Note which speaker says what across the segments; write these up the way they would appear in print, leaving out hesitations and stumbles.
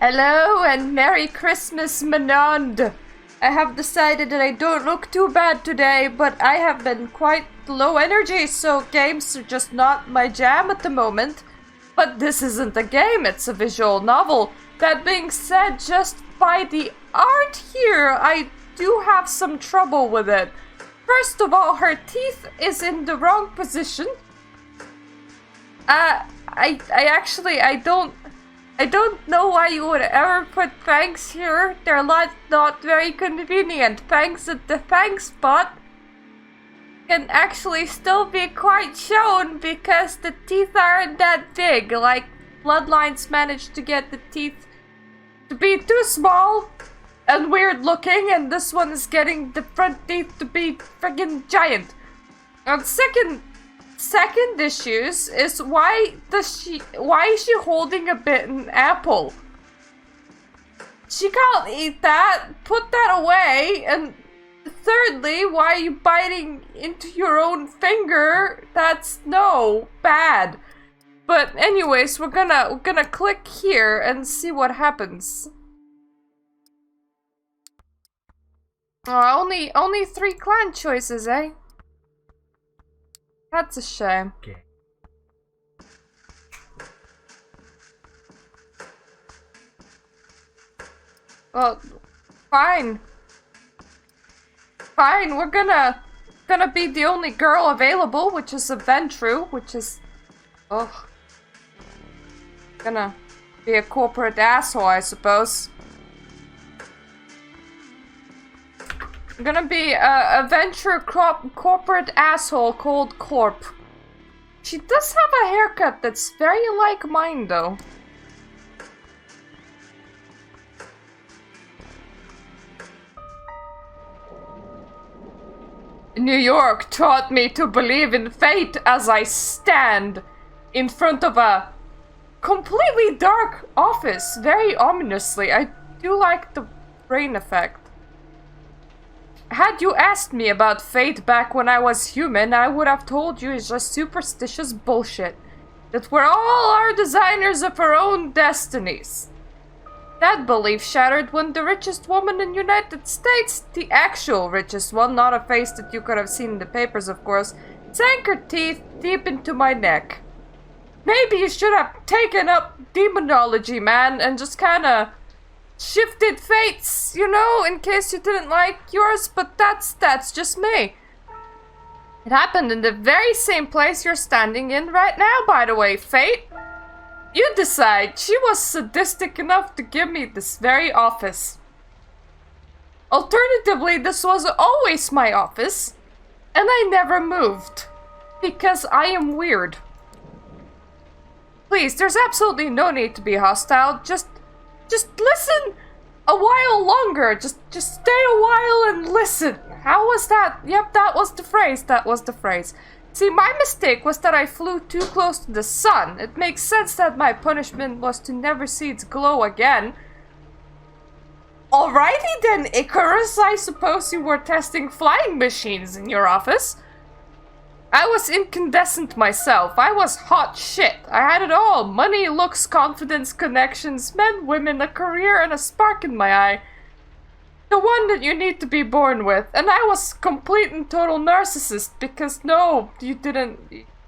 Speaker 1: Hello and Merry Christmas, Menand. I have decided that I don't look too bad today, but I have been quite low energy, so games are just not my jam at the moment. But this isn't a game, it's a visual novel. That being said, just by the art here, I do have some trouble with it. First of all, her teeth is in the wrong position. I don't know why you would ever put fangs here. They're not very convenient. Fangs at the fang spot can actually still be quite shown because the teeth aren't that big. Like, Bloodlines managed to get the teeth to be too small and weird looking, and this one is getting the front teeth to be friggin' giant. And second issues is why is she holding a bitten apple? She can't eat that. Put that away. And thirdly, why are you biting into your own finger? That's bad. But anyways, we're gonna click here and see what happens. Oh, only 3 clan choices, eh? That's a shame.
Speaker 2: Okay.
Speaker 1: Well, fine. Fine, we're gonna be the only girl available, which is a Ventru, which is... Oh. Gonna be a corporate asshole, I suppose. I'm gonna be a venture corporate asshole called Corp. She does have a haircut that's very like mine, though. New York taught me to believe in fate as I stand in front of a completely dark office, very ominously. I do like the rain effect. Had you asked me about fate back when I was human, I would have told you it's just superstitious bullshit. That we're all our designers of our own destinies. That belief shattered when the richest woman in the United States, the actual richest one, not a face that you could have seen in the papers, of course, sank her teeth deep into my neck. Maybe you should have taken up demonology, man, and just kinda shifted fates, you know, in case you didn't like yours, but that's just me. It happened in the very same place you're standing in right now, by the way, fate. You decide. She was sadistic enough to give me this very office. Alternatively, this was always my office, and I never moved, because I am weird. Please, there's absolutely no need to be hostile, just listen a while longer. Just stay a while and listen. How was that? Yep, that was the phrase. See, my mistake was that I flew too close to the sun. It makes sense that my punishment was to never see its glow again. Alrighty then, Icarus, I suppose you were testing flying machines in your office. I was incandescent myself. I was hot shit. I had it all. Money, looks, confidence, connections, men, women, a career, and a spark in my eye. The one that you need to be born with. And I was complete and total narcissist because no, you didn't.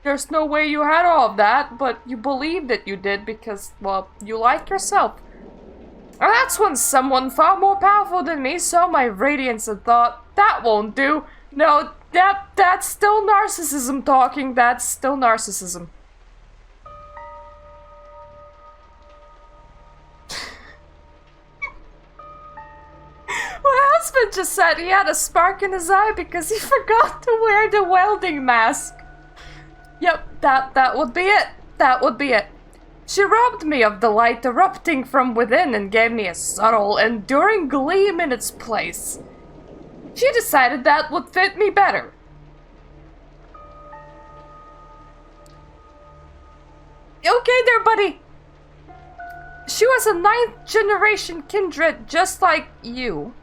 Speaker 1: There's no way you had all of that, but you believed that you did because, well, you like yourself. And that's when someone far more powerful than me saw my radiance and thought, that won't do. No, that's still narcissism talking. That's still narcissism. My husband just said he had a spark in his eye because he forgot to wear the welding mask. Yep, that would be it. That would be it. She robbed me of the light erupting from within and gave me a subtle, enduring gleam in its place. She decided that would fit me better. Okay there, buddy. She was a 9th generation kindred just like you.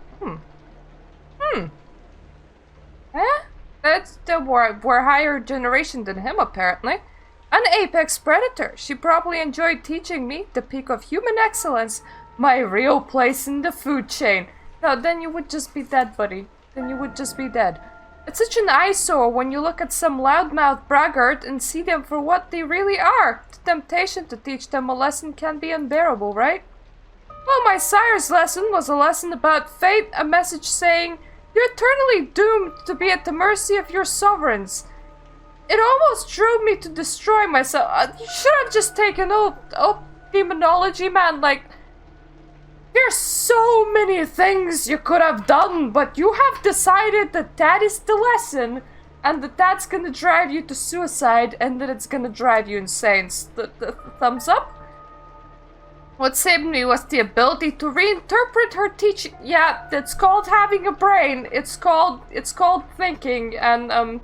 Speaker 1: That's we're higher generation than him, apparently. An apex predator. She probably enjoyed teaching me the peak of human excellence, my real place in the food chain. No, then you would just be dead, buddy. Then you would just be dead. It's such an eyesore when you look at some loudmouth braggart and see them for what they really are. The temptation to teach them a lesson can be unbearable, right? Well, my sire's lesson was a lesson about fate, a message saying, you're eternally doomed to be at the mercy of your sovereigns. It almost drove me to destroy myself. You should have just taken demonology, man. Like, there's so many things you could have done, but you have decided that that is the lesson, and that that's gonna drive you to suicide, and that it's gonna drive you insane. The thumbs up? What saved me was the ability to reinterpret her teaching. Yeah, it's called having a brain. It's called thinking, and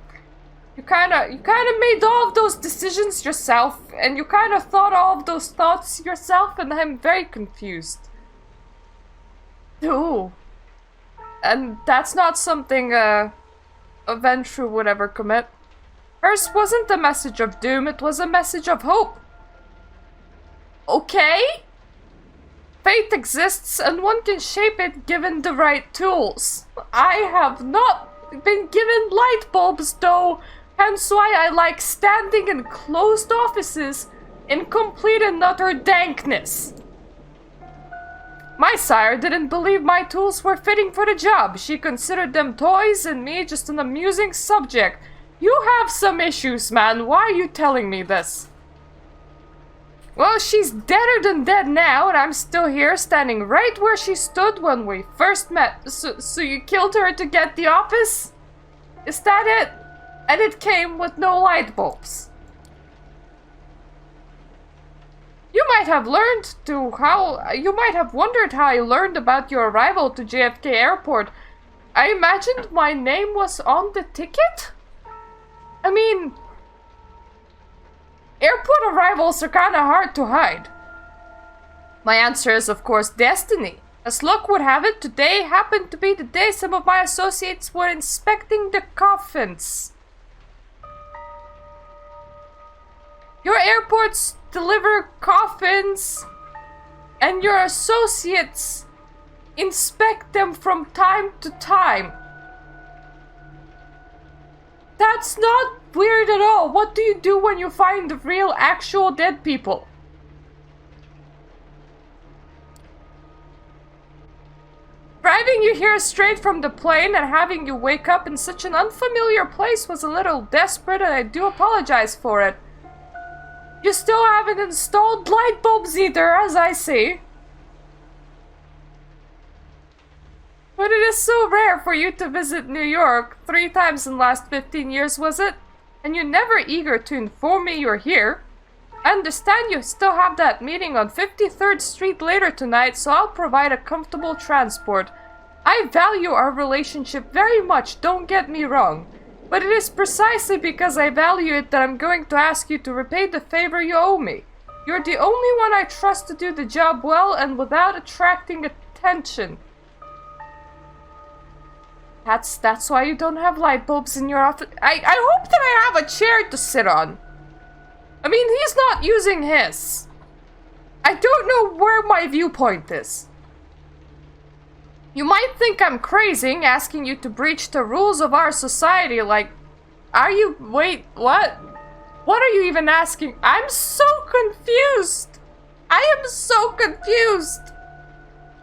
Speaker 1: you kind of made all of those decisions yourself, and you kind of thought all of those thoughts yourself, and I'm very confused. Ooh. And that's not something a Ventrue would ever commit. Hers wasn't a message of doom, it was a message of hope. Okay? Fate exists and one can shape it given the right tools. I have not been given light bulbs though, hence why I like standing in closed offices in complete and utter dankness. My sire didn't believe my tools were fitting for the job. She considered them toys and me just an amusing subject. You have some issues, man. Why are you telling me this? Well, she's deader than dead now, and I'm still here, standing right where she stood when we first met. So you killed her to get the office? Is that it? And it came with no light bulbs. You might have wondered how I learned about your arrival to JFK Airport. I imagined my name was on the ticket? I mean, airport arrivals are kinda hard to hide. My answer is, of course, destiny. As luck would have it, today happened to be the day some of my associates were inspecting the coffins. Your airports deliver coffins, and your associates inspect them from time to time. That's not weird at all. What do you do when you find real, actual dead people? Driving you here straight from the plane and having you wake up in such an unfamiliar place was a little desperate, and I do apologize for it. You still haven't installed light bulbs either, as I see. But it is so rare for you to visit New York. 3 times in the last 15 years, was it? And you're never eager to inform me you're here. I understand you still have that meeting on 53rd Street later tonight, so I'll provide a comfortable transport. I value our relationship very much, don't get me wrong. But it is precisely because I value it that I'm going to ask you to repay the favor you owe me. You're the only one I trust to do the job well and without attracting attention. That's why you don't have light bulbs in your office. I hope that I have a chair to sit on. I mean, he's not using his. I don't know where my viewpoint is. You might think I'm crazy asking you to breach the rules of our society, like, wait, what? What are you even asking? I'm so confused. I am so confused.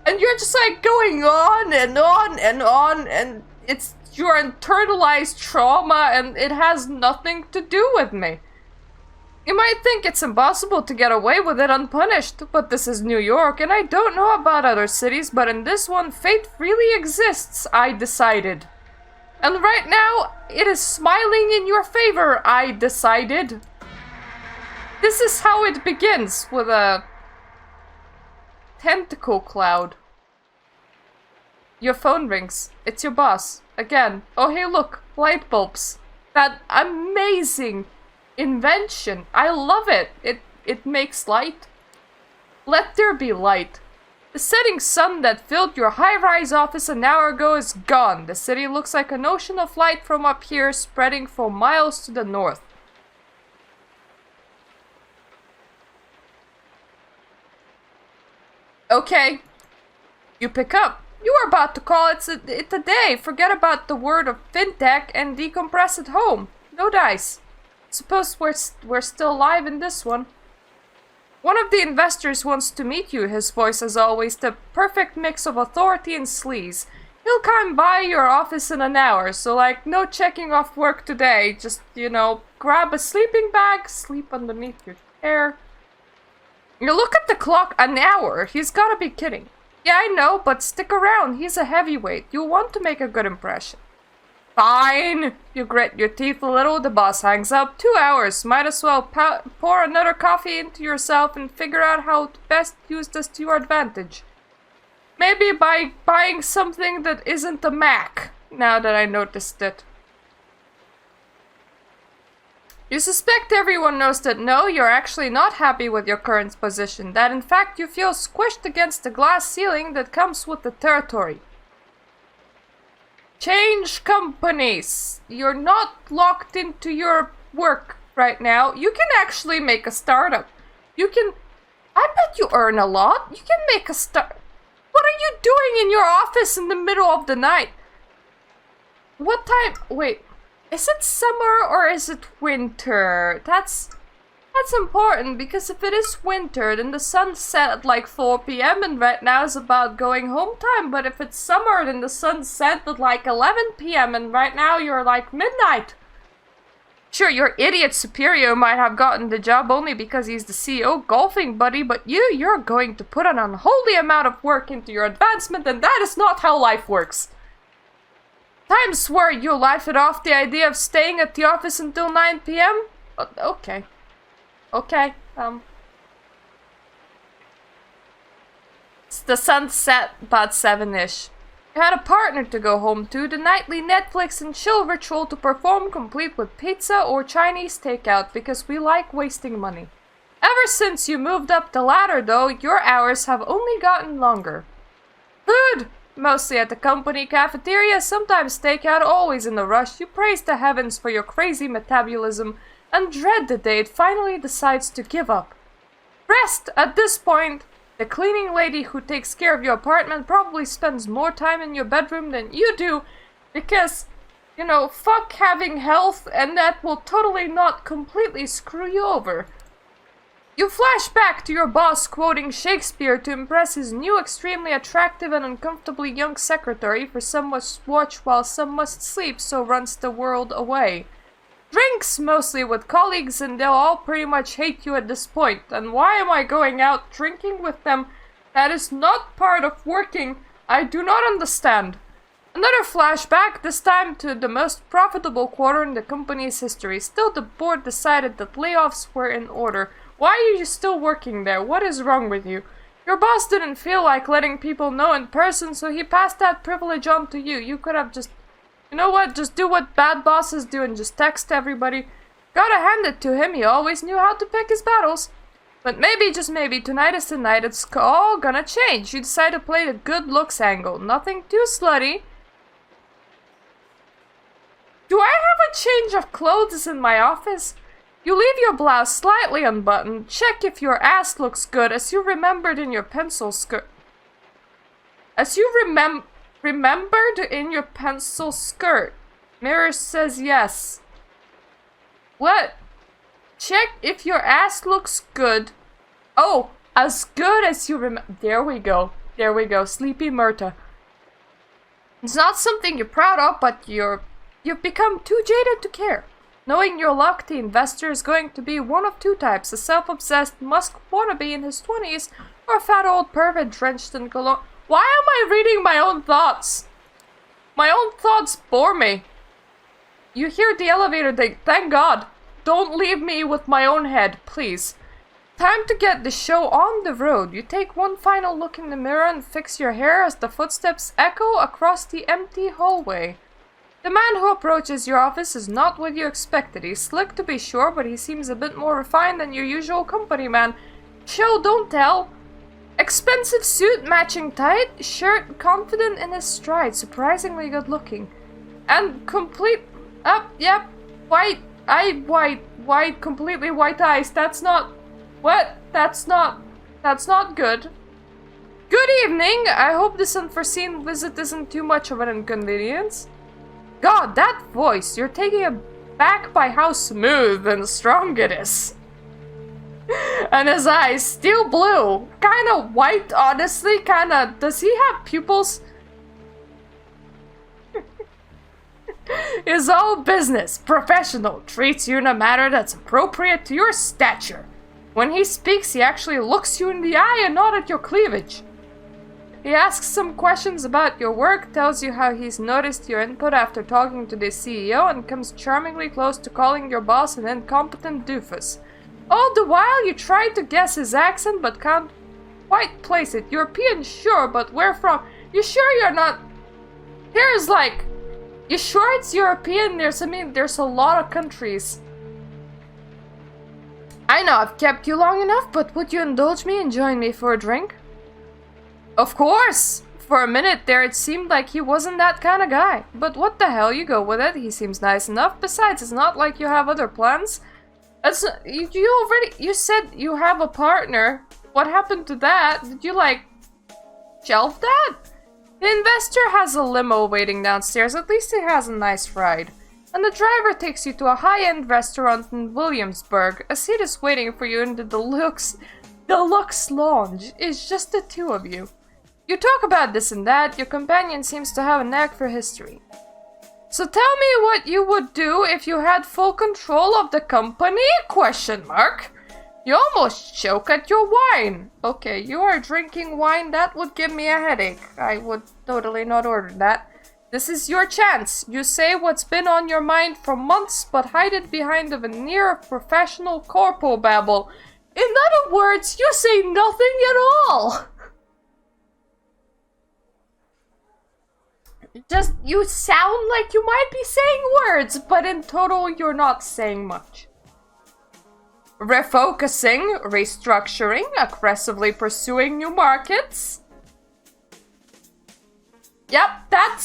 Speaker 1: And you're just like going on and on and on, and it's your internalized trauma and it has nothing to do with me. You might think it's impossible to get away with it unpunished, but this is New York, and I don't know about other cities, but in this one, fate really exists, I decided. And right now, it is smiling in your favor, I decided. This is how it begins, with a tentacle cloud. Your phone rings. It's your boss. Again. Oh, hey, look. Light bulbs. That amazing invention. I love it. It makes light. Let there be light. The setting sun that filled your high-rise office an hour ago is gone. The city looks like an ocean of light from up here, spreading for miles to the north. Okay. You pick up. You were about to call it a day. Forget about the word of fintech and decompress at home. No dice. Suppose we're still alive in this one. One of the investors wants to meet you. His voice is always the perfect mix of authority and sleaze. He'll come by your office in an hour, so like no checking off work today. Just, you know, grab a sleeping bag, sleep underneath your chair. You look at the clock, an hour. He's gotta be kidding. Yeah, I know, but stick around. He's a heavyweight. You'll want to make a good impression. Fine. You grit your teeth a little. The boss hangs up. 2 hours. Might as well pour another coffee into yourself and figure out how to best use this to your advantage. Maybe by buying something that isn't a Mac, now that I noticed it. You suspect everyone knows that no, you're actually not happy with your current position, that in fact you feel squished against the glass ceiling that comes with the territory. Change companies. You're not locked into your work right now. You can actually make a startup. I bet you earn a lot. You can make a start. What are you doing in your office in the middle of the night? What time? Wait. Is it summer or is it winter? That's important, because if it is winter, then the sun set at like 4 p.m. and right now is about going home time. But if it's summer, then the sun set at like 11 p.m. and right now you're like midnight. Sure, your idiot superior might have gotten the job only because he's the CEO golfing buddy, but you're going to put an unholy amount of work into your advancement, and that is not how life works. Times swear you laugh it off the idea of staying at the office until 9 p.m.? Okay. Okay, the sun set about 7-ish. You had a partner to go home to, the nightly Netflix and chill ritual to perform, complete with pizza or Chinese takeout, because we like wasting money. Ever since you moved up the ladder, though, your hours have only gotten longer. Food! Mostly at the company cafeteria, sometimes takeout, always in a rush. You praise the heavens for your crazy metabolism and dread the day it finally decides to give up. Rest! At this point, the cleaning lady who takes care of your apartment probably spends more time in your bedroom than you do, because, you know, fuck having health, and that will totally not completely screw you over. You flash back to your boss quoting Shakespeare to impress his new extremely attractive and uncomfortably young secretary, for some must watch while some must sleep, so runs the world away. Drinks, mostly with colleagues, and they'll all pretty much hate you at this point. And why am I going out drinking with them? That is not part of working. I do not understand. Another flashback, this time to the most profitable quarter in the company's history. Still, the board decided that layoffs were in order. Why are you still working there? What is wrong with you? Your boss didn't feel like letting people know in person, so he passed that privilege on to you. You could have just... You know what? Just do what bad bosses do and just text everybody. Gotta hand it to him. He always knew how to pick his battles. But maybe, just maybe, tonight is the night it's all gonna change. You decide to play the good looks angle. Nothing too slutty. Do I have a change of clothes in my office? You leave your blouse slightly unbuttoned. Check if your ass looks good, as you remembered in your pencil skirt. As you remembered in your pencil skirt. Mirror says yes. What? Check if your ass looks good. Oh, as good as you remember. There we go. There we go. Sleepy Mirta. It's not something you're proud of, but you've become too jaded to care. Knowing your luck, the investor is going to be one of two types: a self-obsessed Musk wannabe in his 20s, or a fat old pervert drenched in cologne. Why am I reading my own thoughts? My own thoughts bore me. You hear the elevator ding. Thank God. Don't leave me with my own head, please. Time to get the show on the road. You take one final look in the mirror and fix your hair as the footsteps echo across the empty hallway. The man who approaches your office is not what you expected. He's slick to be sure, but he seems a bit more refined than your usual company man. Show, don't tell. Expensive suit, matching tight shirt, confident in his stride, surprisingly good looking. And complete... yep. White, completely white eyes. That's not... What? That's not good. Good evening! I hope this unforeseen visit isn't too much of an inconvenience. God, that voice! You're taking it back by how smooth and strong it is. And his eyes, still blue. Kinda white, honestly. Kinda... Does he have pupils? Is all business, professional, treats you in a manner that's appropriate to your stature. When he speaks, he actually looks you in the eye and not at your cleavage. He asks some questions about your work, tells you how he's noticed your input after talking to the CEO, and comes charmingly close to calling your boss an incompetent doofus. All the while, you try to guess his accent, but can't quite place it. European, sure, but where from? You sure you're not... Here's like... You sure it's European? There's a lot of countries. I know I've kept you long enough, but would you indulge me and join me for a drink? Of course! For a minute there it seemed like he wasn't that kind of guy. But what the hell, you go with it, he seems nice enough. Besides, it's not like you have other plans. You said you have a partner. What happened to that? Did you, like, shelve that? The investor has a limo waiting downstairs. At least he has a nice ride. And the driver takes you to a high-end restaurant in Williamsburg. A seat is waiting for you in the deluxe lounge. It's just the two of you. You talk about this and that. Your companion seems to have a knack for history. So tell me what you would do if you had full control of the company? Question mark. You almost choke at your wine. Okay, you are drinking wine. That would give me a headache. I would totally not order that. This is your chance. You say what's been on your mind for months, but hide it behind the veneer of professional corpo babble. In other words, you say nothing at all. Just, you sound like you might be saying words, but in total, you're not saying much. Refocusing, restructuring, aggressively pursuing new markets. Yep, that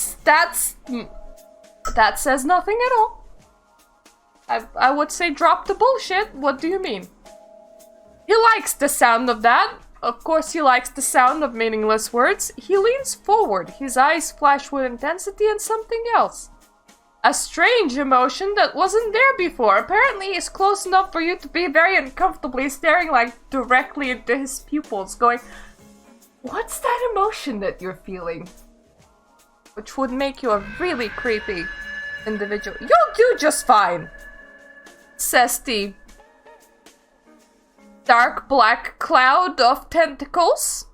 Speaker 1: says nothing at all. I would say drop the bullshit. What do you mean? He likes the sound of that. Of course he likes the sound of meaningless words. He leans forward. His eyes flash with intensity and something else. A strange emotion that wasn't there before. Apparently he's close enough for you to be very uncomfortably staring like directly into his pupils, going, what's that emotion that you're feeling? Which would make you a really creepy individual. You'll do just fine, says the dark black cloud of tentacles.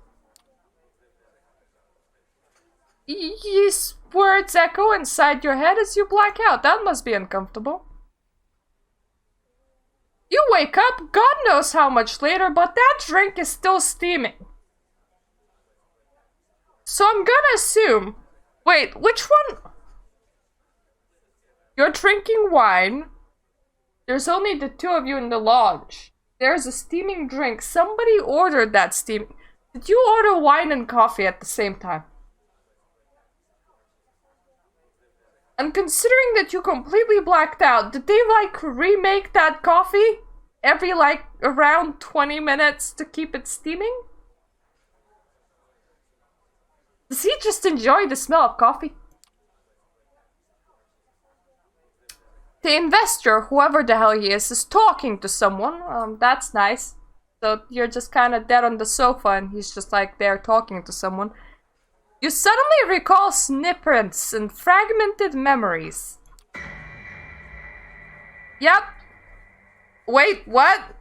Speaker 1: His words echo inside your head as you black out. That must be uncomfortable. You wake up, God knows how much later, but that drink is still steaming. So I'm gonna assume... Wait, which one? You're drinking wine. There's only the two of you in the lounge. There's a steaming drink. Somebody ordered that steaming... Did you order wine and coffee at the same time? And considering that you completely blacked out, did they, like, remake that coffee every, like, around 20 minutes to keep it steaming? Does he just enjoy the smell of coffee? The investor, whoever the hell he is talking to someone. That's nice. So you're just kind of dead on the sofa and he's just, like, there talking to someone. You suddenly recall snippets and fragmented memories. Yep. Wait, what?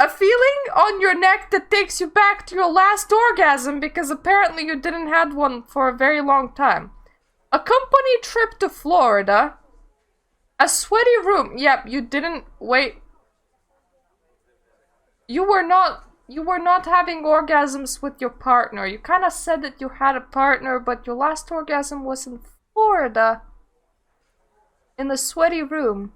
Speaker 1: A feeling on your neck that takes you back to your last orgasm because apparently you didn't have one for a very long time. A company trip to Florida. A sweaty room. Yep, you didn't... Wait. You were not having orgasms with your partner. You kind of said that you had a partner, but your last orgasm was in Florida. In the sweaty room.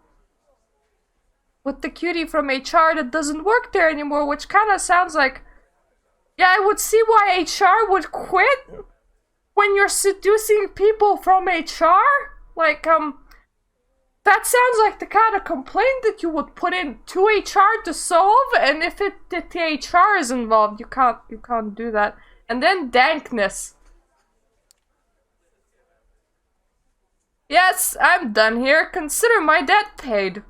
Speaker 1: With the cutie from HR that doesn't work there anymore, which kind of sounds like... Yeah, I would see why HR would quit when you're seducing people from HR. Like, that sounds like the kind of complaint that you would put in to HR to solve, and if the HR is involved, you can't do that. And then dankness. Yes, I'm done here. Consider my debt paid.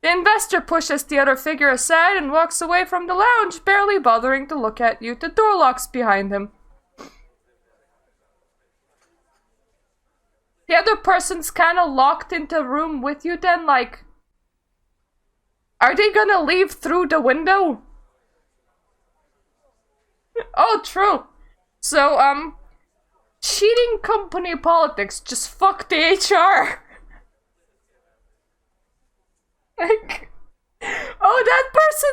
Speaker 1: The investor pushes the other figure aside and walks away from the lounge, barely bothering to look at you. The door locks behind him. The other person's kind of locked into a room with you then, like... Are they gonna leave through the window? Oh, true. So, cheating company politics, just fuck the HR. Like, oh,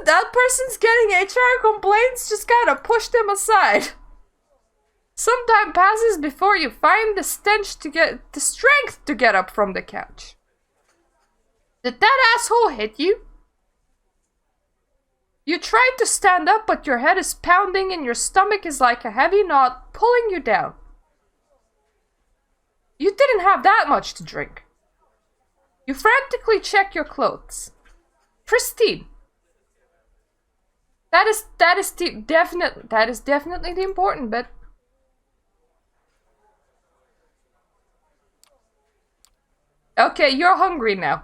Speaker 1: that person's getting HR complaints, just kinda push them aside. Some time passes before you find the strength to get up from the couch. Did that asshole hit you? You try to stand up, but your head is pounding and your stomach is like a heavy knot pulling you down. You didn't have that much to drink. You frantically check your clothes. Pristine. That is definitely the important bit. Okay, you're hungry now.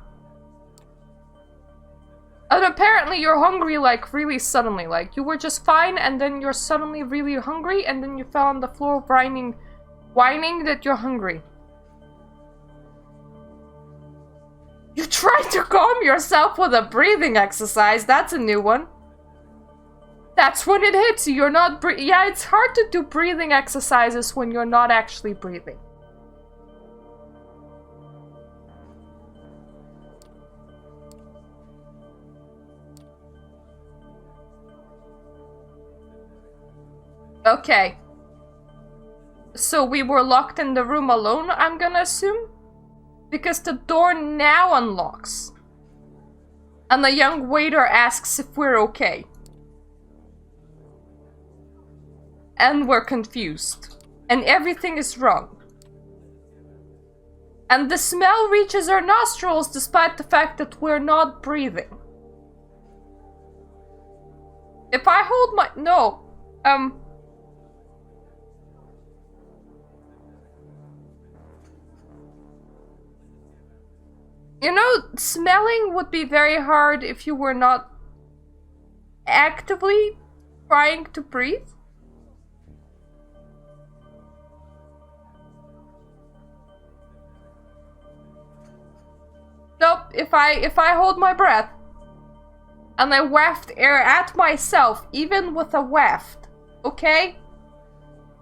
Speaker 1: And apparently you're hungry, like, really suddenly. Like, you were just fine, and then you're suddenly really hungry, and then you fell on the floor whining that you're hungry. You try to calm yourself with a breathing exercise. That's a new one. That's when it hits you. You're not yeah, it's hard to do breathing exercises when you're not actually breathing. Okay. So we were locked in the room alone, I'm gonna assume? Because the door now unlocks. And the young waiter asks if we're okay. And we're confused. And everything is wrong. And the smell reaches our nostrils despite the fact that we're not breathing. If I hold my... No. You know, smelling would be very hard if you were not actively trying to breathe. Nope, if I hold my breath and I waft air at myself, even with a waft, okay?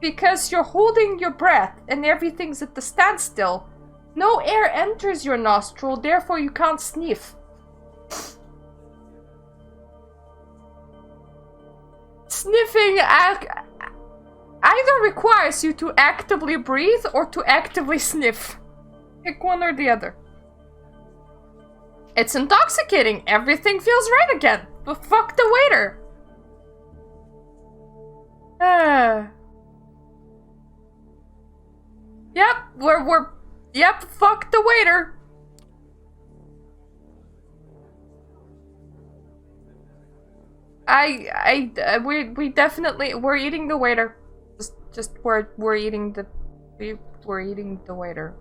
Speaker 1: Because you're holding your breath and everything's at the standstill. No air enters your nostril, therefore you can't sniff. Sniffing either requires you to actively breathe or to actively sniff. Pick one or the other. It's intoxicating. Everything feels right again. But fuck the waiter. Yep, Yep, fuck the waiter. We definitely, we're eating the waiter. We're eating the waiter.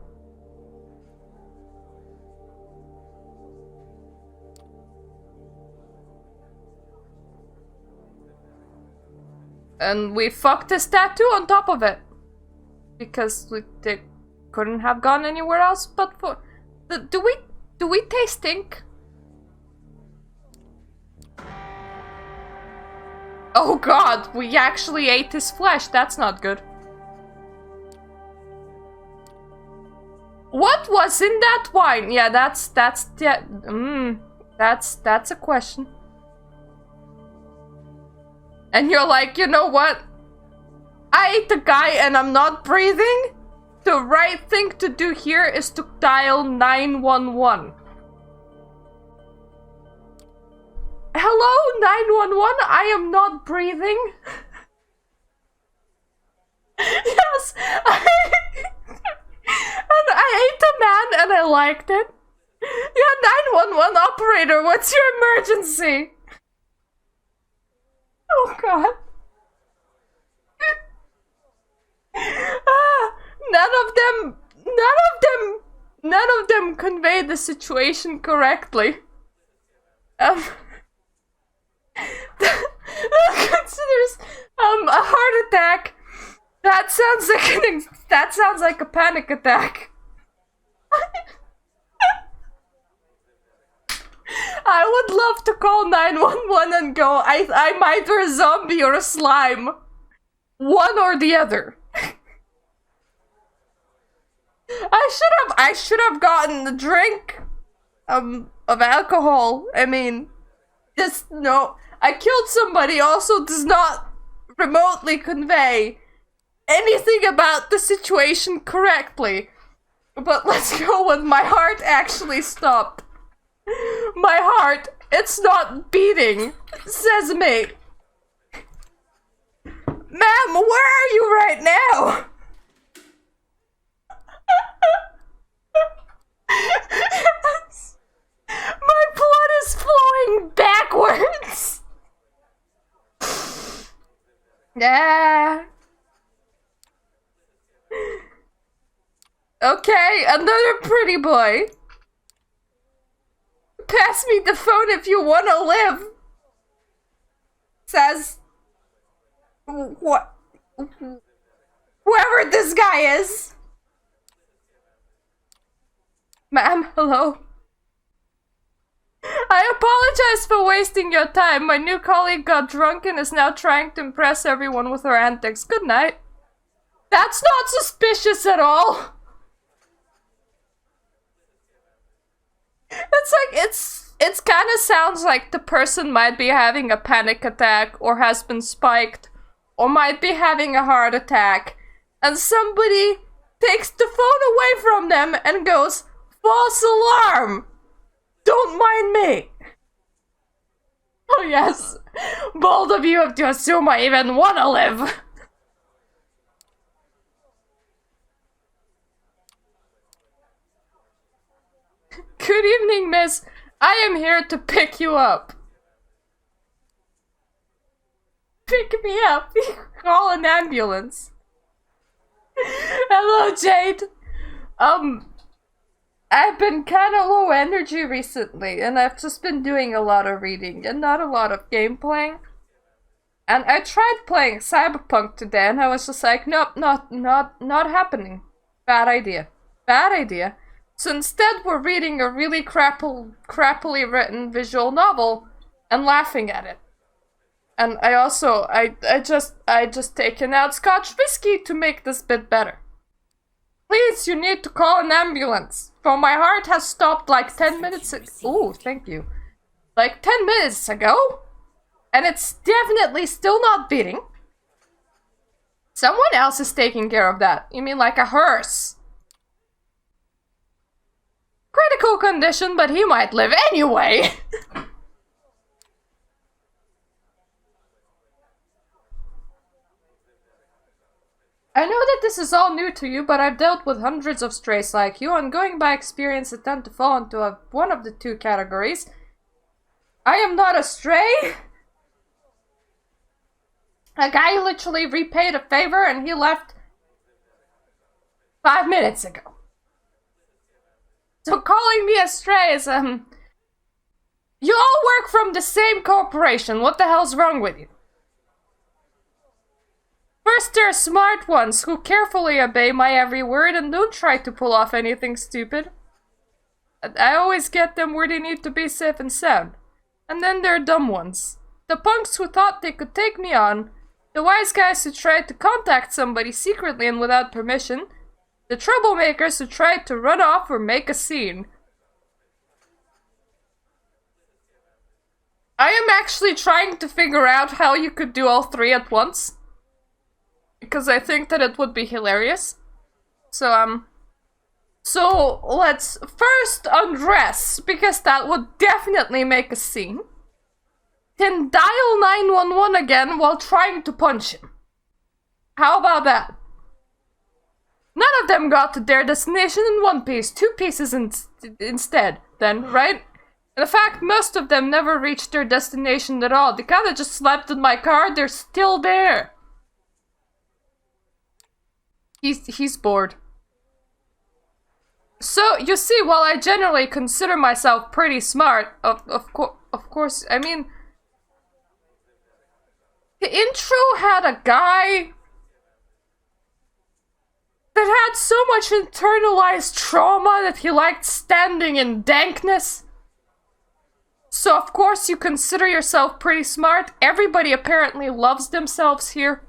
Speaker 1: And we fucked his tattoo on top of it. Because they couldn't have gone anywhere else but for... Do we taste stink? Oh god, we actually ate his flesh. That's not good. What was in that wine? Yeah, that's a question. And you're like, you know what? I ate the guy and I'm not breathing? The right thing to do here is to dial 911. Hello, 911? I am not breathing. Yes, and I ate a man and I liked it. Yeah, 911 operator, what's your emergency? Oh god. none of them convey the situation correctly. Considers a heart attack. That sounds like a panic attack. I would love to call 911 and go, I'm either a zombie or a slime. One or the other. I should have gotten a drink of alcohol. I mean, just no. I killed somebody also does not remotely convey anything about the situation correctly. But let's go with my heart actually stopped. My heart, it's not beating, says mate. Ma'am, where are you right now? My blood is flowing backwards. Yeah. Okay, another pretty boy. Pass me the phone if you want to live. Says what? Whoever this guy is. Ma'am, hello. I apologize for wasting your time. My new colleague got drunk and is now trying to impress everyone with her antics. Good night. That's not suspicious at all. It's like, it's kind of sounds like the person might be having a panic attack or has been spiked or might be having a heart attack and somebody takes the phone away from them and goes, false alarm! Don't mind me! Oh yes, bold of you have to assume I even want to live. Good evening, miss. I am here to pick you up. Pick me up? Call an ambulance. Hello, Jade. I've been kind of low energy recently, and I've just been doing a lot of reading and not a lot of game playing. And I tried playing Cyberpunk today, and I was just like, nope, not happening. Bad idea. Bad idea. So instead, we're reading a really crappily written visual novel and laughing at it. And I just taken out Scotch whiskey to make this bit better. Please, you need to call an ambulance. For my heart has stopped like 10 minutes ago. Ooh, thank you. Like 10 minutes ago. And it's definitely still not beating. Someone else is taking care of that. You mean like a hearse? Critical condition, but he might live anyway. I know that this is all new to you, but I've dealt with hundreds of strays like you, and going by experience, I tend to fall into one of the two categories. I am not a stray. A guy literally repaid a favor and he left 5 minutes ago. So calling me a stray is, you all work from the same corporation. What the hell's wrong with you? First, there are smart ones who carefully obey my every word and don't try to pull off anything stupid. I always get them where they need to be safe and sound. And then there are dumb ones. The punks who thought they could take me on. The wise guys who tried to contact somebody secretly and without permission. The troublemakers who tried to run off or make a scene. I am actually trying to figure out how you could do all three at once. Because I think that it would be hilarious. So let's first undress, because that would definitely make a scene. Then dial 911 again while trying to punch him. How about that? None of them got to their destination in one piece, two pieces instead, then, right? In fact, most of them never reached their destination at all. They kinda just slept in my car, they're still there. He's bored. So, you see, while I generally consider myself pretty smart, of course, I mean, the intro had a guy that had so much internalized trauma that he liked standing in dankness. So, of course, you consider yourself pretty smart. Everybody apparently loves themselves here.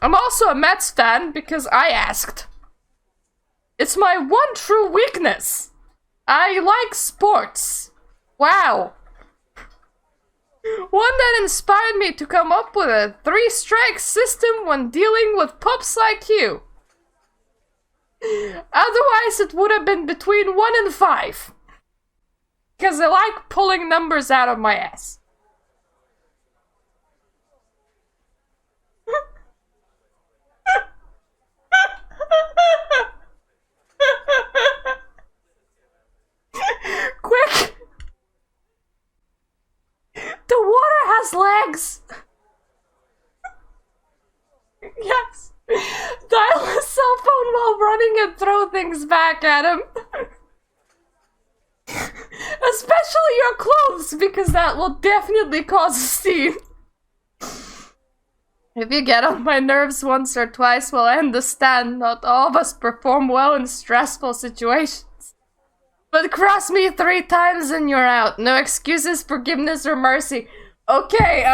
Speaker 1: I'm also a Mets fan because I asked. It's my one true weakness. I like sports. Wow. One that inspired me to come up with a 3-strike system when dealing with pups like you. Otherwise, it would have been between 1 and 5. Because I like pulling numbers out of my ass. Quick! The water has legs! Yes! Dial a cell phone while running and throw things back at him. Especially your clothes, because that will definitely cause a scene. If you get on my nerves once or twice, well, I understand not all of us perform well in stressful situations. But cross me 3 times and you're out. No excuses, forgiveness, or mercy. Okay,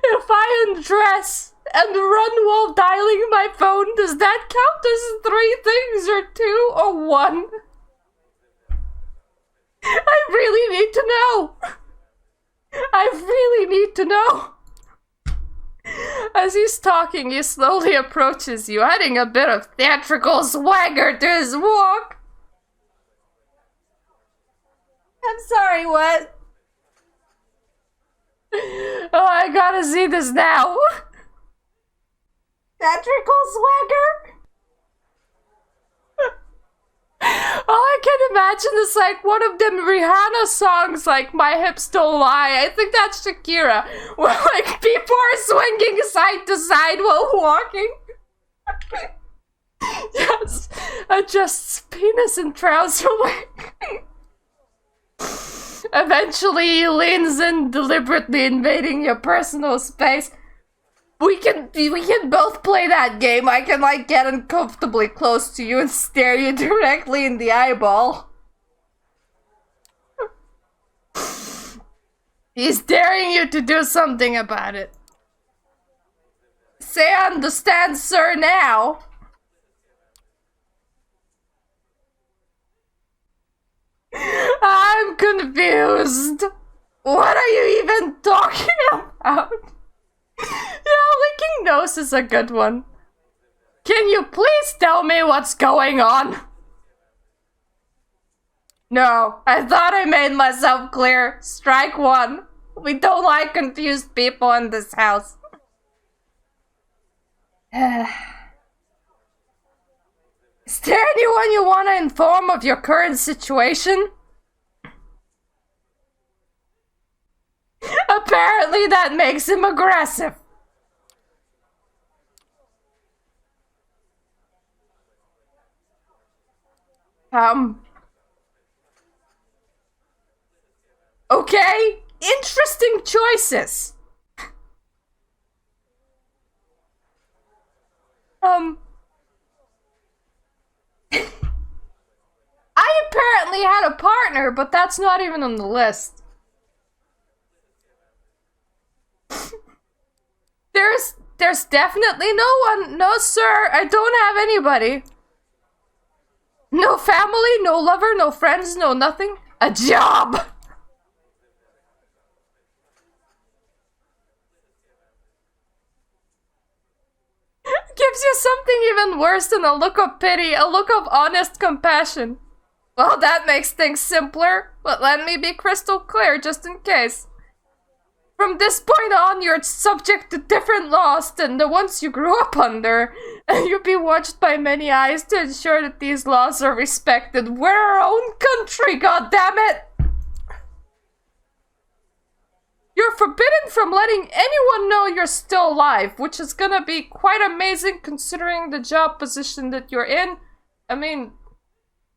Speaker 1: if I undress and run while dialing my phone, does that count as 3 things, or 2, or 1? I really need to know. I really need to know. As he's talking, he slowly approaches you, adding a bit of theatrical swagger to his walk. I'm sorry, what? Oh, I gotta see this now. Theatrical swagger? All I can imagine is like one of them Rihanna songs, like My Hips Don't Lie. I think that's Shakira. Where like people are swinging side to side while walking. Yes, adjusts penis and trouser leg. Eventually he leans in, deliberately invading your personal space. We can both play that game. I can like get uncomfortably close to you and stare you directly in the eyeball. He's daring you to do something about it. Say I understand, sir, now. I'm confused. What are you even talking about? Yeah, licking nose is a good one. Can you please tell me what's going on? No, I thought I made myself clear. Strike 1. We don't like confused people in this house. Is there anyone you want to inform of your current situation? Apparently that makes him aggressive. Okay, interesting choices. I apparently had a partner, but that's not even on the list. There's definitely no one. No, sir, I don't have anybody. No family, no lover, no friends, no nothing. A job! Gives you something even worse than a look of pity, a look of honest compassion. Well, that makes things simpler, but let me be crystal clear just in case. From this point on, you're subject to different laws than the ones you grew up under, and you'll be watched by many eyes to ensure that these laws are respected. We're our own country, goddammit! You're forbidden from letting anyone know you're still alive, which is gonna be quite amazing considering the job position that you're in. I mean,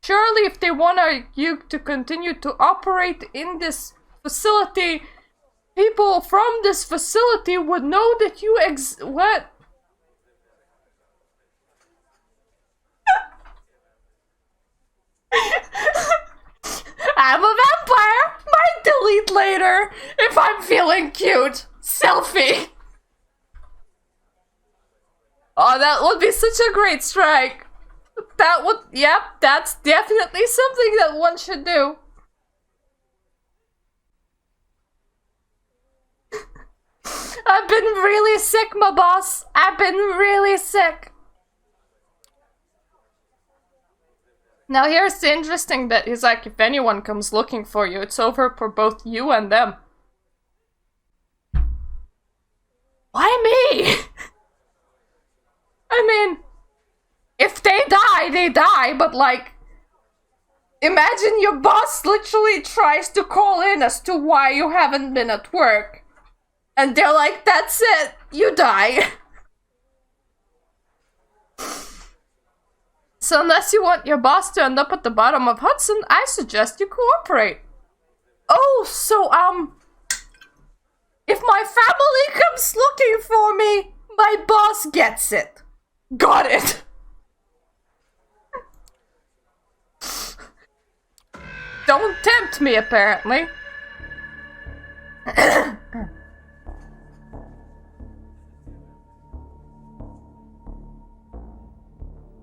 Speaker 1: surely if they want you to continue to operate in this facility, people from this facility would know that you what? I'm a vampire! Might delete later if I'm feeling cute. Selfie! Oh, that would be such a great strike. That would, yep, that's definitely something that one should do. I've been really sick, my boss. I've been really sick. Now here's the interesting bit. He's like, if anyone comes looking for you, it's over for both you and them. Why me? I mean, if they die, but like, imagine your boss literally tries to call in as to why you haven't been at work. And they're like, that's it, you die. So unless you want your boss to end up at the bottom of Hudson, I suggest you cooperate. Oh, so, if my family comes looking for me, my boss gets it. Got it. Don't tempt me, apparently.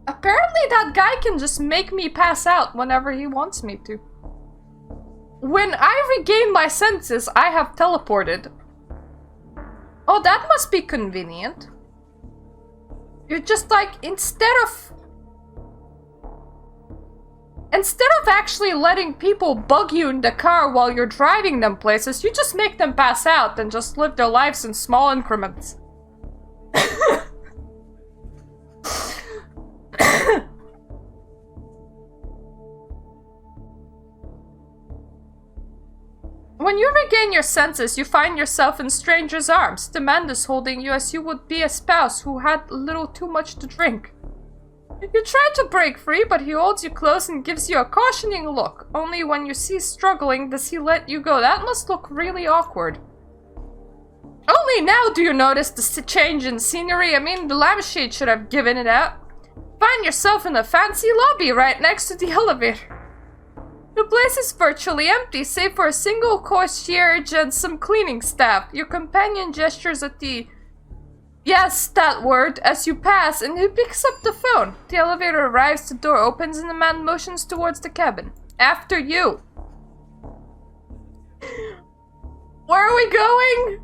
Speaker 1: Apparently that guy can just make me pass out whenever he wants me to. When I regain my senses, I have teleported. Oh, that must be convenient. You're just like, instead of actually letting people bug you in the car while you're driving them places, you just make them pass out and just live their lives in small increments. When you regain your senses, you find yourself in strangers' arms. The man is holding you as you would be a spouse who had a little too much to drink. You try to break free, but he holds you close and gives you a cautioning look. Only when you cease struggling does he let you go. That must look really awkward. Only now do you notice the change in scenery. I mean, the lampshade should have given it out. Find yourself in a fancy lobby right next to the elevator. The place is virtually empty, save for a single concierge and some cleaning staff. Your companion gestures at the... yes, that word, as you pass, and he picks up the phone. The elevator arrives, the door opens, and the man motions towards the cabin. After you. Where are we going?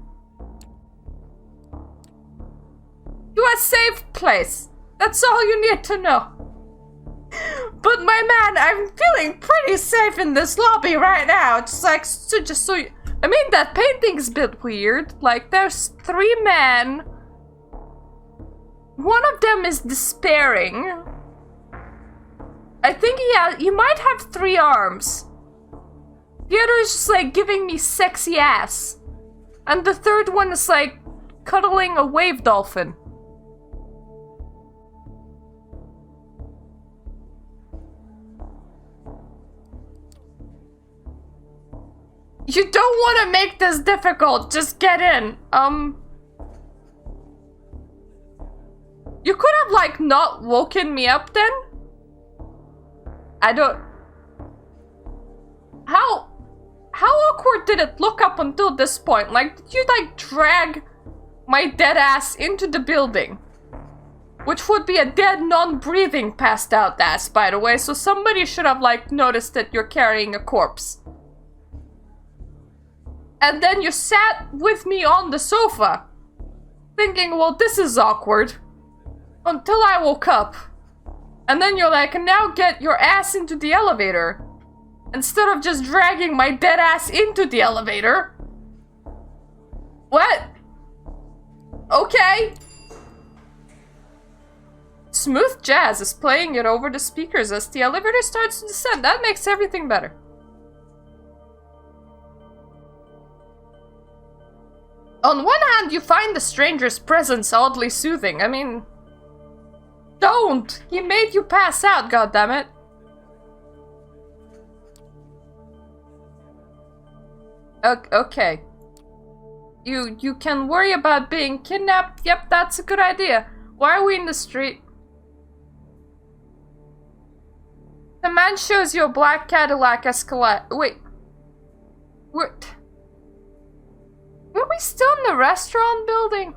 Speaker 1: To a safe place. That's all you need to know. But my man, I'm feeling pretty safe in this lobby right now. It's like, just so you... I mean, that painting's a bit weird. Like, there's 3 men. One of them is despairing. I think he might have 3 arms. The other is just like giving me sexy ass. And the third one is like cuddling a wave dolphin. You don't want to make this difficult, just get in. You could have, like, not woken me up then? I don't... How awkward did it look up until this point? Like, did you, like, drag my dead ass into the building? Which would be a dead, non-breathing, passed out ass, by the way, so somebody should have, like, noticed that you're carrying a corpse. And then you sat with me on the sofa, thinking, well, this is awkward. Until I woke up. And then you're like, now get your ass into the elevator. Instead of just dragging my dead ass into the elevator. What? Okay. Smooth jazz is playing it over the speakers as the elevator starts to descend. That makes everything better. On one hand, you find the stranger's presence oddly soothing. I mean... Don't! He made you pass out, goddammit. Okay. You can worry about being kidnapped. Yep, that's a good idea. Why are we in the street? The man shows you a black Cadillac Escalade. Wait. Were we still in the restaurant building?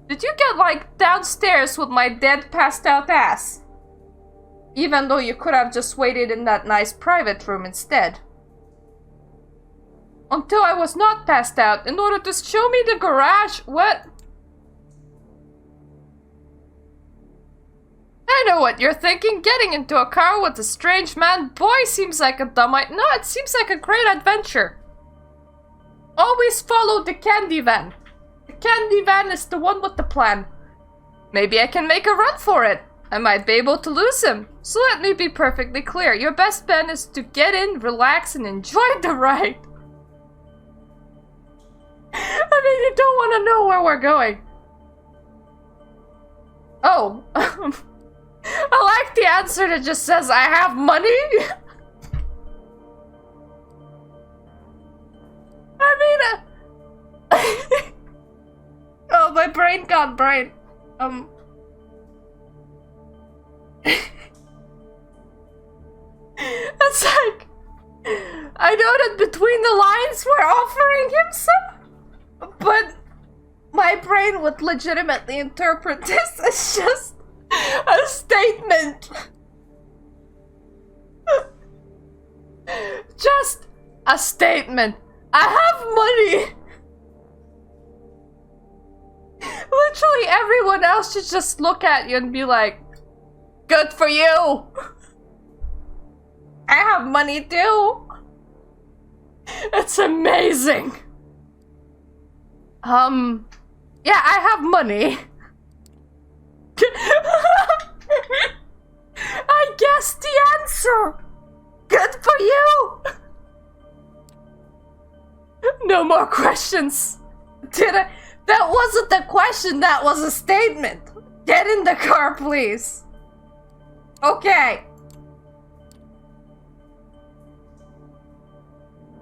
Speaker 1: Did you get, like, downstairs with my dead, passed out ass? Even though you could have just waited in that nice private room instead. Until I was not passed out in order to show me the garage. What? I know what you're thinking. Getting into a car with a strange man. Boy, seems like a dumb idea. No, it seems like a great adventure. Always follow the candy van. The candy van is the one with the plan. Maybe I can make a run for it. I might be able to lose him. So let me be perfectly clear. Your best bet is to get in, relax, and enjoy the ride. I mean, you don't want to know where we're going. Oh. I like the answer that just says, I have money. I mean, oh, my brain got brain. It's like, I know that between the lines we're offering him some, but my brain would legitimately interpret this as just a statement. Just a statement. I have money. Literally everyone else should just look at you and be like, good for you. I have money too. It's amazing. Yeah, I have money. I guessed the answer. Good for you. No more questions. Did I? That wasn't a question, that was a statement. Get in the car, please. Okay.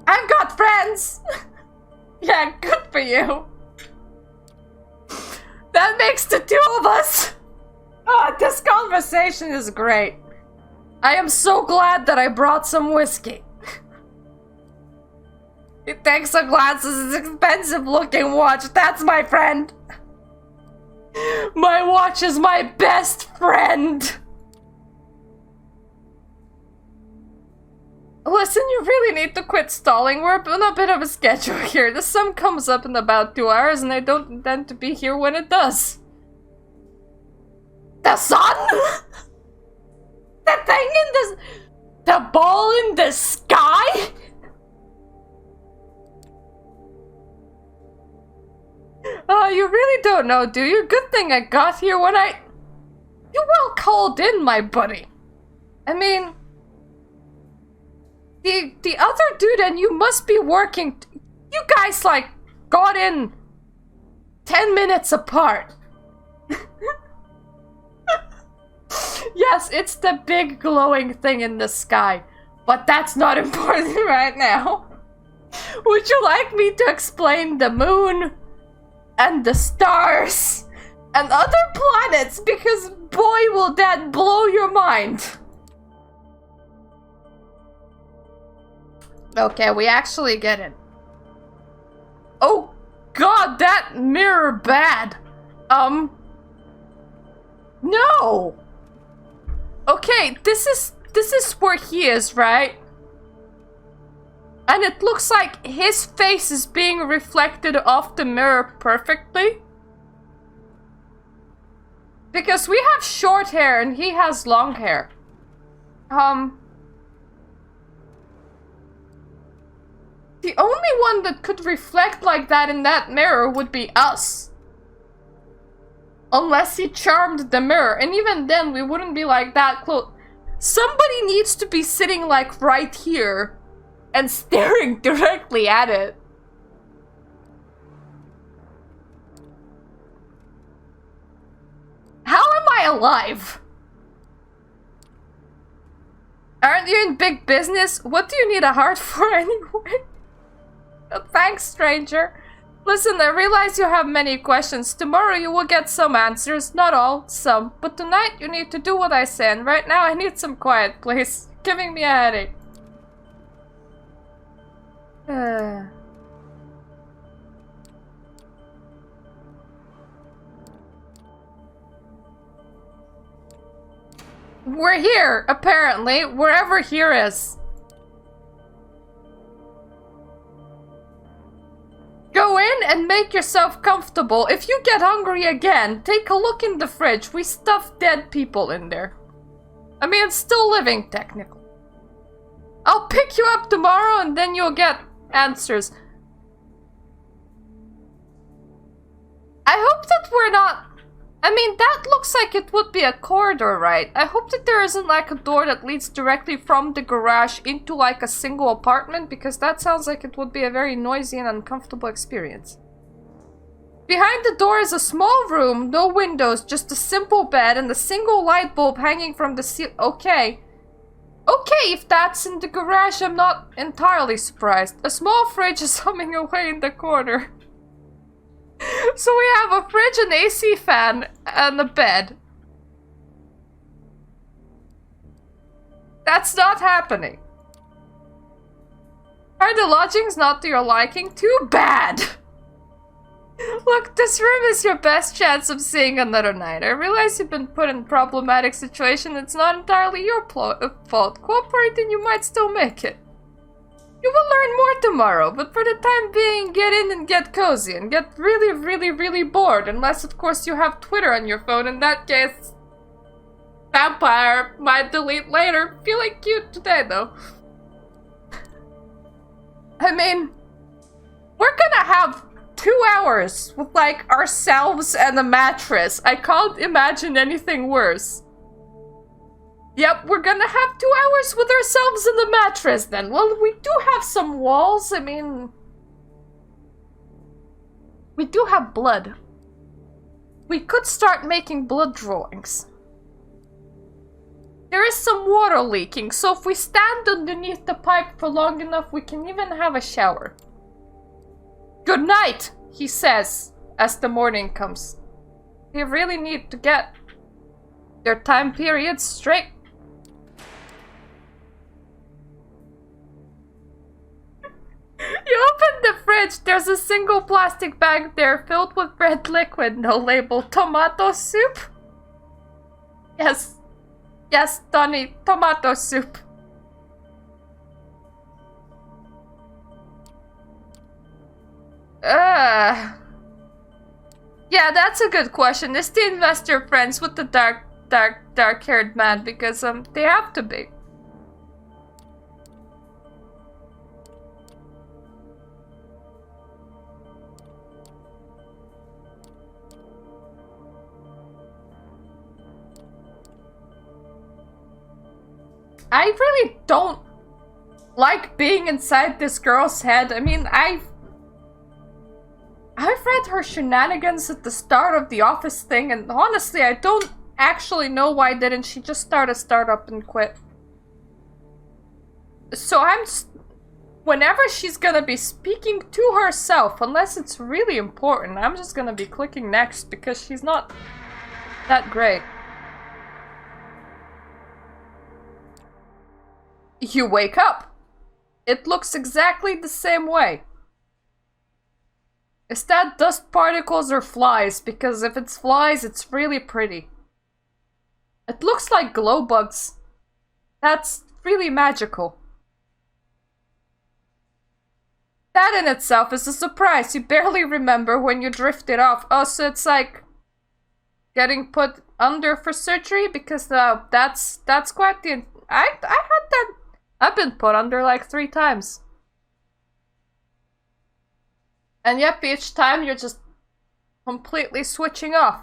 Speaker 1: I've got friends. Yeah, good for you. That makes the two of us. Oh, this conversation is great. I am so glad that I brought some whiskey. It takes a glasses, it's expensive looking watch. That's my friend. My watch is my best friend. Listen, you really need to quit stalling. We're on a bit of a schedule here. The sun comes up in about 2 hours and I don't intend to be here when it does. The sun? The thing in the... The ball in the sky? Oh, you really don't know, do you? Good thing I got here when I... You well called in, my buddy. I mean... The other dude and you must be working... You guys, like, got in 10 minutes apart. Yes, it's the big glowing thing in the sky. But that's not important right now. Would you like me to explain the moon? And the stars? And other planets? Because boy will that blow your mind. Okay, we actually get it. Oh god, that mirror bad. No. Okay, this is where he is, right? And it looks like his face is being reflected off the mirror perfectly. Because we have short hair and he has long hair. The only one that could reflect like that in that mirror would be us. Unless he charmed the mirror. And even then, we wouldn't be like that close. Somebody needs to be sitting like right here and staring directly at it. guy alive! Aren't you in big business? What do you need a heart for anyway? Thanks, stranger. Listen, I realize you have many questions. Tomorrow you will get some answers. Not all, some. But tonight you need to do what I say, and right now I need some quiet, please. Giving me a headache. We're here, apparently, wherever here is. Go in and make yourself comfortable. If you get hungry again, take a look in the fridge. We stuffed dead people in there. I mean, it's still living, technically. I'll pick you up tomorrow and then you'll get answers. I hope that we're not... I mean, that looks like it would be a corridor, right? I hope that there isn't like a door that leads directly from the garage into like a single apartment, because that sounds like it would be a very noisy and uncomfortable experience. Behind the door is a small room, no windows, just a simple bed and a single light bulb hanging from the ceiling. Okay. Okay, if that's in the garage, I'm not entirely surprised. A small fridge is humming away in the corner. So we have a fridge, an AC fan, and a bed. That's not happening. Are the lodgings not to your liking? Too bad! Look, this room is your best chance of seeing another night. I realize you've been put in a problematic situation. It's not entirely your fault. Cooperate and you might still make it. You will learn more tomorrow, but for the time being, get in and get cozy and get really, really, really bored. Unless, of course, you have Twitter on your phone. In that case, vampire might delete later. Feeling cute today, though. I mean, we're gonna have 2 hours with, like, ourselves and a mattress. I can't imagine anything worse. Yep, we're gonna have 2 hours with ourselves and the mattress then. Well, we do have some walls. I mean, we do have blood. We could start making blood drawings. There is some water leaking, so if we stand underneath the pipe for long enough, we can even have a shower. Good night, he says, as the morning comes. They really need to get their time periods straight. You open the fridge, there's a single plastic bag there filled with red liquid, no label. Tomato soup? Yes. Yes, Donnie, tomato soup. Yeah, that's a good question. Is the investor friends with the dark-haired man? Because, they have to be. I really don't like being inside this girl's head. I mean, I've read her shenanigans at the start of the Office thing, and honestly, I don't actually know why didn't she just start a startup and quit. So I'm just... Whenever she's gonna be speaking to herself, unless it's really important, I'm just gonna be clicking next because she's not that great. You wake up. It looks exactly the same way. Is that dust particles or flies? Because if it's flies, it's really pretty. It looks like glow bugs. That's really magical. That in itself is a surprise. You barely remember when you drifted off. Oh, so it's like getting put under for surgery? Because that's quite the... I had that... I've been put under like 3 times. And yep, each time you're just completely switching off.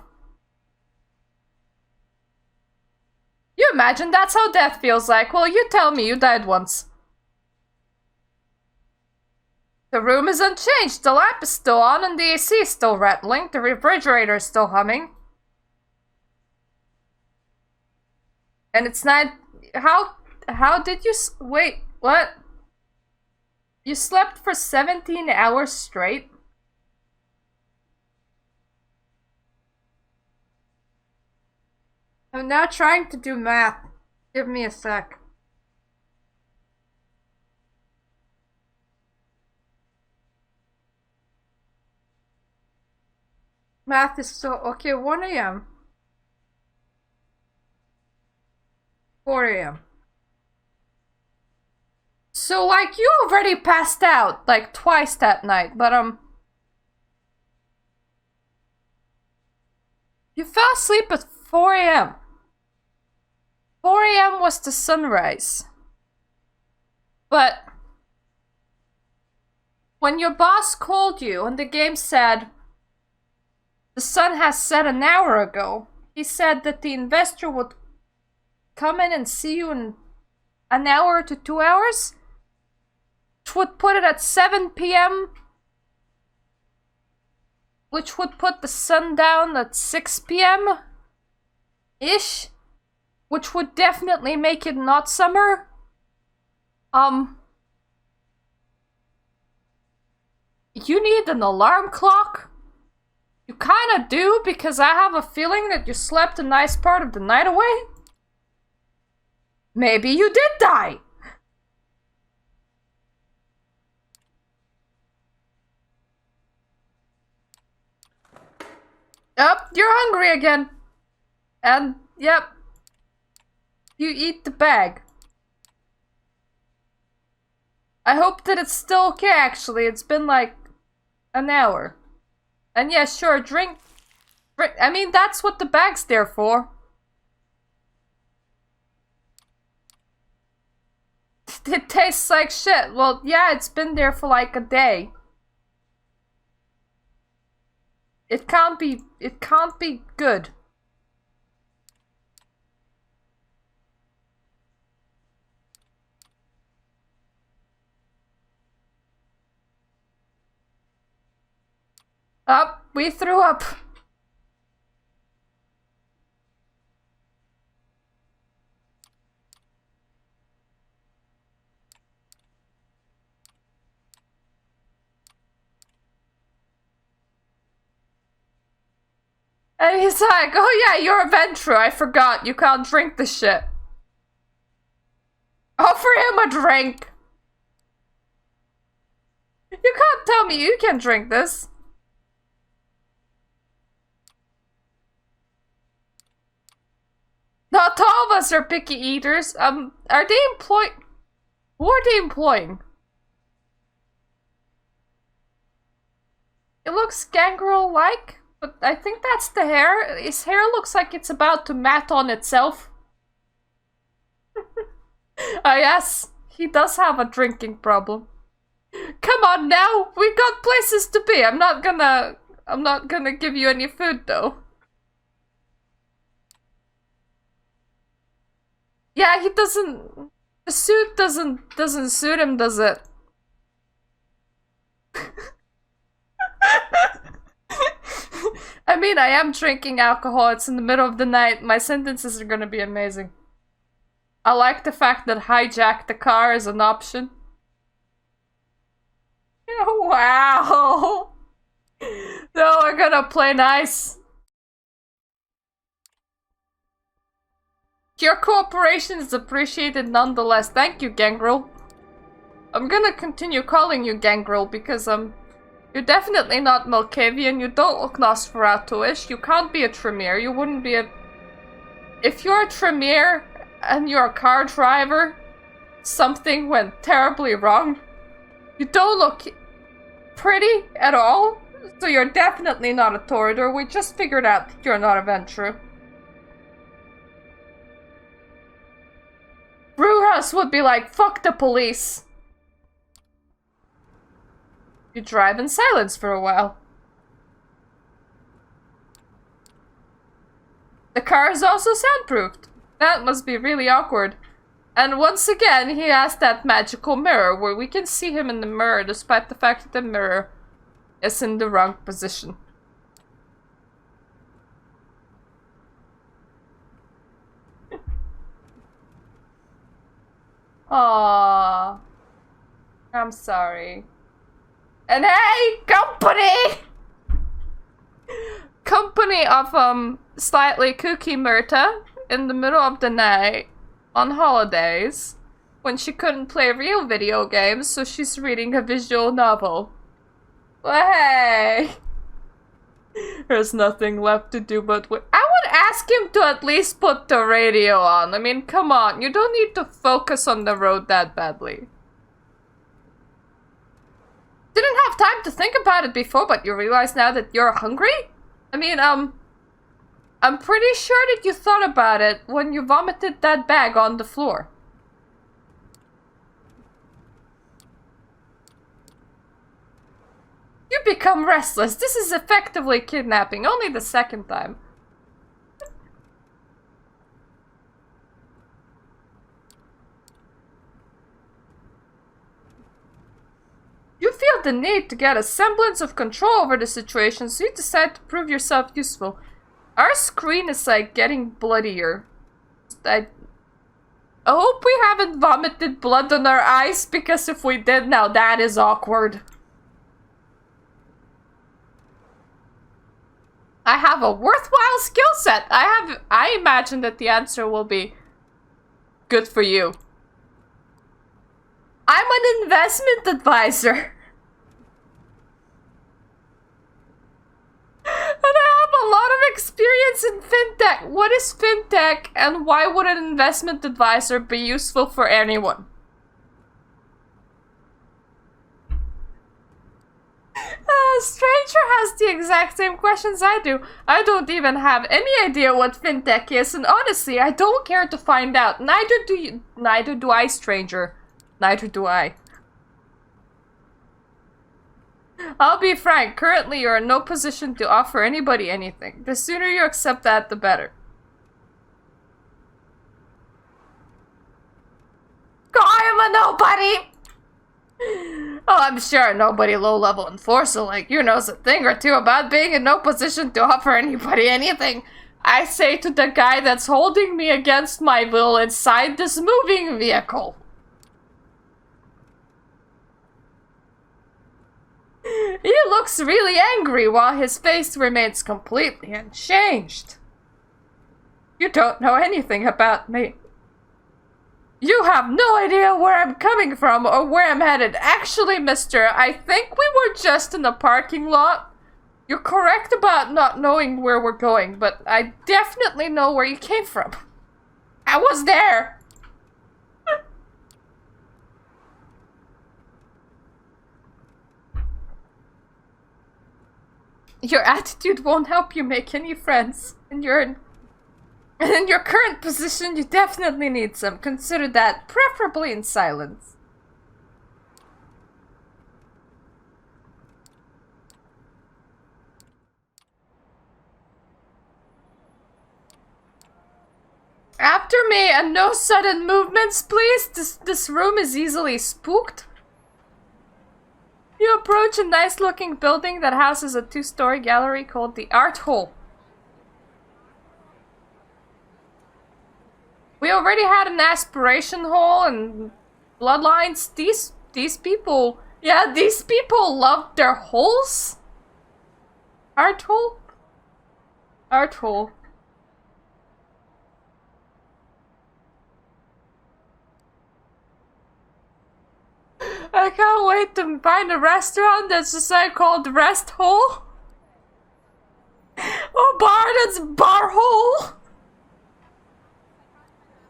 Speaker 1: You imagine that's how death feels like. Well, you tell me, you died once. The room is unchanged. The lamp is still on and the AC is still rattling. The refrigerator is still humming. And it's not... How did you... Wait, what? You slept for 17 hours straight? I'm now trying to do math. Give me a sec. Math is so... Okay, 1 a.m. 4 a.m. So, like, you already passed out, like, twice that night, but, you fell asleep at 4 a.m. 4 a.m. was the sunrise. But when your boss called you and the game said, the sun has set an hour ago, he said that the investor would come in and see you in an hour to 2 hours, which would put it at 7 p.m., which would put the sun down at 6 p.m. ish, which would definitely make it not summer. You need an alarm clock? You kinda do, because I have a feeling that you slept a nice part of the night away. Maybe you did die. Yep, you're hungry again. And, yep. You eat the bag. I hope that it's still okay, actually. It's been like an hour. And yeah, sure, drink. I mean, that's what the bag's there for. It tastes like shit. Well, yeah, it's been there for like a day. It can't be good. Up, we threw up. And he's like, oh yeah, you're a Ventrue. I forgot. You can't drink this shit. Offer him a drink. You can't tell me you can drink this. Not all of us are picky eaters. Are they employed? Who are they employing? It looks Gangrel-like. But I think that's the hair. His hair looks like it's about to mat on itself. Ah, yes. He does have a drinking problem. Come on now. We got places to be. I'm not gonna give you any food though. Yeah, he doesn't... The suit doesn't suit him, does it? I mean, I am drinking alcohol. It's in the middle of the night. My sentences are gonna be amazing. I like the fact that hijack the car is an option. Wow! No, we're gonna play nice. Your cooperation is appreciated nonetheless. Thank you, Gangrel. I'm gonna continue calling you Gangrel because, you're definitely not Malkavian, you don't look Nosferatu-ish, you can't be a Tremere, you wouldn't be a... If you're a Tremere and you're a car driver, something went terribly wrong. You don't look pretty at all, so you're definitely not a Toreador. We just figured out that you're not a Ventrue. Brewhouse would be like, fuck the police. You drive in silence for a while. The car is also soundproofed. That must be really awkward. And once again, he has that magical mirror where we can see him in the mirror despite the fact that the mirror is in the wrong position. Aww. I'm sorry. And hey, company! Company of, slightly kooky Mirta in the middle of the night on holidays when she couldn't play real video games, so she's reading a visual novel. Well, hey! There's nothing left to do but wait. I would ask him to at least put the radio on. I mean, come on, you don't need to focus on the road that badly. Didn't have time to think about it before, but you realize now that you're hungry? I mean, I'm pretty sure that you thought about it when you vomited that bag on the floor. You become restless. This is effectively kidnapping, only the second time. You feel the need to get a semblance of control over the situation, so you decide to prove yourself useful. Our screen is like getting bloodier. I hope we haven't vomited blood on our eyes, because if we did now, that is awkward. I have a worthwhile skill set. I imagine that the answer will be good for you. I'm an investment advisor. And I have a lot of experience in fintech. What is fintech and why would an investment advisor be useful for anyone? Stranger has the exact same questions I do. I don't even have any idea what fintech is, and honestly, I don't care to find out. Neither do you. Neither do I, stranger. Neither do I. I'll be frank, currently you're in no position to offer anybody anything. The sooner you accept that, the better. I am a nobody! Oh, I'm sure nobody low-level enforcer like you knows a thing or two about being in no position to offer anybody anything. I say to the guy that's holding me against my will inside this moving vehicle. He looks really angry while his face remains completely unchanged. You don't know anything about me. You have no idea where I'm coming from or where I'm headed. Actually, mister, I think we were just in the parking lot. You're correct about not knowing where we're going, but I definitely know where you came from. I was there. Your attitude won't help you make any friends, and in your current position, you definitely need some. Consider that, preferably in silence. After me, and no sudden movements, please. This room is easily spooked. You approach a nice-looking building that houses a 2-story gallery called the Art Hall. We already had an aspiration hall and bloodlines. These people, yeah, these people love their holes. Art hole? Art hole. I can't wait to find a restaurant that's just like called Rest Hole. Or bar that's Bar Hole.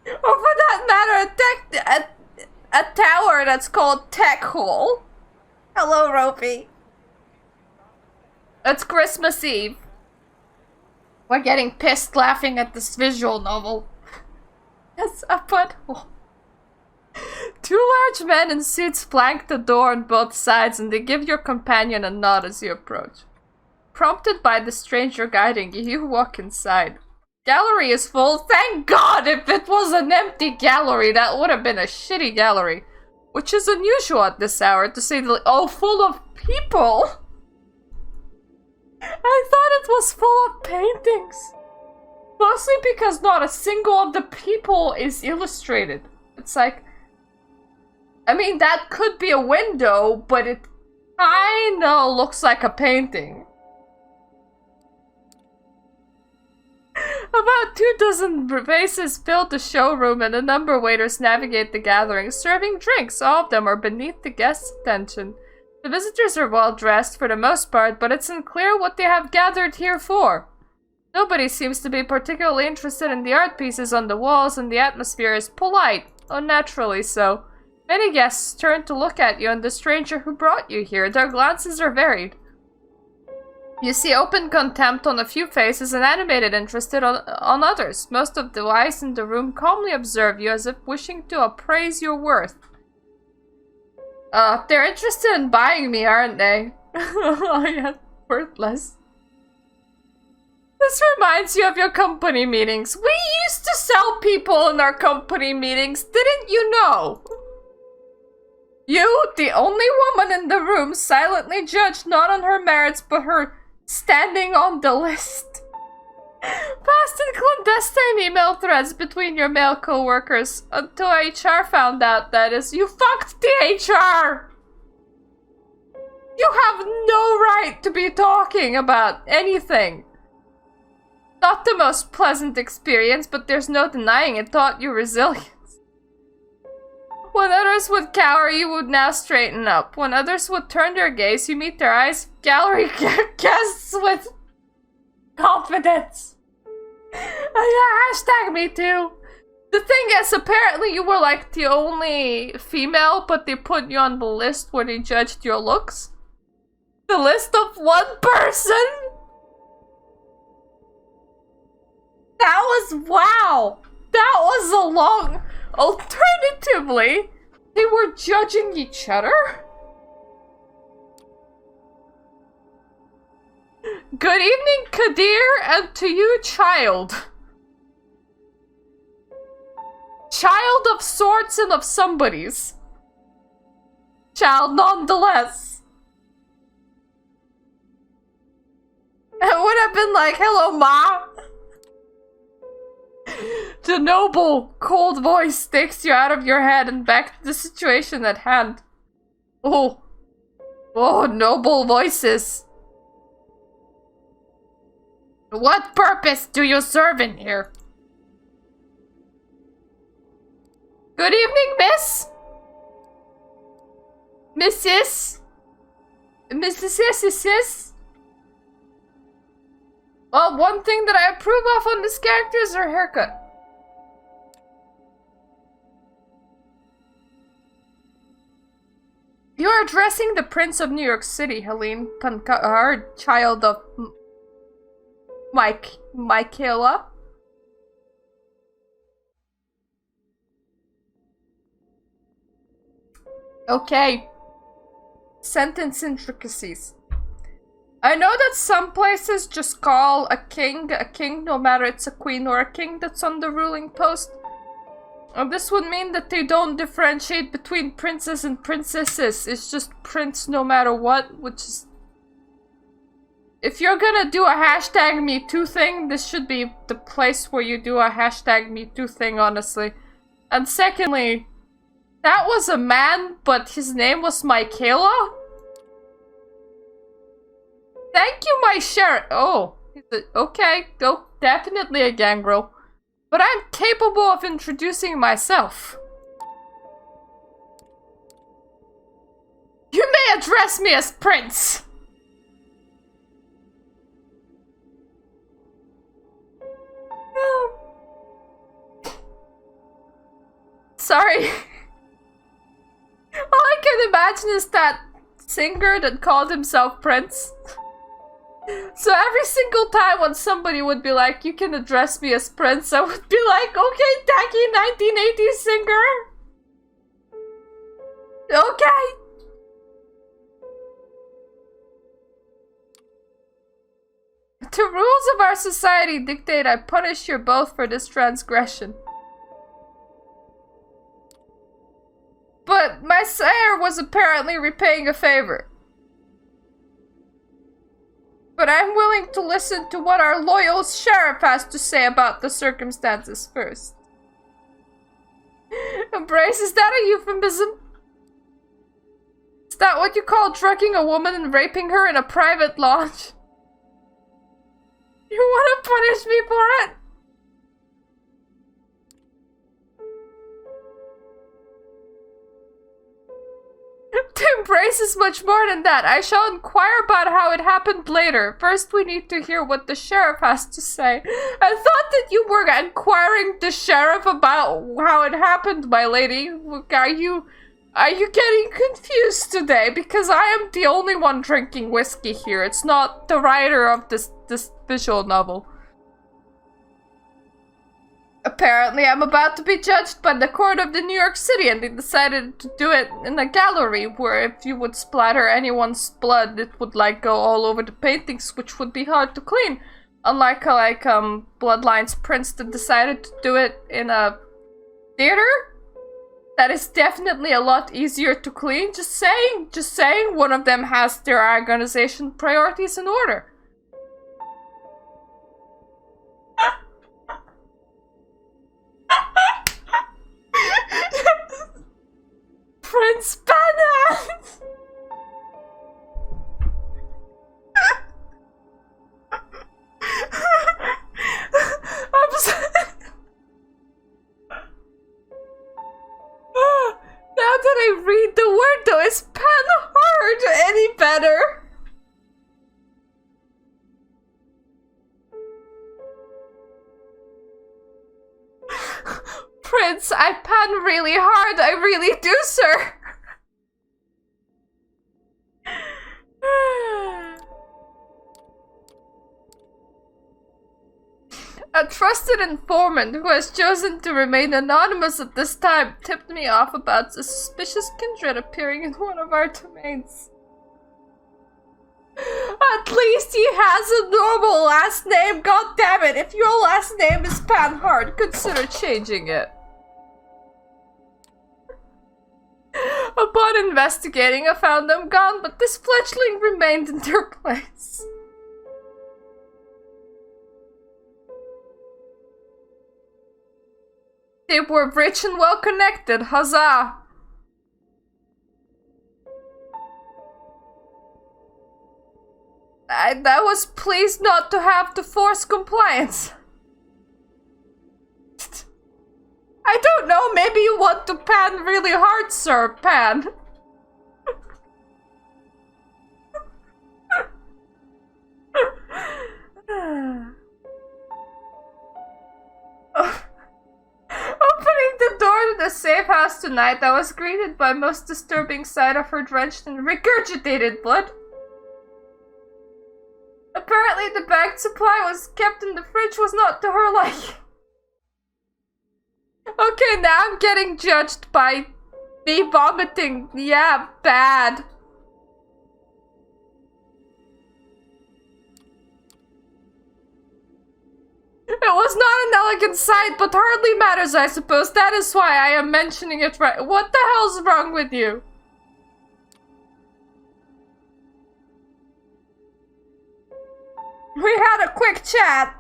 Speaker 1: Or for that matter, a tower that's called Tech Hole. Hello, Rophe. It's Christmas Eve. We're getting pissed laughing at this visual novel. It's a butthole. 2 large men in suits flank the door on both sides, and they give your companion a nod as you approach. Prompted by the stranger guiding you, you walk inside. Gallery is full. Thank God! If it was an empty gallery, that would have been a shitty gallery. Which is unusual at this hour, to say the least. Oh, full of people! I thought it was full of paintings. Mostly because not a single of the people is illustrated. It's like, I mean, that could be a window, but it kinda looks like a painting. About 24 faces filled the showroom, and a number of waiters navigate the gathering, serving drinks. All of them are beneath the guests' attention. The visitors are well dressed for the most part, but it's unclear what they have gathered here for. Nobody seems to be particularly interested in the art pieces on the walls, and the atmosphere is polite, unnaturally so. Many guests turn to look at you and the stranger who brought you here. Their glances are varied. You see open contempt on a few faces and animated interest on others. Most of the eyes in the room calmly observe you as if wishing to appraise your worth. They're interested in buying me, aren't they? I am worthless. This reminds you of your company meetings. We used to sell people in our company meetings, didn't you know? You, the only woman in the room, silently judged not on her merits but her standing on the list. Past and clandestine email threads between your male co-workers until HR found out, that is. You fucked the HR! You have no right to be talking about anything. Not the most pleasant experience, but there's no denying it taught you resilience. When others would cower, you would now straighten up. When others would turn their gaze, you meet their eyes. Gallery guests with confidence. Hashtag me too. The thing is, apparently you were like the only female, but they put you on the list where they judged your looks. The list of one person? That was, wow. That was a long... Alternatively, they were judging each other? Good evening, Kadir, and to you, child. Child of sorts and of somebody's. Child nonetheless. It would have been like, hello, Ma. The noble, cold voice takes you out of your head and back to the situation at hand. Oh, noble voices. What purpose do you serve in here? Good evening, miss. Mrs. Well, one thing that I approve of on this character is her haircut. You are addressing the Prince of New York City, Helene Pankard, child of Michaela. Okay. Sentence intricacies. I know that some places just call a king no matter it's a queen or a king that's on the ruling post. This would mean that they don't differentiate between princes and princesses. It's just prince no matter what, which is... If you're gonna do a hashtag Me Too thing, this should be the place where you do a hashtag Me Too thing, honestly. And secondly, that was a man, but his name was Michaela? Thank you, my sheriff. Oh, okay, definitely a gangrel. But I'm capable of introducing myself. You may address me as Prince. Sorry. All I can imagine is that singer that called himself Prince. So every single time when somebody would be like, you can address me as Prince, I would be like, okay, tacky 1980s singer. Okay. The rules of our society dictate I punish you both for this transgression. But my sire was apparently repaying a favor. But I'm willing to listen to what our loyal sheriff has to say about the circumstances first. Embrace, is that a euphemism? that what you call drugging a woman and raping her in a private lodge? You want to punish me for it? To embrace is much more than that. I shall inquire about how it happened later. First, we need to hear what the sheriff has to say. I thought that you were inquiring the sheriff about how it happened, my lady. Are you getting confused today? Because I am the only one drinking whiskey here. It's not the writer of this visual novel. Apparently, I'm about to be judged by the court of the New York City, and they decided to do it in a gallery where if you would splatter anyone's blood, it would go all over the paintings, which would be hard to clean. Unlike Bloodlines prints that decided to do it in a theater, that is definitely a lot easier to clean. Just saying. One of them has their organization priorities in order. Prince Bannon! I'm sorry. Now that I read the word though, is Pan hard any better? Prince, I pan really hard. I really do, sir. A trusted informant who has chosen to remain anonymous at this time tipped me off about a suspicious kindred appearing in one of our domains. At least he has a normal last name, goddammit! If your last name is Panhard, consider changing it. Upon investigating, I found them gone, but this fledgling remained in their place. They were rich and well connected, huzzah! I was pleased not to have to force compliance. I don't know, maybe you want to pan really hard, sir. Pan. Opening the door to the safe house tonight, I was greeted by most disturbing sight of her drenched in regurgitated blood. Apparently the bagged supply was kept in the fridge was not to her liking. Okay, now I'm getting judged by me vomiting. Yeah, bad. It was not an elegant sight, but hardly matters, I suppose. That is why I am mentioning it right. What the hell's wrong with you? We had a quick chat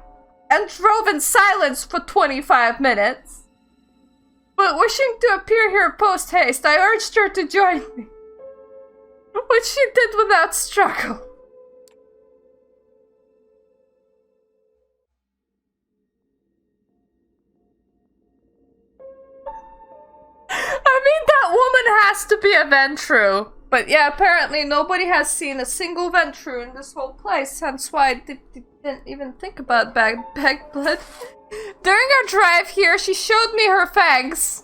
Speaker 1: and drove in silence for 25 minutes. But wishing to appear here post-haste, I urged her to join me, which she did without struggle. I mean, that woman has to be a Ventru. But yeah, apparently nobody has seen a single Ventru in this whole place, hence why I didn't even think about bag blood. During our drive here, she showed me her fangs.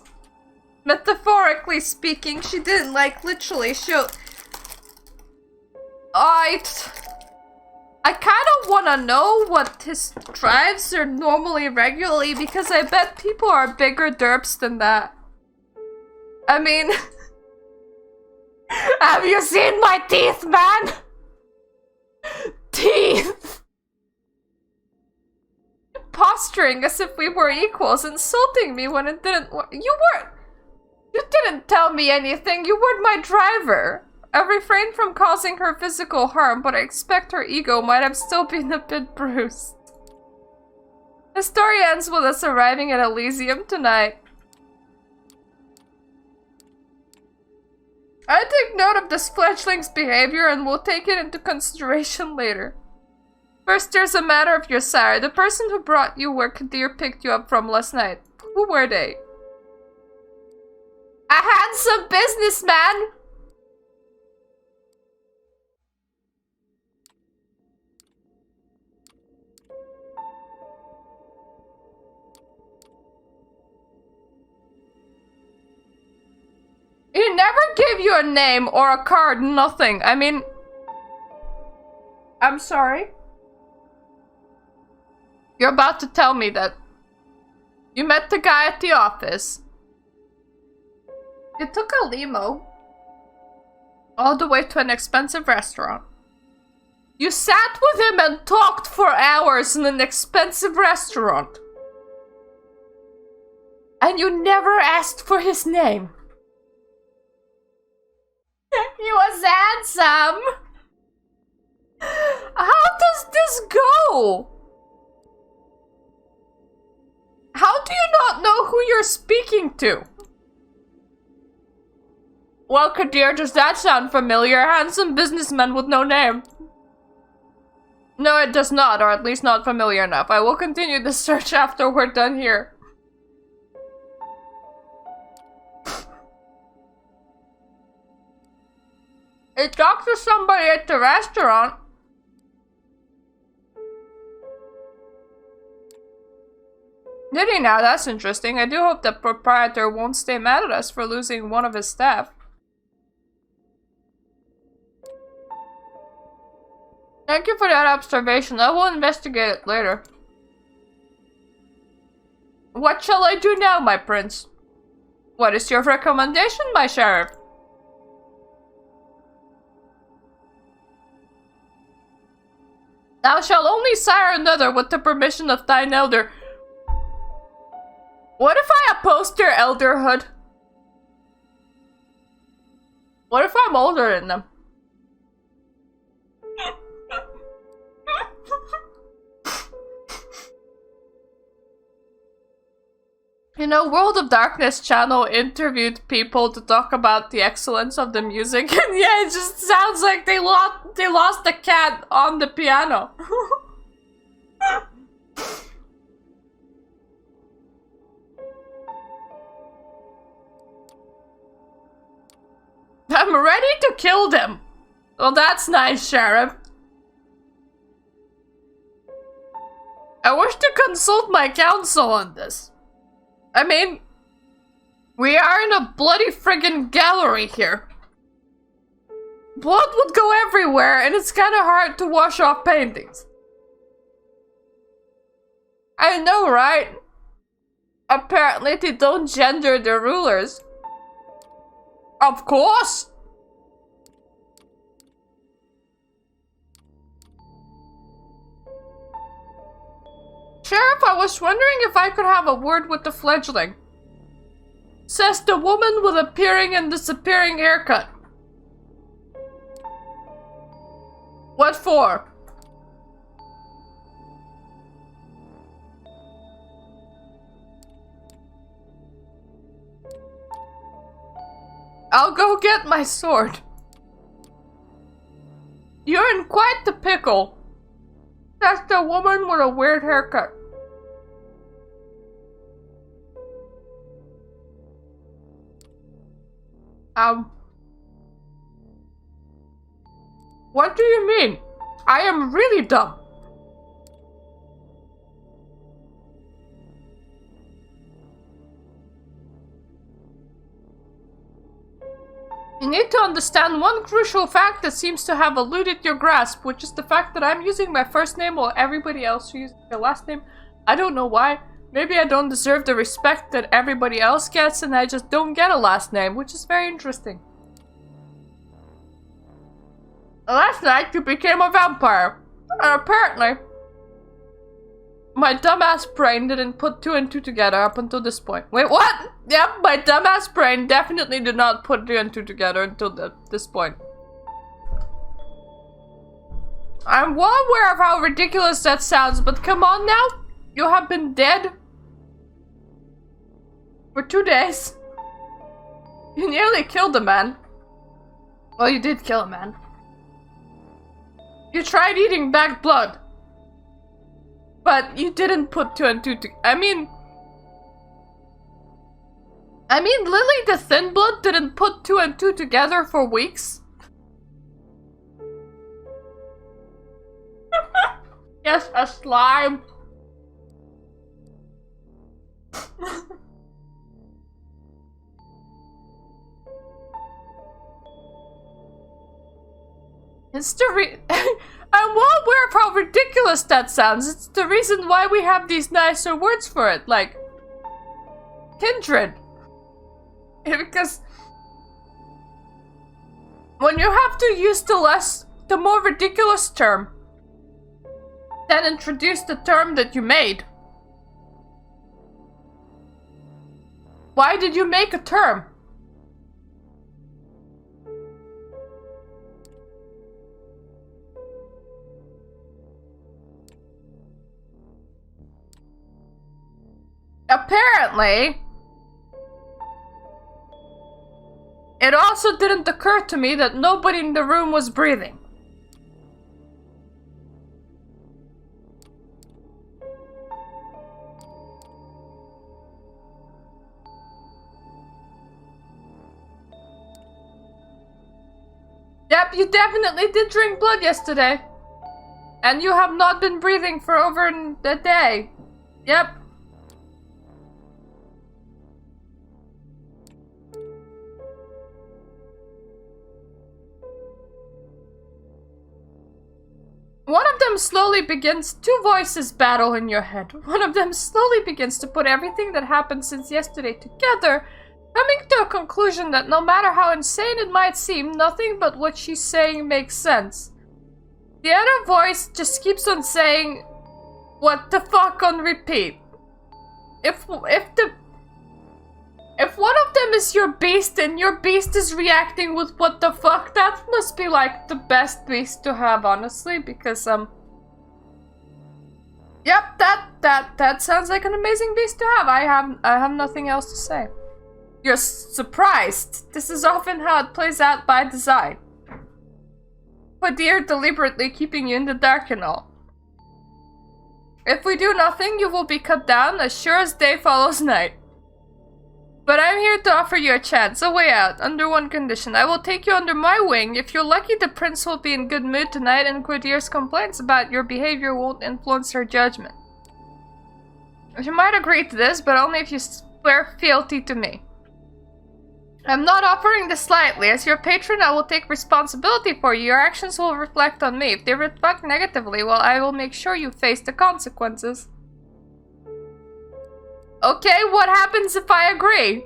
Speaker 1: Metaphorically speaking, she didn't, literally show... I kind of want to know what his drives are normally regularly, because I bet people are bigger derps than that. I mean... Have you seen my teeth, man? Teeth! Posturing as if we were equals, insulting me when it didn't work. You didn't tell me anything, you weren't my driver. I refrained from causing her physical harm, but I expect her ego might have still been a bit bruised. The story ends with us arriving at Elysium tonight. I take note of this fledgling's behavior and will take it into consideration later. First, there's a matter of your sire. The person who brought you where Kadir picked you up from last night. Who were they? A handsome businessman! He never gave you a name or a card, nothing. I mean... I'm sorry? You're about to tell me that you met the guy at the office. You took a limo all the way to an expensive restaurant. You sat with him and talked for hours in an expensive restaurant. And you never asked for his name. He was handsome. How does this go? How do you not know who you're speaking to? Well, Kadir, does that sound familiar? Handsome businessman with no name. No, it does not, or at least not familiar enough. I will continue the search after we're done here. He talked to somebody at the restaurant. Did he now? That's interesting. I do hope the proprietor won't stay mad at us for losing one of his staff. Thank you for that observation. I will investigate it later. What shall I do now, my prince? What is your recommendation, my sheriff? Thou shalt only sire another with the permission of thine elder. What if I oppose their elderhood? What if I'm older than them? You know, World of Darkness channel interviewed people to talk about the excellence of the music, and yeah, it just sounds like they lost the cat on the piano. I'm ready to kill them. Well, that's nice, Sheriff. I wish to consult my counsel on this. I mean, we are in a bloody friggin' gallery here. Blood would go everywhere, and it's kinda hard to wash off paintings. I know, right? Apparently they don't gender their rulers. Of course! Sheriff, I was wondering if I could have a word with the fledgling. Says the woman with appearing and disappearing haircut. What for? I'll go get my sword. You're in quite the pickle. That's the woman with a weird haircut. What do you mean? I am really dumb. You need to understand one crucial fact that seems to have eluded your grasp, which is the fact that I'm using my first name while everybody else uses their last name. I don't know why. Maybe I don't deserve the respect that everybody else gets and I just don't get a last name, which is very interesting. Last night you became a vampire, and apparently my dumbass brain didn't put two and two together up until this point. Wait, what? Yep, my dumbass brain definitely did not put two and two together until this point. I'm well aware of how ridiculous that sounds, but come on now. You have been dead for 2 days. You nearly killed a man. Well, you did kill a man. You tried eating back blood. But you didn't put two and two together. I mean, Lily the Thin Blood didn't put two and two together for weeks. Yes, a slime. It's the I'm well aware of how ridiculous that sounds. It's the reason why we have these nicer words for it, like kindred. Because when you have to use the more ridiculous term, then introduce the term that you made. Why did you make a term? Apparently, it also didn't occur to me that nobody in the room was breathing. Yep, you definitely did drink blood yesterday. And you have not been breathing for over a day. Yep. One of them slowly begins, two voices battle in your head. One of them slowly begins to put everything that happened since yesterday together, coming to a conclusion that no matter how insane it might seem, nothing but what she's saying makes sense. The other voice just keeps on saying, "What the fuck" on repeat. If one of them is your beast and your beast is reacting with "what the fuck," that must be like the best beast to have, honestly, because yep, that sounds like an amazing beast to have. I have nothing else to say. You're surprised. This is often how it plays out by design. Qadir deliberately keeping you in the dark and all. If we do nothing, you will be cut down as sure as day follows night. But I'm here to offer you a chance, a way out, under one condition. I will take you under my wing. If you're lucky, the prince will be in good mood tonight and Qadir's complaints about your behavior won't influence her judgment. You might agree to this, but only if you swear fealty to me. I'm not offering this lightly. As your patron, I will take responsibility for you. Your actions will reflect on me. If they reflect negatively, well, I will make sure you face the consequences. Okay, what happens if I agree?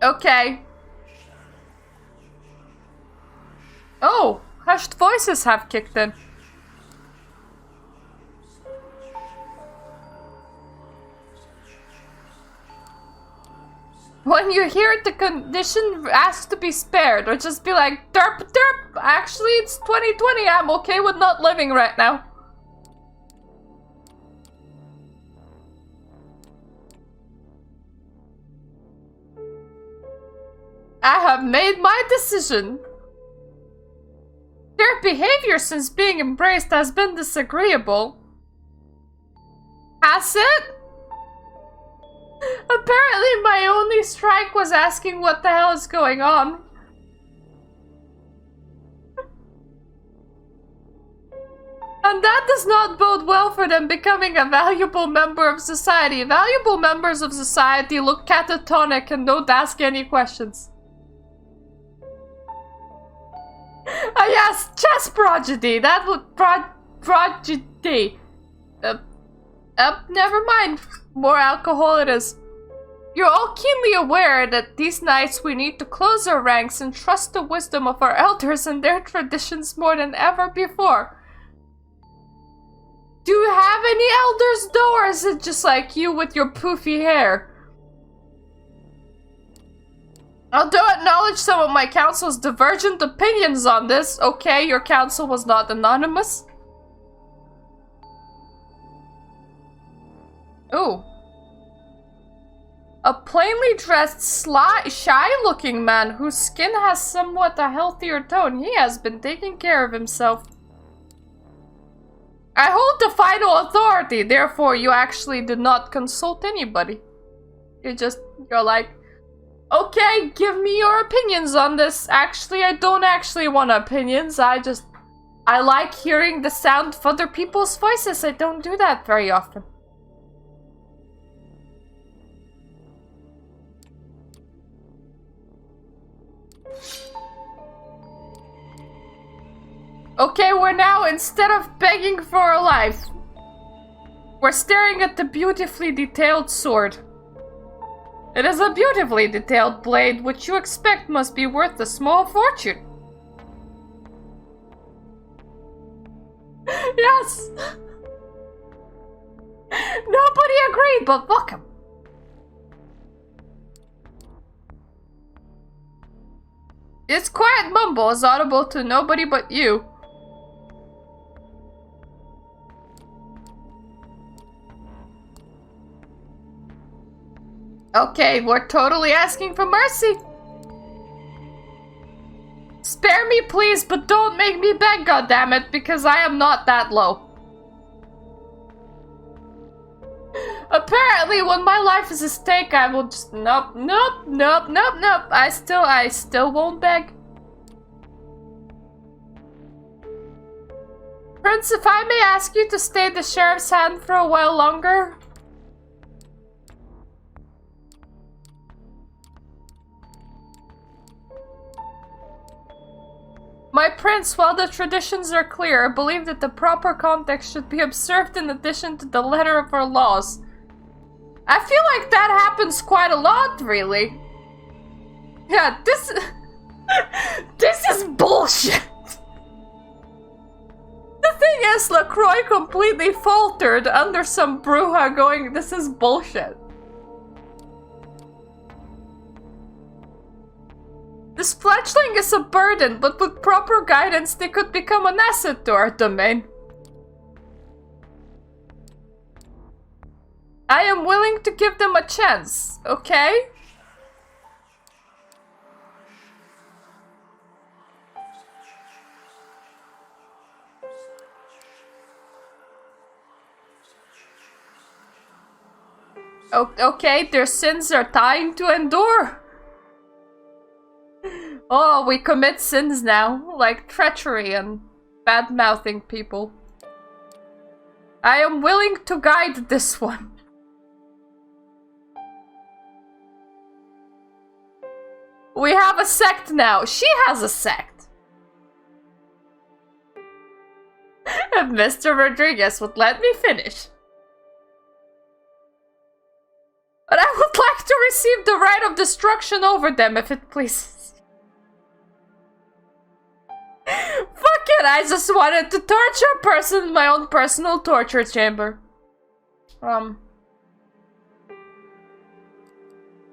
Speaker 1: Okay. Oh, hushed voices have kicked in. When you hear the condition, ask to be spared, or just be like, derp, derp, actually it's 2020, I'm okay with not living right now. I have made my decision. Their behavior since being embraced has been disagreeable. Has it? Apparently my only strike was asking what the hell is going on. And that does not bode well for them becoming a valuable member of society. Valuable members of society look catatonic and don't ask any questions. Ah yes, chess prodigy. That would prodigy. Never mind. More alcohol it is. You're all keenly aware that these nights we need to close our ranks and trust the wisdom of our elders and their traditions more than ever before. Do you have any elders though, or is it just like you with your poofy hair? Although I acknowledge some of my council's divergent opinions on this, okay, your council was not anonymous. Ooh. A plainly dressed, shy-looking man whose skin has somewhat a healthier tone. He has been taking care of himself. I hold the final authority, therefore you actually did not consult anybody. You're like, okay, give me your opinions on this. Actually, I don't actually want opinions. I like hearing the sound of other people's voices. I don't do that very often. Okay, we're now, instead of begging for our life, we're staring at the beautifully detailed sword. It is a beautifully detailed blade, which you expect must be worth a small fortune. Yes! Nobody agreed, but fuck him. Its quiet mumble is audible to nobody but you. Okay, we're totally asking for mercy. Spare me, please, but don't make me beg, goddammit, because I am not that low. Apparently, when my life is at stake, I will just nope. I still won't beg. Prince, if I may ask you to stay the sheriff's hand for a while longer. My prince, while the traditions are clear, I believe that the proper context should be observed in addition to the letter of our laws. I feel like that happens quite a lot, really. Yeah, this is bullshit. The thing is, LaCroix completely faltered under some brouhaha going, this is bullshit. This fledgling is a burden, but with proper guidance they could become an asset to our domain. I am willing to give them a chance, okay? Okay, their sins are time to endure. Oh, we commit sins now, like treachery and bad-mouthing people. I am willing to guide this one. We have a sect now. She has a sect. If Mr. Rodriguez would let me finish. But I would like to receive the right of destruction over them, if it pleases. Fuck it, I just wanted to torture a person in my own personal torture chamber.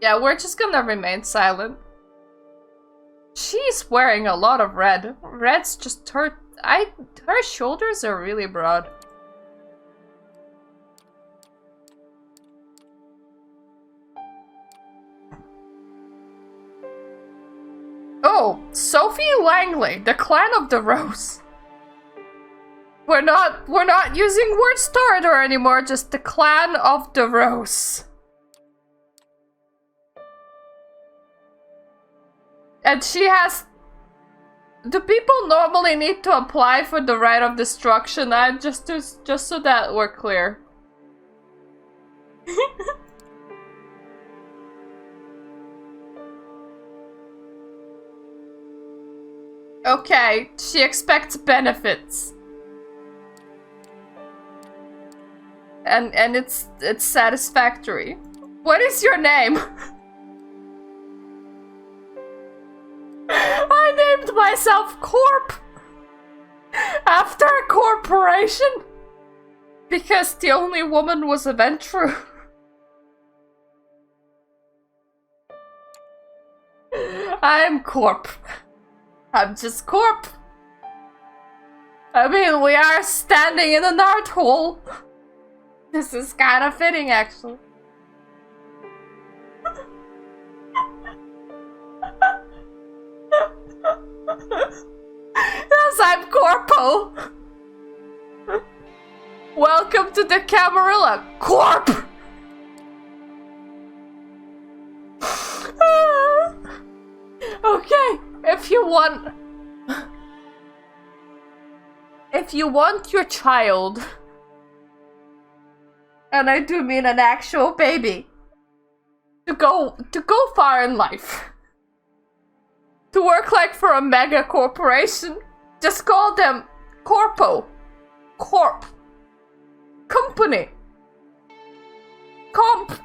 Speaker 1: Yeah, we're just gonna remain silent. She's wearing a lot of red. Red's just her shoulders are really broad. Oh, Sophie Langley, the Clan of the Rose. We're not using word starter anymore, just the Clan of the Rose. And she has... Do people normally need to apply for the right of destruction? Just so that we're clear. Okay, she expects benefits. And it's satisfactory. What is your name? I named myself Corp after a corporation because the only woman was a Ventru. I'm Corp. I'm just Corp. I mean, we are standing in an art hole. This is kind of fitting, actually. Yes, I'm Corpo. Welcome to the Camarilla, Corp. Okay, if you want your child, and I do mean an actual baby, to go far in life, to work like for a mega corporation, just call them Corpo, Corp, Company, Comp,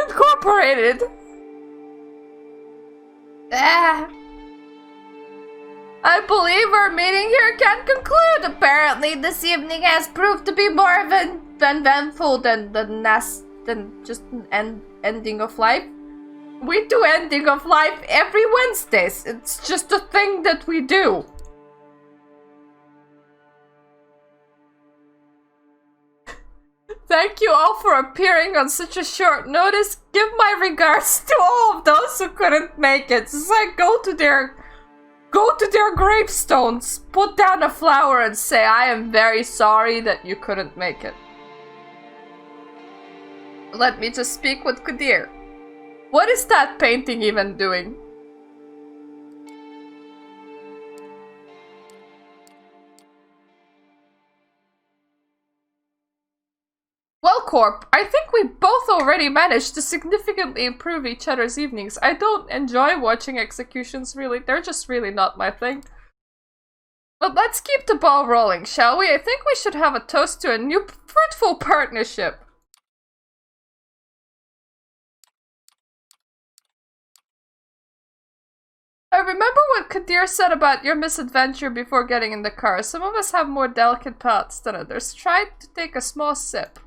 Speaker 1: Incorporated. I believe our meeting here can conclude. Apparently, this evening has proved to be more eventful than just an ending of life. We do ending of life every Wednesdays. It's just a thing that we do. Thank you all for appearing on such a short notice. Give my regards to all of those who couldn't make it. Just like go to their gravestones, put down a flower and say, I am very sorry that you couldn't make it. Let me just speak with Kadir. What is that painting even doing? Well, Corp, I think we both already managed to significantly improve each other's evenings. I don't enjoy watching executions, really. They're just really not my thing. But let's keep the ball rolling, shall we? I think we should have a toast to a new fruitful partnership. I remember what Kadir said about your misadventure before getting in the car. Some of us have more delicate palates than others. Try to take a small sip.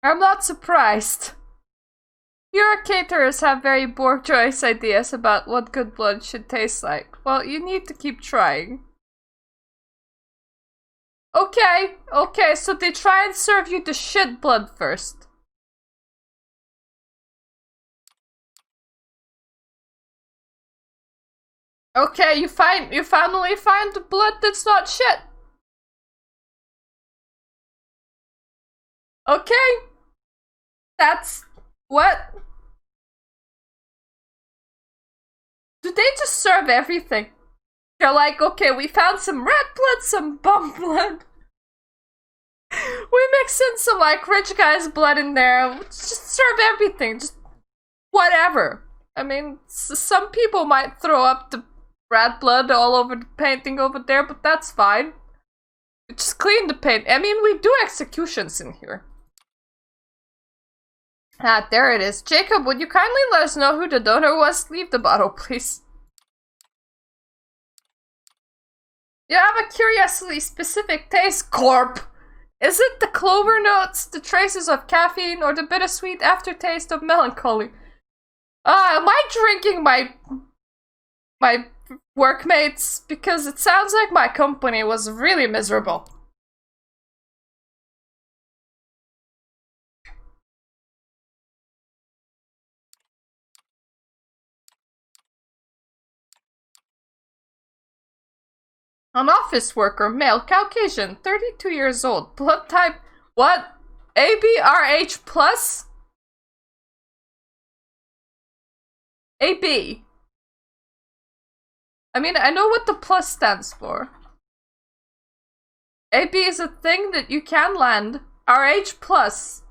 Speaker 1: I'm not surprised. Your caterers have very bourgeois ideas about what good blood should taste like. Well, you need to keep trying. Okay, so they try and serve you the shit blood first. Okay, you finally find the blood that's not shit. Okay. That's what? Do they just serve everything? They're like, okay, we found some rat blood, some bum blood. We mix in some like rich guy's blood in there. Just serve everything. Just whatever. I mean, some people might throw up the rat blood all over the painting over there, but that's fine. Just clean the paint. I mean, we do executions in here. Ah, there it is. Jacob, would you kindly let us know who the donor was? Leave the bottle, please. You have a curiously specific taste, Corp. Is it the clover notes, the traces of caffeine, or the bittersweet aftertaste of melancholy? Am I drinking my workmates? Because it sounds like my company was really miserable. An office worker, male, Caucasian, 32 years old, blood type, what? ABRH plus? AB. I mean, I know what the plus stands for. AB is a thing that you can land. RH plus.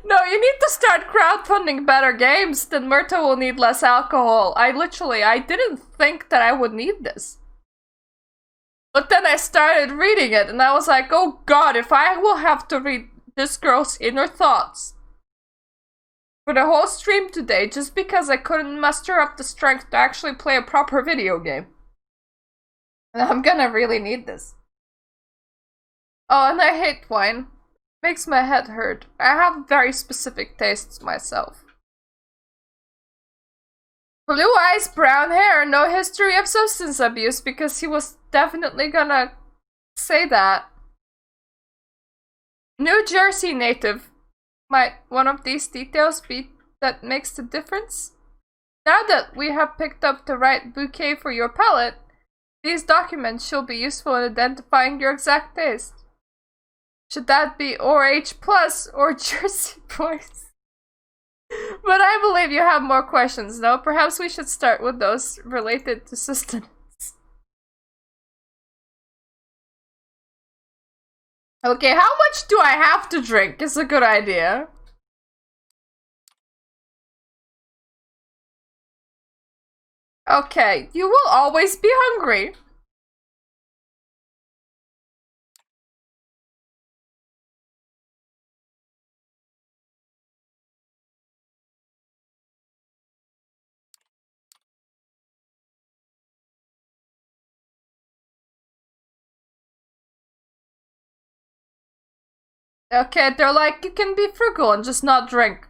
Speaker 1: No, you need to start crowdfunding better games, then Mirta will need less alcohol. I didn't think that I would need this. But then I started reading it, and I was like, oh god, if I will have to read this girl's inner thoughts. for the whole stream today just because I couldn't muster up the strength to actually play a proper video game. And I'm gonna really need this. Oh, and I hate wine. Makes my head hurt. I have very specific tastes myself. Blue eyes, brown hair, no history of substance abuse, because he was definitely gonna say that. New Jersey native. Might one of these details be that makes the difference? Now that we have picked up the right bouquet for your palate, these documents should be useful in identifying your exact taste. Should that be RH plus or Jersey boys? But I believe you have more questions, though. Perhaps we should start with those related to sustenance. Okay, how much do I have to drink is a good idea. Okay, you will always be hungry. Okay, they're like, you can be frugal and just not drink.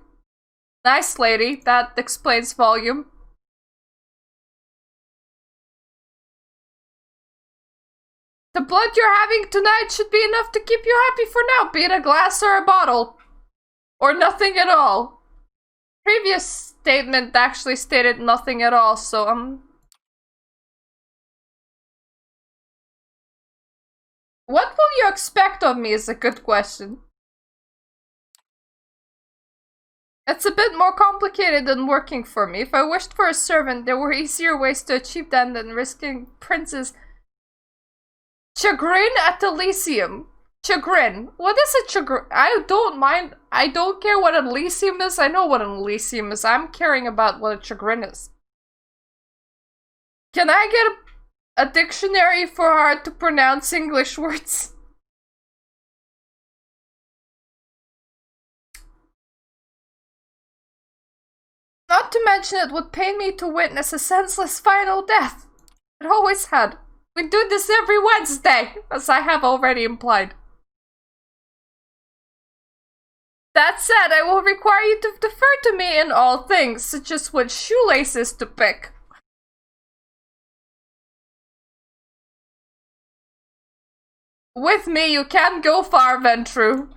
Speaker 1: Nice lady, that explains volume. The blood you're having tonight should be enough to keep you happy for now, be it a glass or a bottle. Or nothing at all. Previous statement actually stated nothing at all, so what will you expect of me is a good question. It's a bit more complicated than working for me. If I wished for a servant, there were easier ways to achieve that than risking Prince's chagrin at Elysium. Chagrin. What is a chagrin? I don't mind. I don't care what an Elysium is. I know what an Elysium is. I'm caring about what a chagrin is. Can I get a dictionary for hard to pronounce English words? Not to mention it would pain me to witness a senseless final death. It always had. We do this every Wednesday, as I have already implied. That said, I will require you to defer to me in all things, such as which shoelaces to pick. With me, you can't go far, Ventru.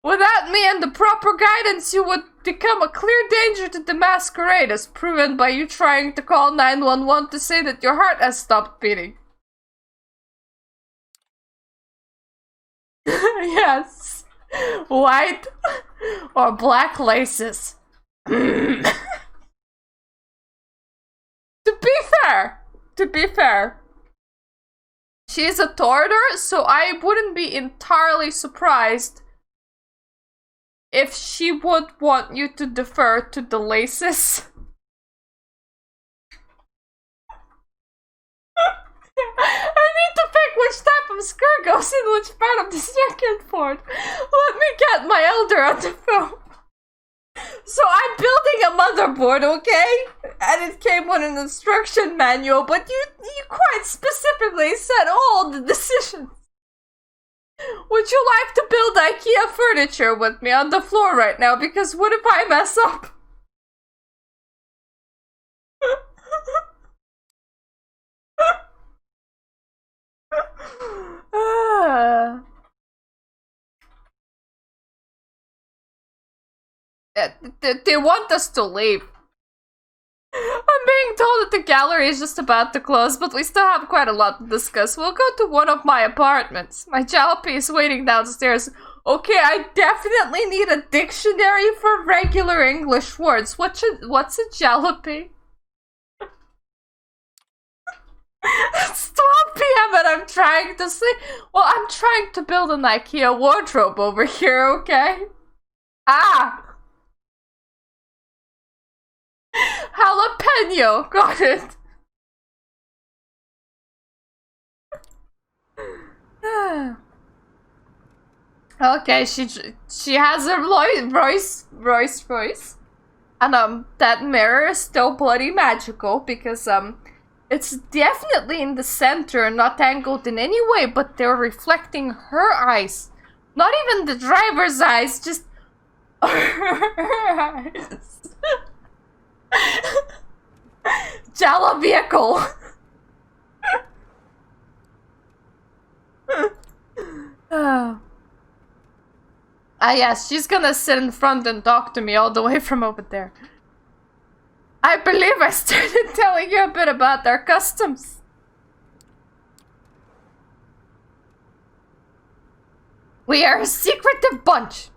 Speaker 1: Without me and the proper guidance, you would become a clear danger to the Masquerade, as proven by you trying to call 911 to say that your heart has stopped beating. Yes. White or black laces. To be fair, she's a Tortor, so I wouldn't be entirely surprised if she would want you to defer to the laces. I need to pick which type of skirt goes in which part of the second fort. Let me get my elder on the phone. So I'm building a motherboard, okay? And it came with an instruction manual, but you quite specifically said all the decisions. Would you like to build IKEA furniture with me on the floor right now? Because what if I mess up? They want us to leave. I'm being told that the gallery is just about to close, but we still have quite a lot to discuss. We'll go to one of my apartments. My jalopy is waiting downstairs. Okay, I definitely need a dictionary for regular English words. What's a jalopy? It's 12 p.m. and I'm trying to sleep. Well, I'm trying to build an IKEA wardrobe over here, okay? Ah! Jalapeno! Got it! Okay, she has a Royce voice. And that mirror is still bloody magical because it's definitely in the center, not angled in any way, but they're reflecting her eyes. Not even the driver's eyes, just her eyes. Jello vehicle. Oh. Ah yes, she's gonna sit in front and talk to me all the way from over there. I believe I started telling you a bit about our customs. We are a secretive bunch.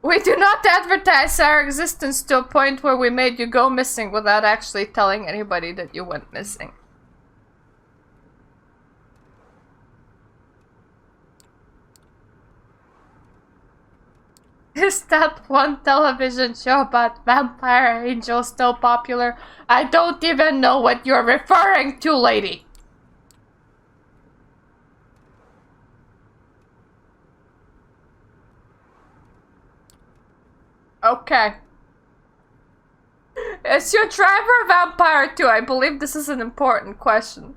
Speaker 1: We do not advertise our existence to a point where we made you go missing without actually telling anybody that you went missing. Is that one television show about vampire angels still popular? I don't even know what you're referring to, lady. Okay. Is your driver a vampire too? I believe this is an important question.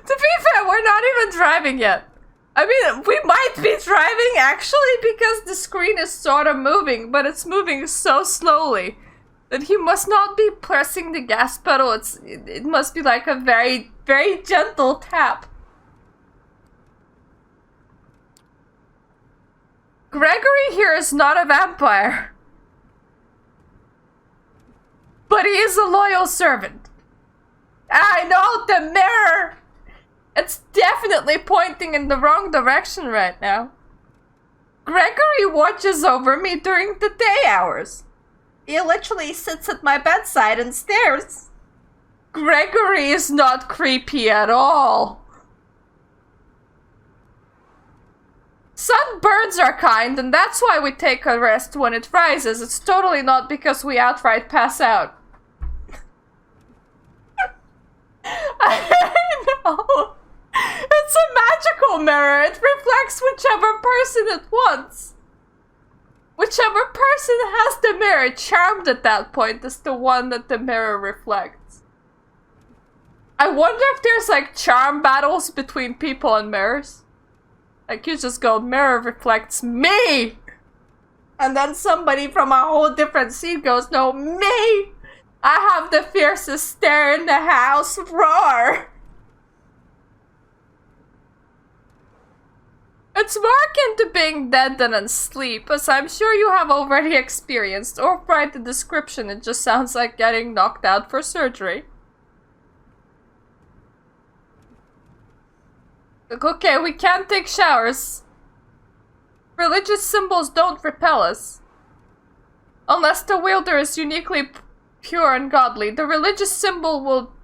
Speaker 1: To be fair, we're not even driving yet. I mean, we might be driving actually because the screen is sort of moving, but it's moving so slowly that he must not be pressing the gas pedal. It must be like a very, very gentle tap. Gregory here is not a vampire, but he is a loyal servant. I know the mirror! It's definitely pointing in the wrong direction right now. Gregory watches over me during the day hours. He literally sits at my bedside and stares. Gregory is not creepy at all. Sunbirds are kind, and that's why we take a rest when it rises. It's totally not because we outright pass out. I know. It's a magical mirror. It reflects whichever person it wants. Whichever person has the mirror charmed at that point is the one that the mirror reflects. I wonder if there's like charm battles between people and mirrors. Like you just go, mirror reflects me! And then somebody from a whole different scene goes, no, me! I have the fiercest stare in the house, roar! It's more akin to being dead than asleep, as I'm sure you have already experienced, or write the description, it just sounds like getting knocked out for surgery. Okay, we can't take showers. Religious symbols don't repel us. Unless the wielder is uniquely pure and godly, the religious symbol will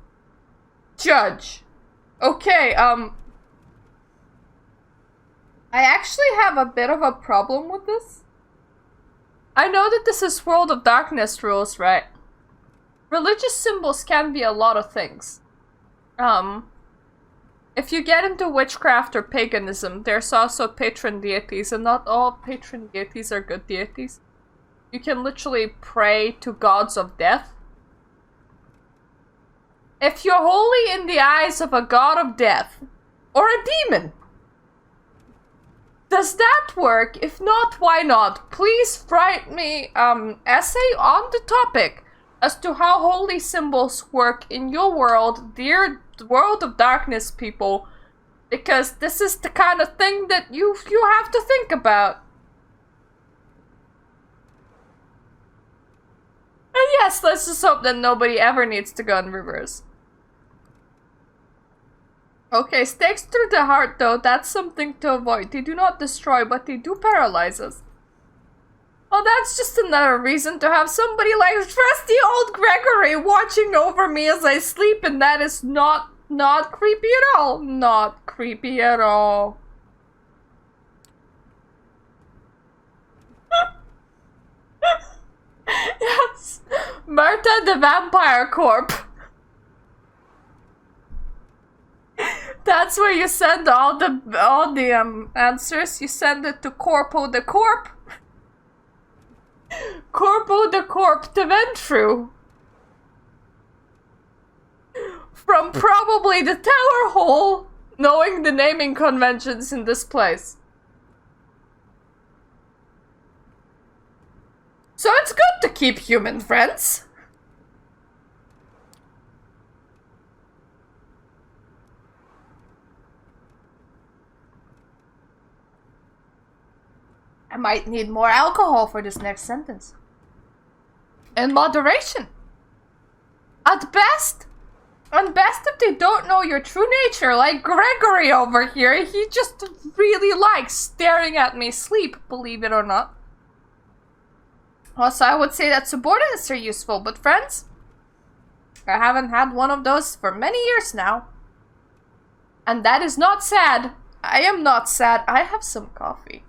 Speaker 1: judge. Okay, I actually have a bit of a problem with this. I know that this is World of Darkness rules, right? Religious symbols can be a lot of things. If you get into witchcraft or paganism, there's also patron deities, and not all patron deities are good deities. You can literally pray to gods of death. If you're holy in the eyes of a god of death, or a demon, does that work? If not, why not? Please write me essay on the topic as to how holy symbols work in your world, dear World of Darkness people, because this is the kind of thing that you have to think about. And yes, let's just hope that nobody ever needs to go in reverse. Okay, stakes through the heart though, that's something to avoid. They do not destroy, but they do paralyze us. Well, that's just another reason to have somebody like trusty old Gregory watching over me as I sleep, and that is not creepy at all. Not creepy at all. Yes, Mirta the Vampire Corp. That's where you send all the answers. You send it to Corpo the Corp. Corpo the Corp to Ventru. From probably the Tower Hole, knowing the naming conventions in this place. So it's good to keep human friends. I might need more alcohol for this next sentence. In moderation. At best if they don't know your true nature, like Gregory over here, he just really likes staring at me sleep, believe it or not. Also, I would say that subordinates are useful, but friends? I haven't had one of those for many years now. And that is not sad. I am not sad. I have some coffee.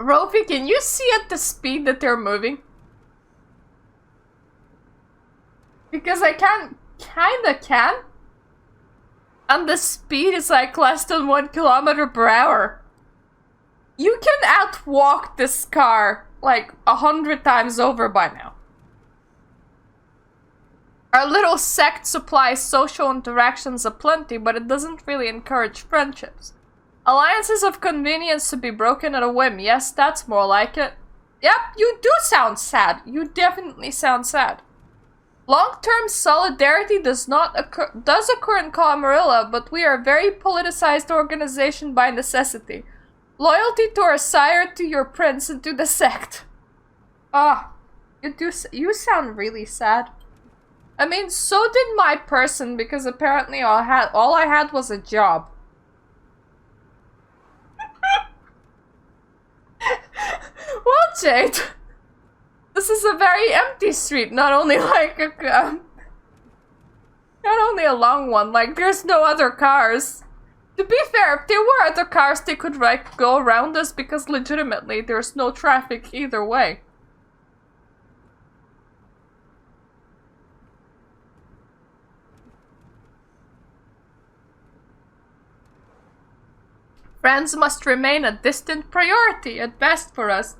Speaker 1: Rophe, can you see at the speed that they're moving? Because I kinda can. And the speed is like less than 1 kilometer per hour. You can outwalk this car like 100 times over by now. Our little sect supplies social interactions aplenty, but it doesn't really encourage friendships. Alliances of convenience to be broken at a whim. Yes, that's more like it. Yep, you do sound sad. You definitely sound sad. Long-term solidarity does occur in Camarilla, but we are a very politicized organization by necessity. Loyalty to our sire, to your prince, and to the sect. Ah, you sound really sad. I mean, so did my person, because apparently all I had was a job. Well, Jade, this is a very empty street, not only like not only a long one, like there's no other cars. To be fair, if there were other cars, they could like go around us because legitimately there's no traffic either way. Friends must remain a distant priority at best for us.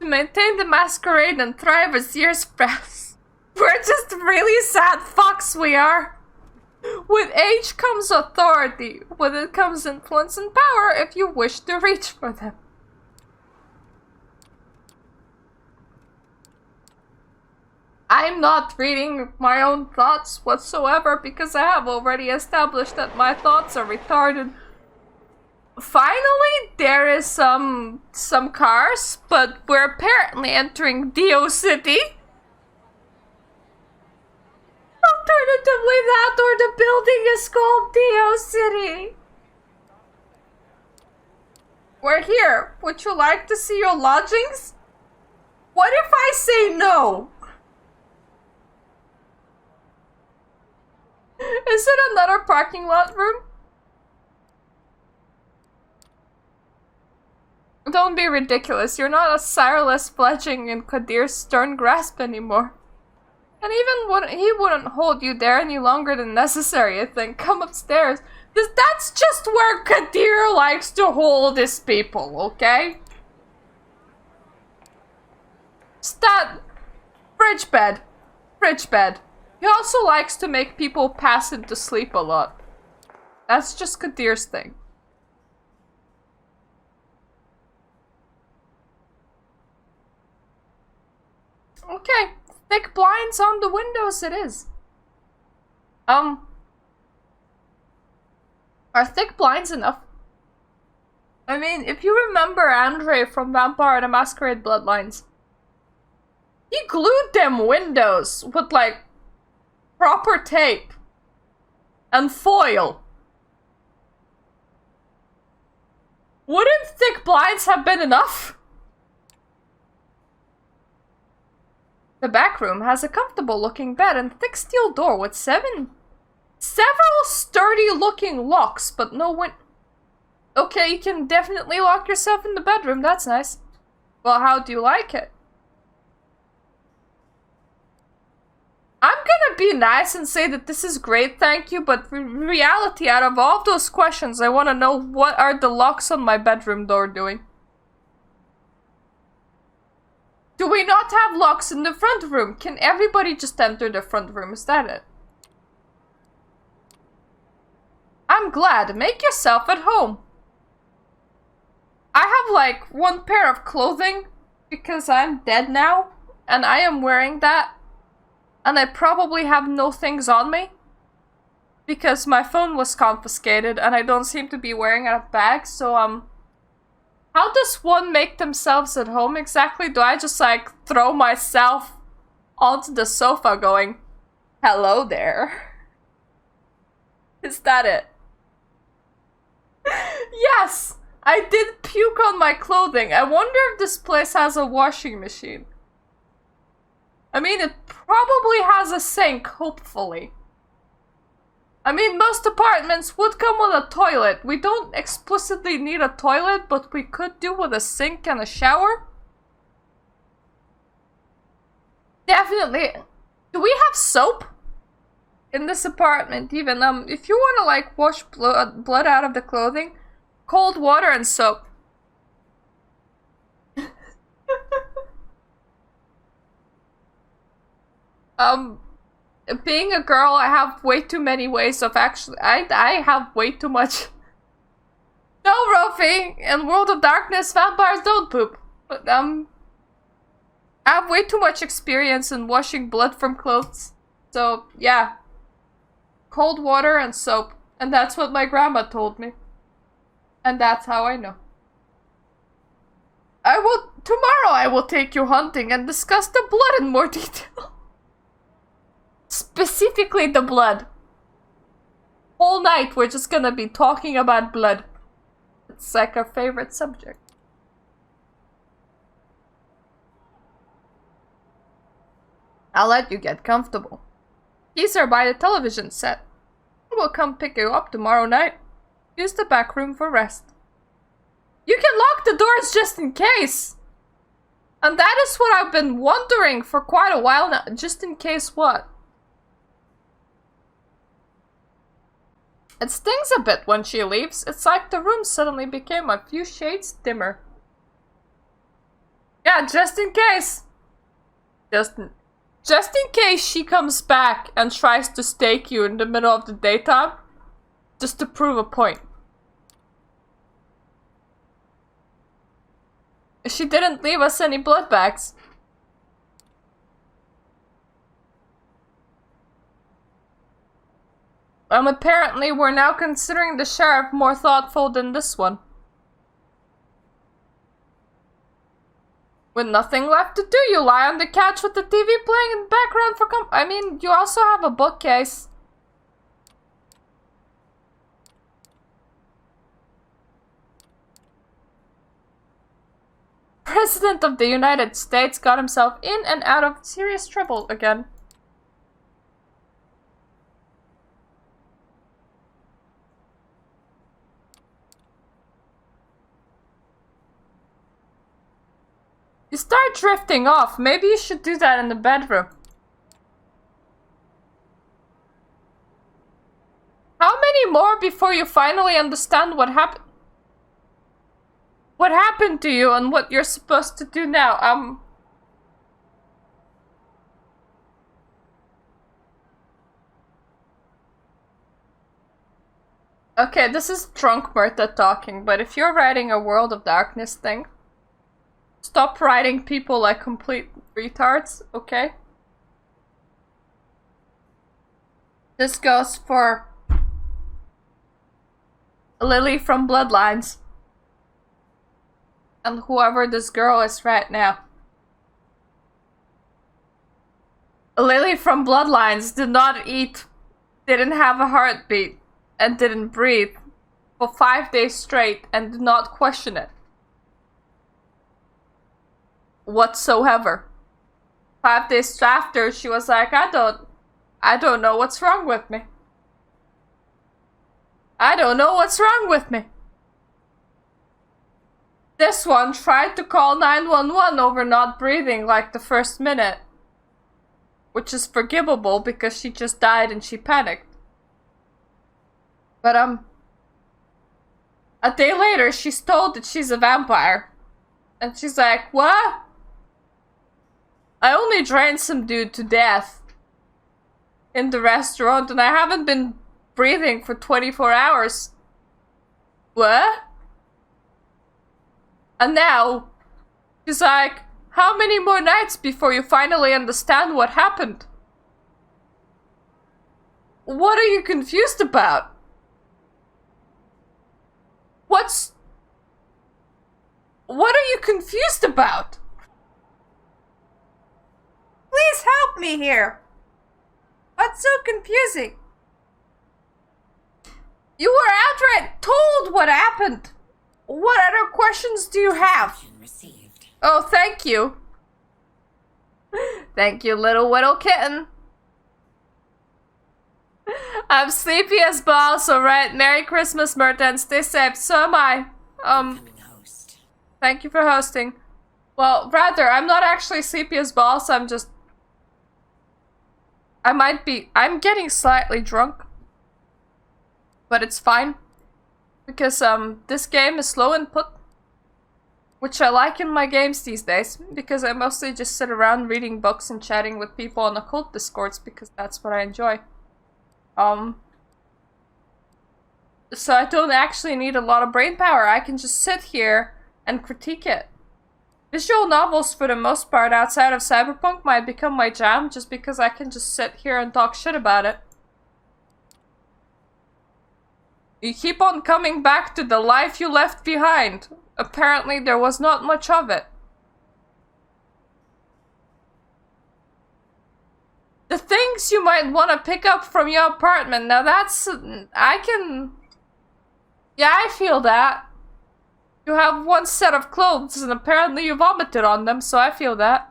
Speaker 1: To maintain the masquerade and thrive as years pass. We're just really sad fucks, we are. With age comes authority. With it comes influence and power if you wish to reach for them. I'm not reading my own thoughts whatsoever because I have already established that my thoughts are retarded. Finally, there is some cars, but we're apparently entering Dio City. Alternatively, that or the building is called Dio City. We're here. Would you like to see your lodgings? What if I say no? Is it another parking lot room? Don't be ridiculous. You're not a sireless fledgling in Kadir's stern grasp anymore. And even he wouldn't hold you there any longer than necessary, I think. Come upstairs. That's just where Kadir likes to hold his people, okay? Fridge bed. Fridge bed. He also likes to make people pass into sleep a lot. That's just Kadir's thing. Okay, thick blinds on the windows it is. Are thick blinds enough? I mean, if you remember Andre from Vampire the Masquerade Bloodlines, he glued them windows with, like, proper tape and foil. Wouldn't thick blinds have been enough? The back room has a comfortable-looking bed and thick steel door with several sturdy-looking locks, but no win- Okay, you can definitely lock yourself in the bedroom, that's nice. Well, how do you like it? I'm gonna be nice and say that this is great, thank you, but in reality, out of all those questions, I want to know what are the locks on my bedroom door doing? Do we not have locks in the front room? Can everybody just enter the front room? Is that it? I'm glad. Make yourself at home. I have like one pair of clothing because I'm dead now and I am wearing that. And I probably have no things on me because my phone was confiscated and I don't seem to be wearing a bag. So, how does one make themselves at home exactly? Do I just like throw myself onto the sofa going, hello there? Is that it? Yes! I did puke on my clothing. I wonder if this place has a washing machine. I mean, it probably has a sink, hopefully. I mean, most apartments would come with a toilet. We don't explicitly need a toilet, but we could do with a sink and a shower. Definitely. Do we have soap in this apartment even? If you want to like wash blood out of the clothing, cold water and soap. Being a girl, I have way too many ways of actually. I have way too much. No, Rophe! In World of Darkness, vampires don't poop. But, I have way too much experience in washing blood from clothes. So, yeah. Cold water and soap. And that's what my grandma told me. And that's how I know. Tomorrow I will take you hunting and discuss the blood in more detail. Specifically the blood. Whole night we're just gonna be talking about blood. It's like our favorite subject. I'll let you get comfortable. Keys are by the television set. We'll come pick you up tomorrow night. Use the back room for rest. You can lock the doors just in case. And that is what I've been wondering for quite a while now. Just in case what? It stings a bit when she leaves. It's like the room suddenly became a few shades dimmer. Yeah, just in case. Just in case she comes back and tries to stake you in the middle of the daytime. Just to prove a point. She didn't leave us any blood bags. Apparently we're now considering the sheriff more thoughtful than this one. With nothing left to do, you lie on the couch with the TV playing in the background for I mean, you also have a bookcase. President of the United States got himself in and out of serious trouble again. You start drifting off. Maybe you should do that in the bedroom. How many more before you finally understand what happened? What happened to you and what you're supposed to do now? Okay, this is drunk Mirta talking, but if you're writing a World of Darkness thing, stop writing people like complete retards, okay? This goes for Lily from Bloodlines. And whoever this girl is right now. Lily from Bloodlines did not eat, didn't have a heartbeat, and didn't breathe for 5 days straight and did not question it. Whatsoever. 5 days after, she was like, I don't know what's wrong with me. I don't know what's wrong with me. This one tried to call 911 over not breathing like the first minute. which is forgivable because she just died and she panicked. But, a day later, she's told that she's a vampire. And she's like, what? I only drank some dude to death in the restaurant and I haven't been breathing for 24 hours. What? And now, she's like, how many more nights before you finally understand what happened? What are you confused about? What are you confused about?
Speaker 2: Please help me here. What's so confusing?
Speaker 1: You were outright told what happened. What other questions do you have? Oh, thank you. Thank you, little whittle kitten. I'm sleepy as balls, alright. Merry Christmas, Mirta, and stay safe. So am I. Thank you for hosting. Well, rather, I'm not actually sleepy as balls, I'm getting slightly drunk. But it's fine. Because, this game is slow input. Which I like in my games these days. Because I mostly just sit around reading books and chatting with people on occult discords because that's what I enjoy. So I don't actually need a lot of brain power. I can just sit here and critique it. Visual novels, for the most part, outside of cyberpunk, might become my jam just because I can just sit here and talk shit about it. You keep on coming back to the life you left behind. Apparently there was not much of it. The things you might want to pick up from your apartment, now that's... Yeah, I feel that. You have one set of clothes and apparently you vomited on them, so I feel that.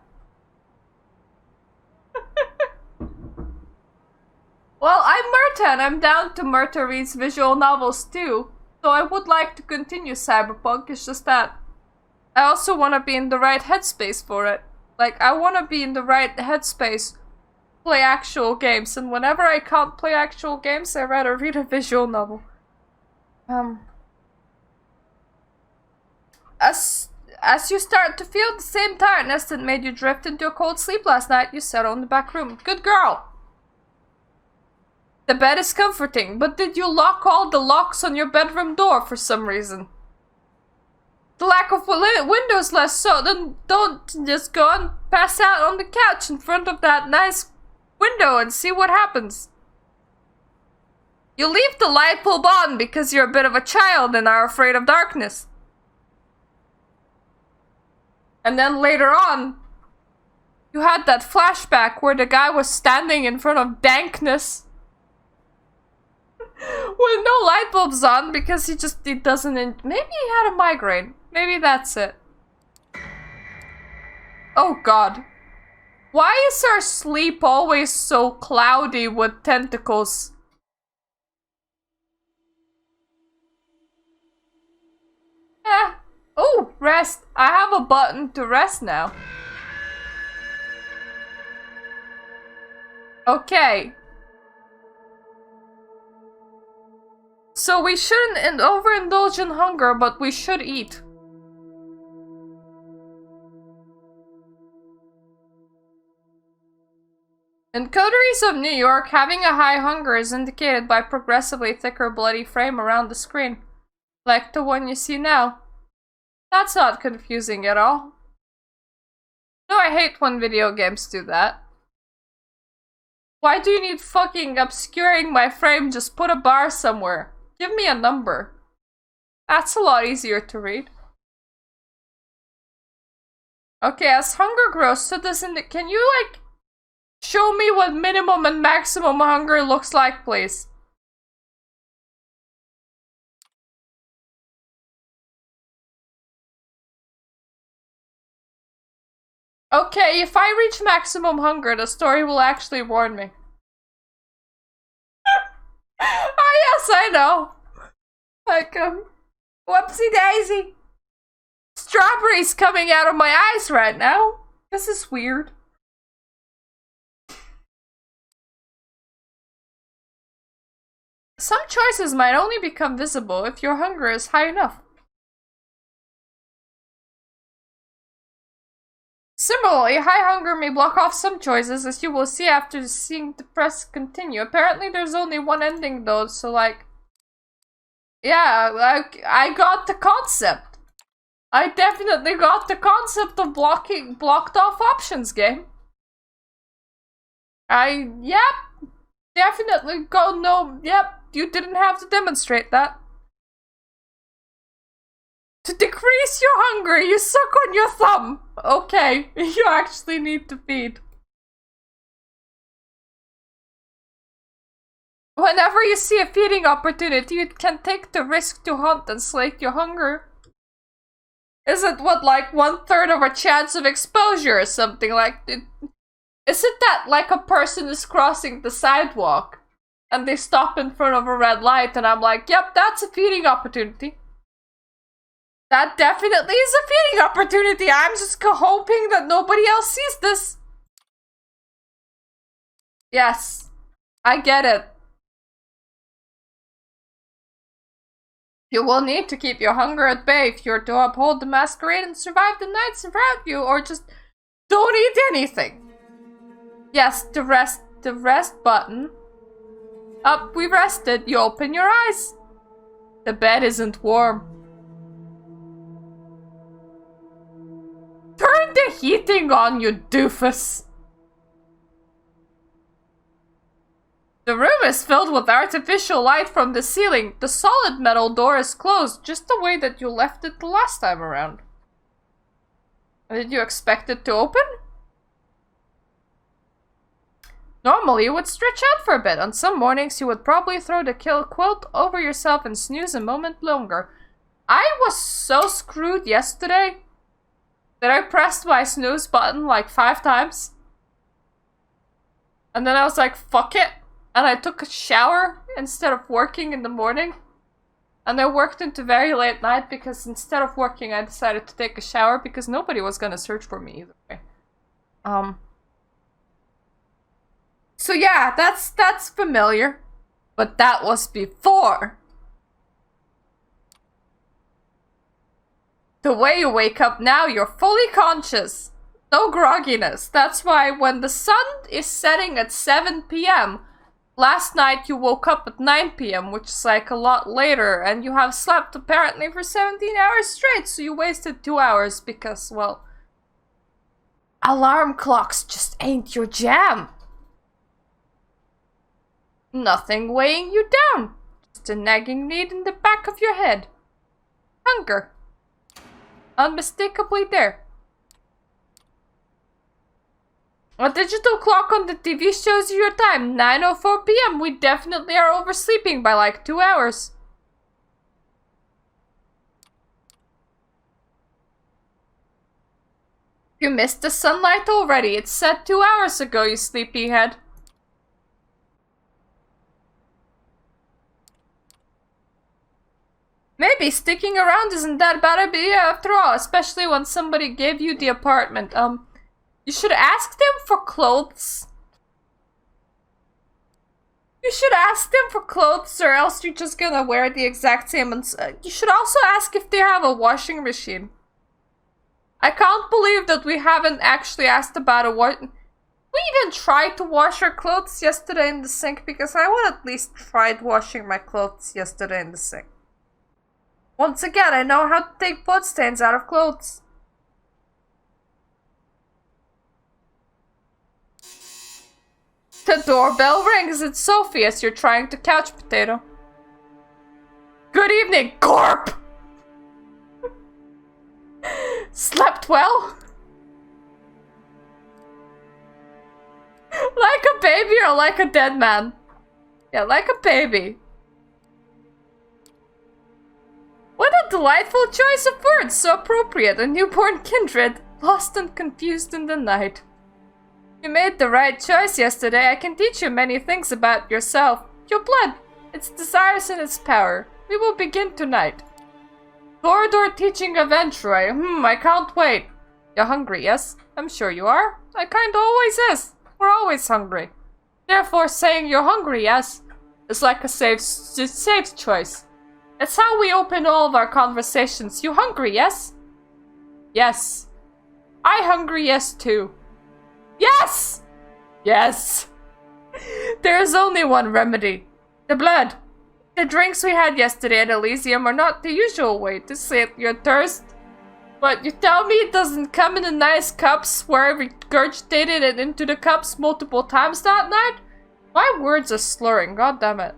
Speaker 1: Well, I'm Mirta and I'm down to Mirta reads visual novels too. So I would like to continue cyberpunk, it's just that I also want to be in the right headspace for it. Like, I want to be in the right headspace to play actual games, and whenever I can't play actual games, I'd rather read a visual novel. As you start to feel the same tiredness that made you drift into a cold sleep last night, you settle in the back room. Good girl! The bed is comforting, but did you lock all the locks on your bedroom door for some reason? The lack of windows less so, then don't just go and pass out on the couch in front of that nice window and see what happens. You leave the light bulb on because you're a bit of a child and are afraid of darkness. And then later on, you had that flashback where the guy was standing in front of dankness with no light bulbs on because he doesn't, maybe he had a migraine. Maybe that's it. Oh god. Why is our sleep always so cloudy with tentacles? Oh, rest. I have a button to rest now. Okay. So we shouldn't overindulge in hunger, but we should eat. In Coteries of New York, having a high hunger is indicated by progressively thicker bloody frame around the screen. Like the one you see now. That's not confusing at all. No, I hate when video games do that. Why do you need fucking obscuring my frame? Just put a bar somewhere. Give me a number. That's a lot easier to read. Okay, as hunger grows, so doesn't it? Can you, like, show me what minimum and maximum hunger looks like, please? Okay, if I reach maximum hunger, the story will actually warn me. Oh yes, I know. Like, whoopsie daisy. Strawberries coming out of my eyes right now. This is weird. some choices might only become visible if your hunger is high enough. Similarly, high hunger may block off some choices, as you will see after seeing the press continue. Apparently there's only one ending though, so like... Yeah, like, I got the concept. I definitely got the concept of blocked off options game. Yep, definitely yep, you didn't have to demonstrate that. To decrease your hunger, you suck on your thumb. Okay, you actually need to feed. Whenever you see a feeding opportunity, you can take the risk to hunt and slake your hunger. Is it what, like 1/3 of a chance of exposure or something? Like, is it that like a person is crossing the sidewalk and they stop in front of a red light and I'm like, yep, that's a feeding opportunity. That definitely is a feeding opportunity. I'm just hoping that nobody else sees this. Yes, I get it. You will need to keep your hunger at bay if you're to uphold the masquerade and survive the nights in front of you, or just don't eat anything. Yes, the rest button. Up, we rested. You open your eyes. The bed isn't warm. Turn the heating on, you doofus. The room is filled with artificial light from the ceiling. The solid metal door is closed, just the way that you left it the last time around. Did you expect it to open? Normally, you would stretch out for a bit. On some mornings, you would probably throw the quilt over yourself and snooze a moment longer. I was so screwed yesterday that I pressed my snooze button like 5 times. And then I was like, fuck it. And I took a shower instead of working in the morning. And I worked into very late night because instead of working, I decided to take a shower because nobody was gonna search for me either way. So yeah, that's familiar. But that was before. The way you wake up now, you're fully conscious. No grogginess. That's why when the sun is setting at 7 p.m., last night you woke up at 9 p.m., which is like a lot later, and you have slept apparently for 17 hours straight, so you wasted 2 hours because, well, alarm clocks just ain't your jam. Nothing weighing you down. Just a nagging need in the back of your head. Hunger. Unmistakably there. A digital clock on the TV shows you your time. 9:04 p.m. We definitely are oversleeping by like 2 hours. You missed the sunlight already. It set 2 hours ago, you sleepyhead. Maybe sticking around isn't that bad idea after all, especially when somebody gave you the apartment. You should ask them for clothes. You should ask them for clothes, or else you're just gonna wear the exact same. You should also ask if they have a washing machine. I can't believe that we haven't actually asked about a We even tried to wash our clothes yesterday in the sink, because I would at least tried washing my clothes yesterday in the sink. Once again, I know how to take bloodstains out of clothes. The doorbell rings. It's Sophie as you're trying to couch potato. Good evening, Corp! Slept well? Like a baby or like a dead man? Yeah, like a baby. What a delightful choice of words, so appropriate. A newborn kindred, lost and confused in the night. You made the right choice yesterday. I can teach you many things about yourself. Your blood, its desires and its power. We will begin tonight. Corridor teaching of Entroy. I can't wait. You're hungry, yes? I'm sure you are. I kinda always is. We're always hungry. Therefore, saying you're hungry, yes? It's like a safe choice. It's how we open all of our conversations. You hungry, yes? Yes. I hungry, yes too. Yes! Yes! There is only one remedy. The blood. The drinks we had yesterday at Elysium are not the usual way to slake your thirst. But you tell me it doesn't come in the nice cups where I regurgitated it into the cups multiple times that night? My words are slurring, god damn it.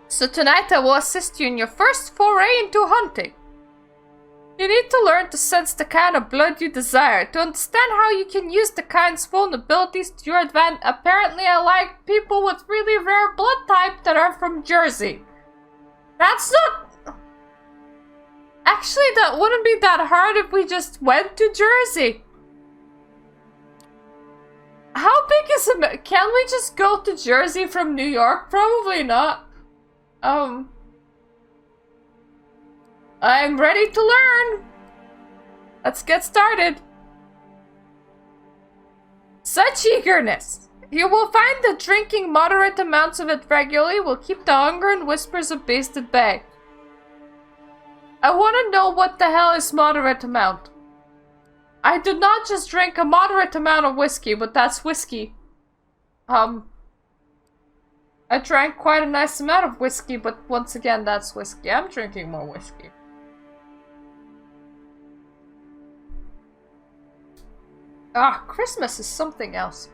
Speaker 1: So tonight I will assist you in your first foray into hunting. You need to learn to sense the kind of blood you desire, to understand how you can use the kind's vulnerabilities to your advantage. Apparently I like people with really rare blood type that are from Jersey. That's not... Actually, that wouldn't be that hard if we just went to Jersey. How big is it? Can we just go to Jersey from New York? Probably not. I'm ready to learn. Let's get started. Such eagerness. You will find that drinking moderate amounts of it regularly will keep the hunger and whispers of beast at bay. I want to know what the hell is moderate amount. I do not just drink a moderate amount of whiskey, but that's whiskey. I drank quite a nice amount of whiskey, but once again, that's whiskey. I'm drinking more whiskey. Ah, Christmas is something else.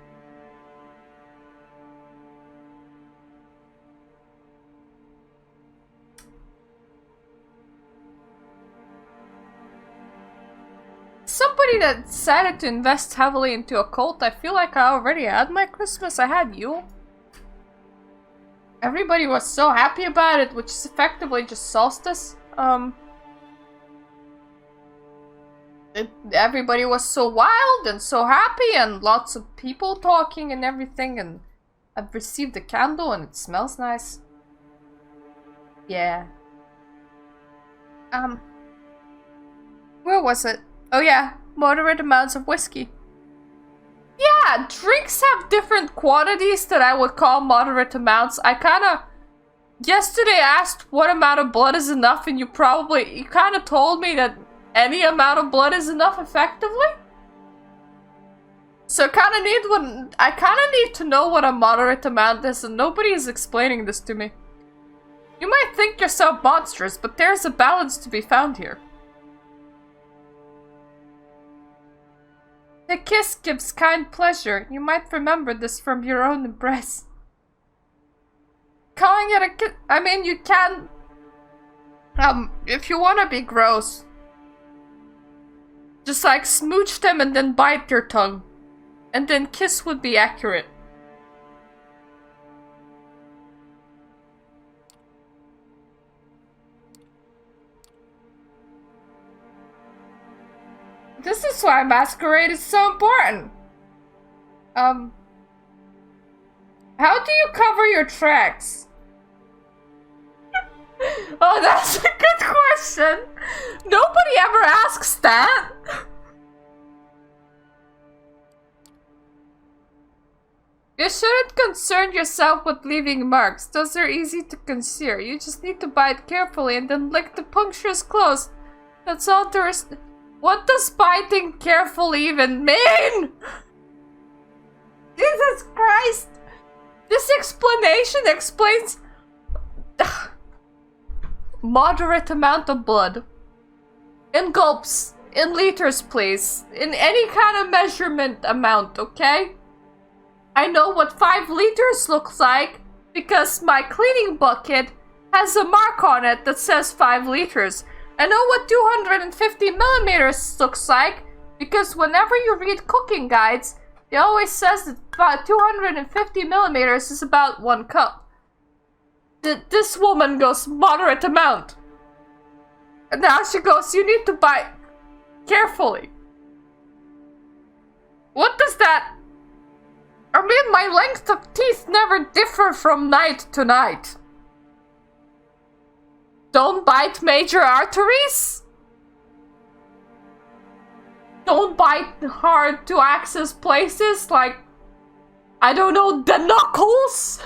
Speaker 1: Somebody that decided to invest heavily into a cult. I feel like I already had my Christmas. I had Yule. Everybody was so happy about it, which is effectively just solstice. Everybody was so wild and so happy, and lots of people talking and everything, and I've received a candle and it smells nice. Yeah. Where was it? Oh yeah, moderate amounts of whiskey. Yeah, drinks have different quantities that I would call moderate amounts. I kinda... Yesterday asked what amount of blood is enough, and you kinda told me that any amount of blood is enough effectively? So I kinda need to know what a moderate amount is, and nobody is explaining this to me. You might think yourself monstrous, but there's a balance to be found here. The kiss gives kind pleasure. You might remember this from your own embrace. Calling it a kiss... I mean, you can... if you wanna be gross. Just like smooch them and then bite your tongue. And then kiss would be accurate. This is why Masquerade is so important. How do you cover your tracks? Oh, that's a good question. Nobody ever asks that. You shouldn't concern yourself with leaving marks. Those are easy to conceal. You just need to bite carefully and then lick the punctures closed. That's all there is. What does biting carefully even mean? Jesus Christ! This explanation explains... Moderate amount of blood. In gulps. In liters, please. In any kind of measurement amount, okay? I know what 5 liters looks like because my cleaning bucket has a mark on it that says 5 liters. I know what 250 millimeters looks like because whenever you read cooking guides, it always says that about 250 millimeters is about 1 cup. This woman goes, moderate amount. And now she goes, you need to bite carefully. What does that... I mean, my length of teeth never differ from night to night. Don't bite major arteries? Don't bite hard to access places like, I don't know, the knuckles?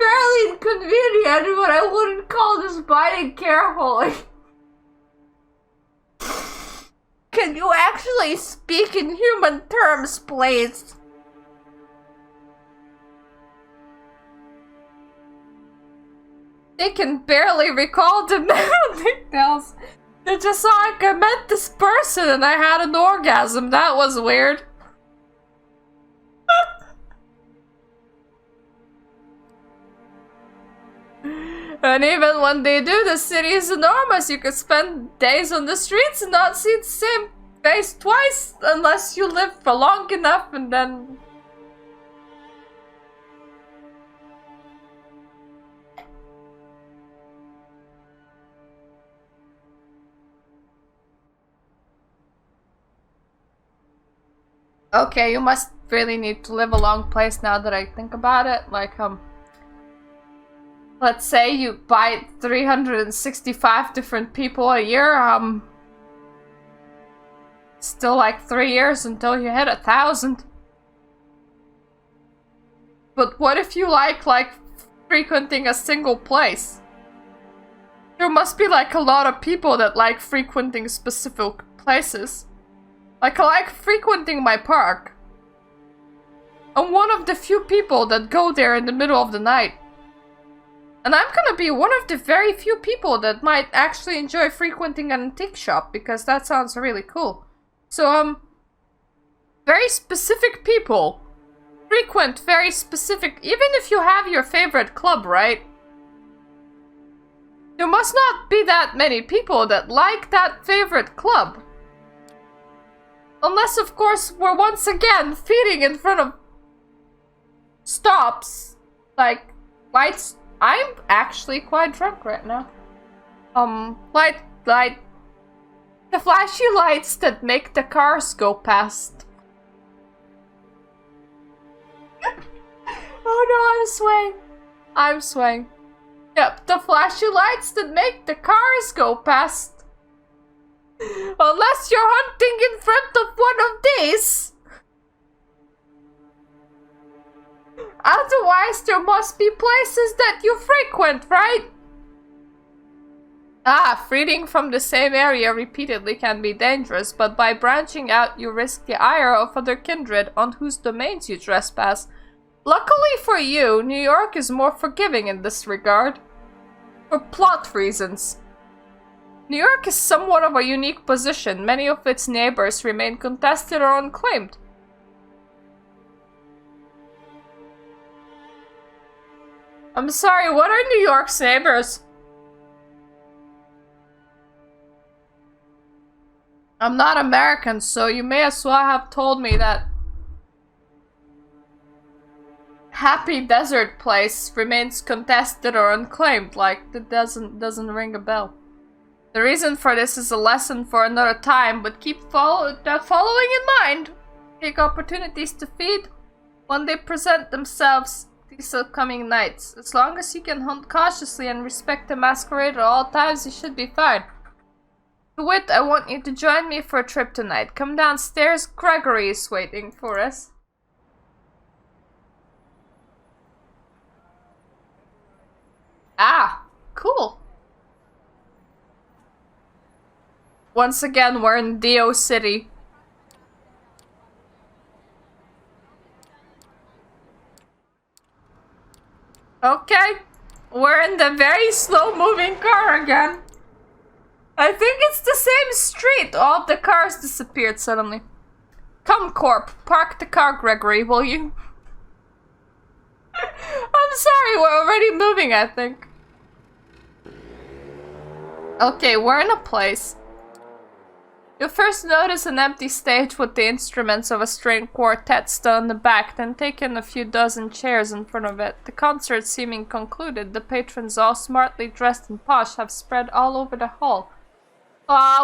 Speaker 1: fairly inconvenient, but I wouldn't call this biting carefully.
Speaker 2: Can you actually speak in human terms, please?
Speaker 1: They can barely recall the details. They're just like, I met this person and I had an orgasm. That was weird. And even when they do, the city is enormous. You could spend days on the streets and not see the same face twice unless you live for long enough, and then... Okay, you must really need to live a long place now that I think about it. Like, let's say you bite 365 different people a year, still like 3 years until you hit 1,000. But what if you like frequenting a single place? There must be like a lot of people that like frequenting specific places. Like, I like frequenting my park. I'm one of the few people that go there in the middle of the night. And I'm gonna be one of the very few people that might actually enjoy frequenting an antique shop, because that sounds really cool. So, very specific people frequent very specific, even if you have your favorite club, right? There must not be that many people that like that favorite club. Unless, of course, we're once again feeding in front of stops, like lights. I'm actually quite drunk right now. The flashy lights that make the cars go past. Oh no, I'm swaying. Yep, the flashy lights that make the cars go past. Unless you're hunting in front of one of these. Otherwise, there must be places that you frequent, right? Feeding from the same area repeatedly can be dangerous, but by branching out, you risk the ire of other kindred on whose domains you trespass. Luckily for you, New York is more forgiving in this regard. For plot reasons. New York is somewhat of a unique position. Many of its neighbors remain contested or unclaimed. I'm sorry, what are New York's neighbors? I'm not American, so you may as well have told me that Happy Desert Place remains contested or unclaimed. Like, that doesn't ring a bell. The reason for this is a lesson for another time, but keep following in mind. Take opportunities to feed when they present themselves these upcoming nights. As long as you can hunt cautiously and respect the masquerade at all times, you should be fine. To wit, I want you to join me for a trip tonight. Come downstairs, Gregory is waiting for us. Cool. Once again, we're in Dio City. Okay, we're in the very slow-moving car again. I think it's the same street. All of the cars disappeared suddenly. Come, Corp, park the car, Gregory, will you? I'm sorry, we're already moving, I think. Okay, we're in a place. You'll first notice an empty stage with the instruments of a string quartet still in the back, then take in a few dozen chairs in front of it. The concert seeming concluded, the patrons, all smartly dressed and posh, have spread all over the hall.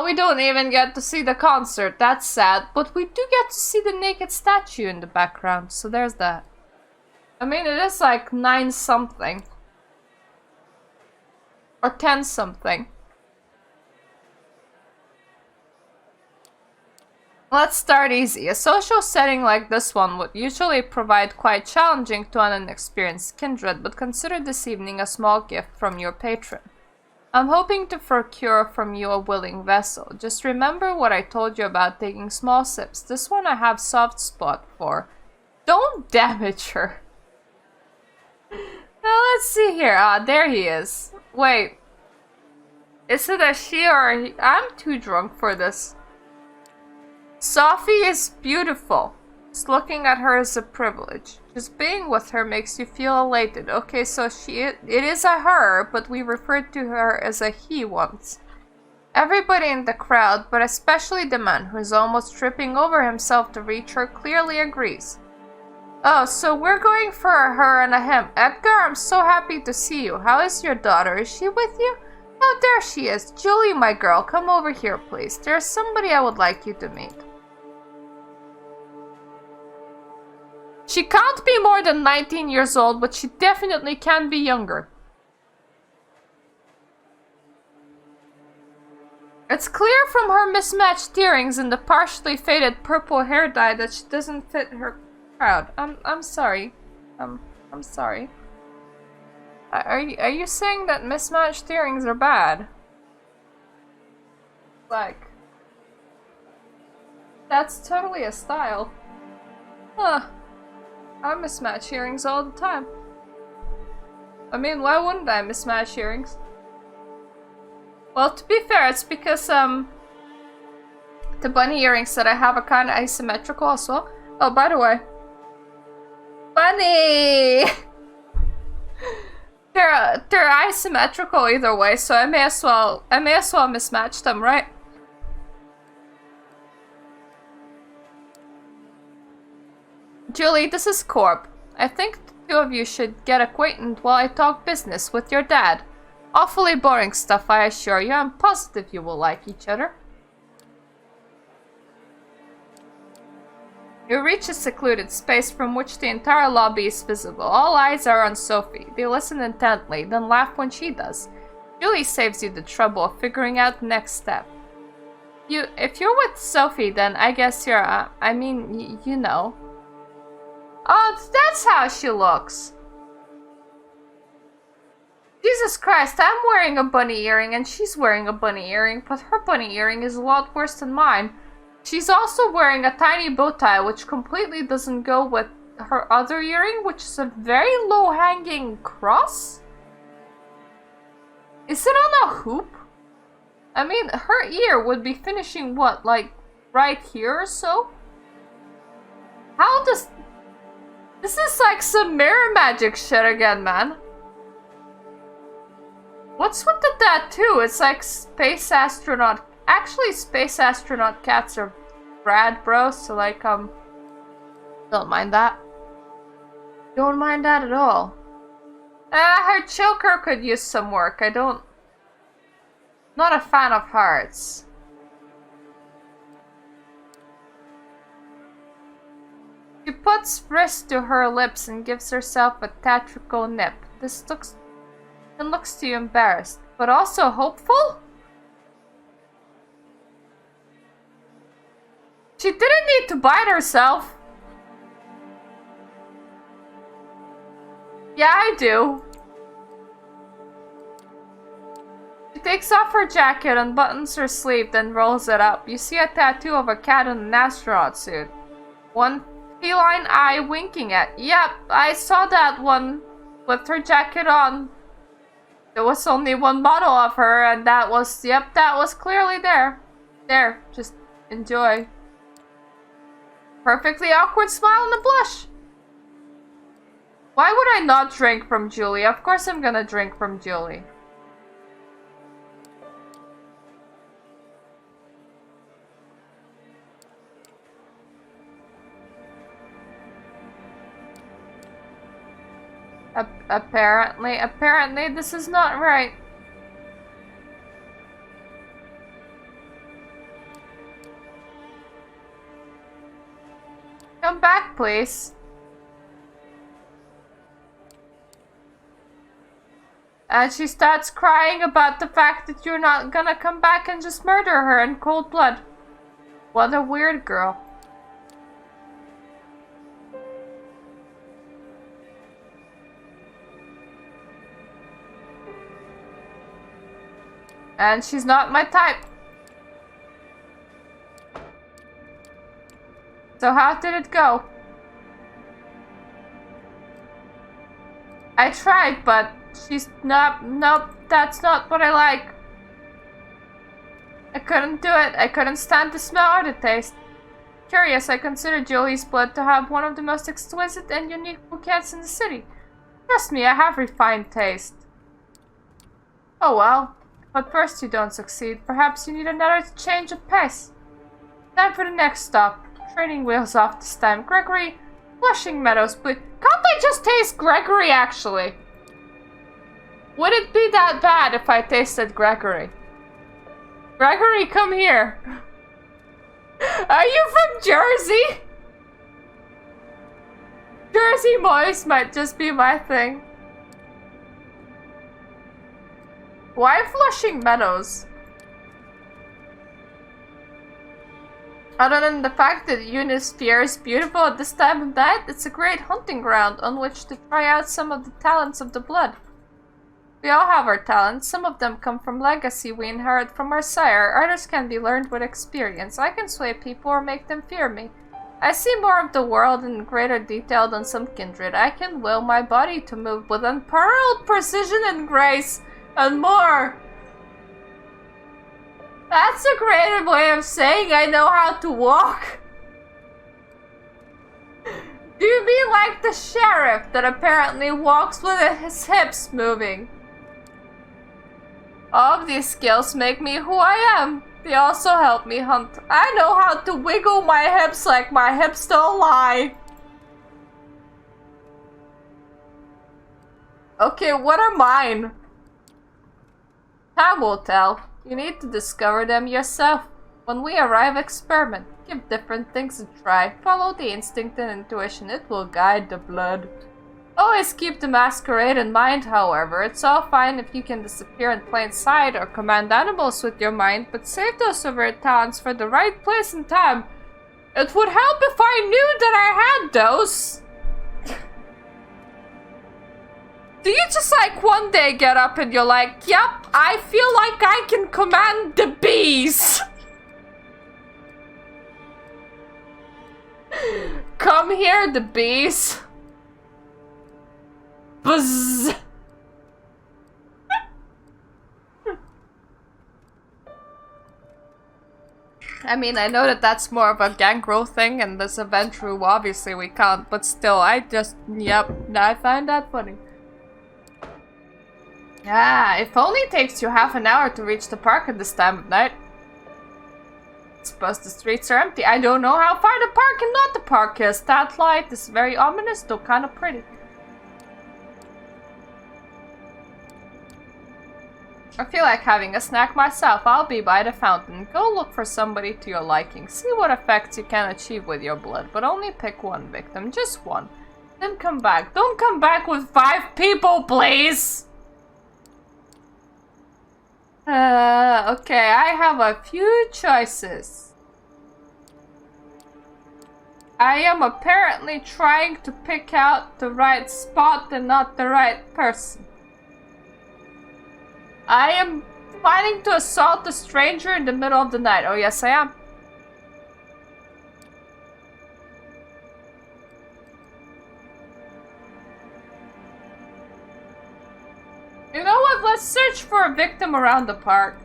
Speaker 1: We don't even get to see the concert, that's sad, but we do get to see the naked statue in the background, so there's that. I mean, it is like 9-something. Or 10-something. Let's start easy. A social setting like this one would usually provide quite challenging to an inexperienced kindred, but consider this evening a small gift from your patron. I'm hoping to procure from you a willing vessel. Just remember what I told you about taking small sips. This one I have soft spot for. Don't damage her. Now let's see here. Ah, there he is. Wait. Is it a she or a he? I'm too drunk for this. Sophie is beautiful. Just looking at her is a privilege. Just being with her makes you feel elated. Okay, so it is a her, but we referred to her as a he once. Everybody in the crowd, but especially the man who is almost tripping over himself to reach her, clearly agrees. Oh, so we're going for a her and a him. Edgar, I'm so happy to see you. How is your daughter? Is she with you? Oh, there she is. Julie, my girl, come over here, please. There's somebody I would like you to meet. She can't be more than 19 years old, but she definitely can be younger. It's clear from her mismatched earrings and the partially faded purple hair dye that she doesn't fit her crowd. I'm sorry. I'm sorry. Are you saying that mismatched earrings are bad? Like, that's totally a style. Huh. I mismatch earrings all the time. I mean, why wouldn't I mismatch earrings? Well, to be fair, it's because, the bunny earrings that I have are kind of asymmetrical as well. Oh, by the way. Bunny! They're asymmetrical either way, so I may as well mismatch them, right? Julie, this is Corp. I think the two of you should get acquainted while I talk business with your dad. Awfully boring stuff, I assure you. I'm positive you will like each other. You reach a secluded space from which the entire lobby is visible. All eyes are on Sophie. They listen intently, then laugh when she does. Julie saves you the trouble of figuring out the next step. If you're with Sophie, then I guess you're, you know. Oh, that's how she looks. Jesus Christ, I'm wearing a bunny earring and she's wearing a bunny earring, but her bunny earring is a lot worse than mine. She's also wearing a tiny bow tie, which completely doesn't go with her other earring, which is a very low-hanging cross? Is it on a hoop? I mean, her ear would be finishing what, like, right here or so? How does... This is like some mirror magic shit again, man. What's with the tattoo? It's like space astronaut... Actually, space astronaut cats are rad, bro, so like, don't mind that. Don't mind that at all. Her choker could use some work. Not a fan of hearts. She puts wrist to her lips and gives herself a theatrical nip. This looks to you embarrassed, but also hopeful? She didn't need to bite herself. Yeah, I do. She takes off her jacket, unbuttons her sleeve, then rolls it up. You see a tattoo of a cat in an astronaut suit. One feline eye winking at. Yep, I saw that one with her jacket on. There was only one model of her, and that was clearly there. There, just enjoy. Perfectly awkward smile and a blush. Why would I not drink from Julie? Of course I'm gonna drink from Julie. Apparently this is not right. Come back, please. And she starts crying about the fact that you're not gonna come back and just murder her in cold blood. What a weird girl. And she's not my type. So how did it go? I tried, but she's not... Nope, that's not what I like. I couldn't do it. I couldn't stand the smell or the taste. Curious, I consider Jolie's blood to have one of the most exquisite and unique bouquets in the city. Trust me, I have refined taste. Oh well. But first you don't succeed. Perhaps you need another change of pace. Time for the next stop. Training wheels off this time. Gregory, Flushing Meadows, please. Can't I just taste Gregory, actually? Would it be that bad if I tasted Gregory? Gregory, come here. Are you from Jersey? Jersey moist might just be my thing. Why Flushing Meadows? Other than the fact that Unisphere is beautiful at this time of night, it's a great hunting ground on which to try out some of the talents of the blood. We all have our talents. Some of them come from legacy we inherit from our sire. Others can be learned with experience. I can sway people or make them fear me. I see more of the world in greater detail than some kindred. I can will my body to move with unparalleled precision and grace. And more. That's a great way of saying I know how to walk. Do you mean like the sheriff that apparently walks with his hips moving? All of these skills make me who I am. They also help me hunt. I know how to wiggle my hips like my hips don't lie. Okay, what are mine? Time will tell. You need to discover them yourself. When we arrive, experiment. Give different things a try. Follow the instinct and intuition. It will guide the blood. Always keep the masquerade in mind, however. It's all fine if you can disappear in plain sight or command animals with your mind, but save those overt talents for the right place and time. It would help if I knew that I had those. Do you just like one day get up and you're like, yep, I feel like I can command the bees. Come here, the bees. Buzz. I mean, I know that that's more of a gangrel thing, and this event room, obviously we can't, but still, yep, I find that funny. Yeah, if only it takes you half an hour to reach the park at this time of night. I suppose the streets are empty. I don't know how far the park and not the park is. That light is very ominous, though kind of pretty. I feel like having a snack myself. I'll be by the fountain. Go look for somebody to your liking. See what effects you can achieve with your blood, but only pick one victim, just one. Then come back. Don't come back with 5 people, please! Okay, I have a few choices. I am apparently trying to pick out the right spot and not the right person. I am planning to assault a stranger in the middle of the night. Oh, yes, I am. You know what? Let's search for a victim around the park.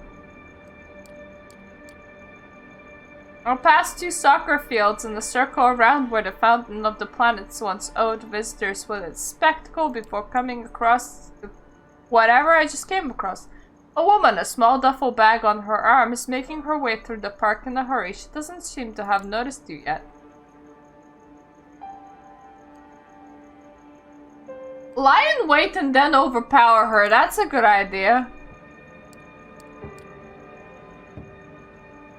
Speaker 1: I'll pass 2 soccer fields in the circle around where the Fountain of the Planets once owed visitors with its spectacle before coming across whatever I just came across. A woman, a small duffel bag on her arm, is making her way through the park in a hurry. She doesn't seem to have noticed you yet. Lie in wait and then overpower her. That's a good idea.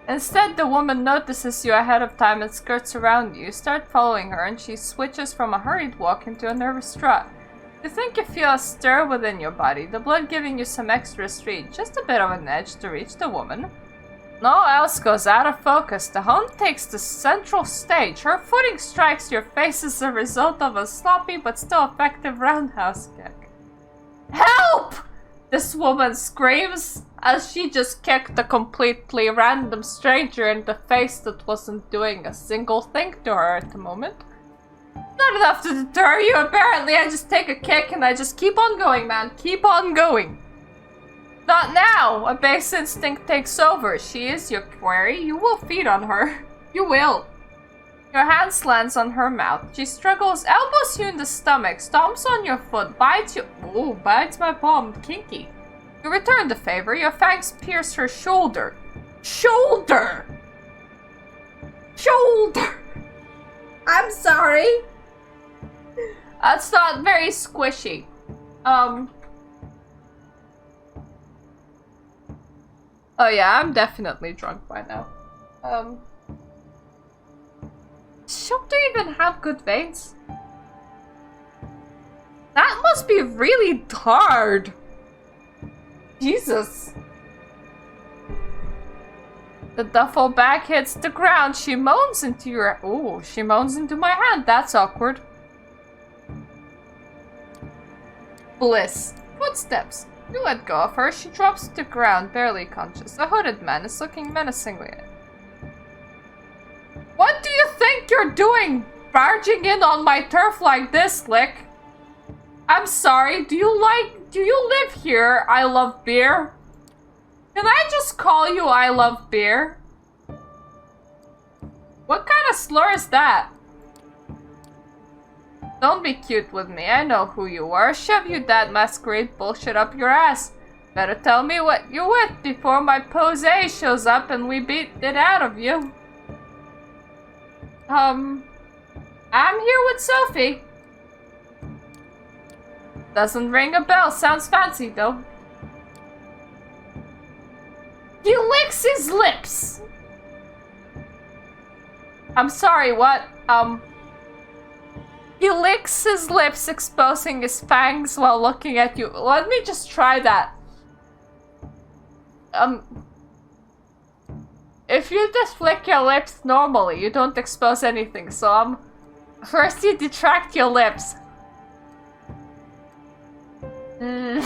Speaker 1: Instead, the woman notices you ahead of time and skirts around you. You start following her and she switches from a hurried walk into a nervous trot. You think you feel a stir within your body, the blood giving you some extra speed, just a bit of an edge to reach the woman. all else goes out of focus, the hunt takes the central stage. Her footing strikes your face as a result of a sloppy but still effective roundhouse kick. Help! This woman screams as she just kicked a completely random stranger in the face that wasn't doing a single thing to her at the moment. Not enough to deter you, apparently. I just take a kick and I just keep on going, man. Keep on going. Not now! A base instinct takes over. She is your quarry. You will feed on her. You will. Your hand lands on her mouth. She struggles, elbows you in the stomach, stomps on your foot, bites you. Ooh, bites my palm. Kinky. You return the favor. Your fangs pierce her shoulder. Shoulder! Shoulder!
Speaker 2: I'm sorry.
Speaker 1: That's not very squishy. Oh yeah, I'm definitely drunk by now. Shoulder even have good veins? That must be really hard. Jesus. The duffel bag hits the ground. She moans into your... Ooh, she moans into my hand. That's awkward. Bliss. Footsteps. You let go of her. She drops to the ground, barely conscious. A hooded man is looking menacingly at you. What do you think you're doing? Barging in on my turf like this, Lick? I'm sorry, do you live here? I love beer. Can I just call you I love beer? What kind of slur is that? Don't be cute with me, I know who you are. Shove you that masquerade bullshit up your ass. Better tell me what you're with before my pose shows up and we beat it out of you. I'm here with Sophie. Doesn't ring a bell, sounds fancy though. He licks his lips. I'm sorry, what? He licks his lips, exposing his fangs while looking at you. Let me just try that. If you just flick your lips normally, you don't expose anything. So, first you detract your lips. This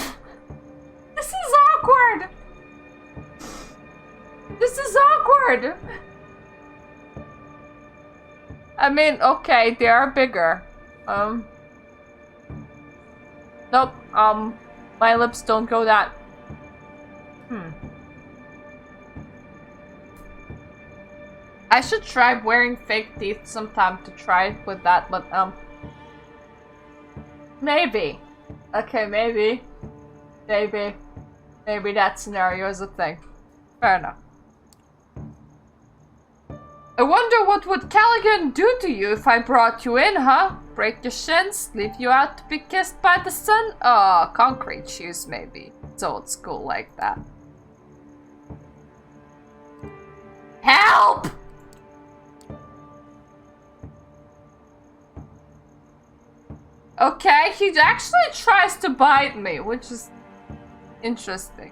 Speaker 1: is awkward. This is awkward. I mean, okay, they are bigger. Nope, my lips don't go that. I should try wearing fake teeth sometime to try with that, but, maybe. Okay, maybe. Maybe that scenario is a thing. Fair enough. I wonder what would Callaghan do to you if I brought you in, huh? Break your shins? Leave you out to be kissed by the sun? Oh, concrete shoes maybe. It's old school like that. Help! Okay, he actually tries to bite me, which is interesting.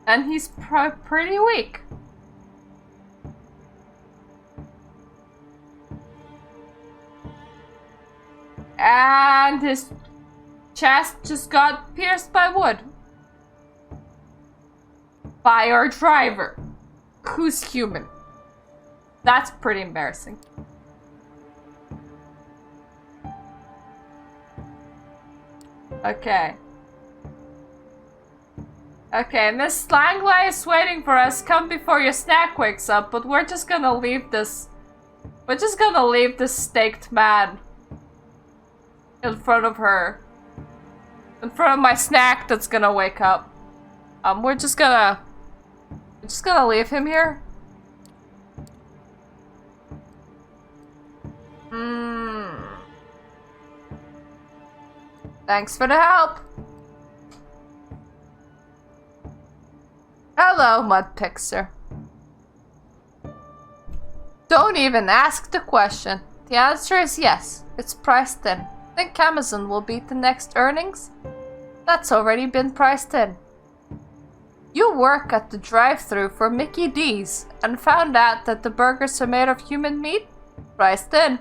Speaker 1: And he's pretty weak. And his chest just got pierced by wood. By our driver, who's human. That's pretty embarrassing. Okay. Okay, Miss Langley is waiting for us. Come before your snack wakes up, but we're just gonna leave this... We're just gonna leave this staked man in front of her. In front of my snack that's gonna wake up. We're just gonna leave him here. Thanks for the help. Hello, Mud Pixer. Don't even ask the question. The answer is yes. It's priced in. Think Amazon will beat the next earnings? That's already been priced in. You work at the drive-thru for Mickey D's and found out that the burgers are made of human meat? Priced in.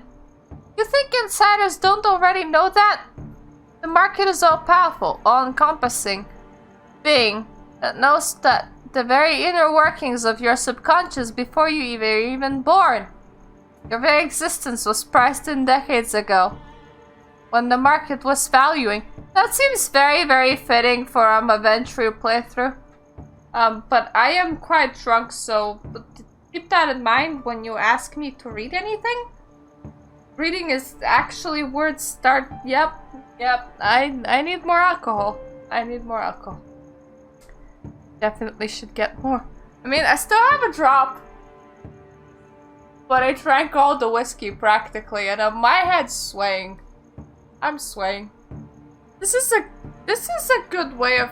Speaker 1: You think insiders don't already know that? The market is all-powerful, all-encompassing being that knows that the very inner workings of your subconscious before you were even born. Your very existence was priced in decades ago, when the market was valuing. That seems very, very fitting for a Melancholy playthrough. But I am quite drunk, so keep that in mind when you ask me to read anything. Reading is actually words start. Yep. I need more alcohol. Definitely should get more. I mean, I still have a drop, but I drank all the whiskey practically, and my head's swaying. I'm swaying. This is a good way of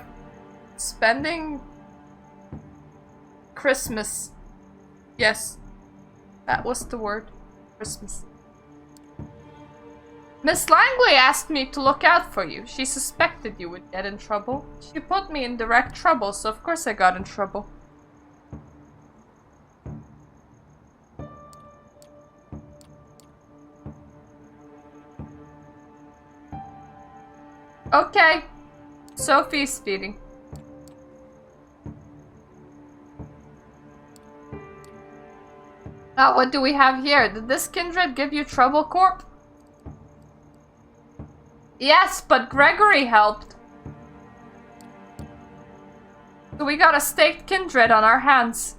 Speaker 1: spending Christmas. Yes, that was the word. Christmas. Miss Langley asked me to look out for you. She suspected you would get in trouble. She put me in direct trouble, so of course I got in trouble. Okay. Sophie's feeding. Now, what do we have here? Did this kindred give you trouble, Corp? Yes, but Gregory helped. So we got a staked kindred on our hands.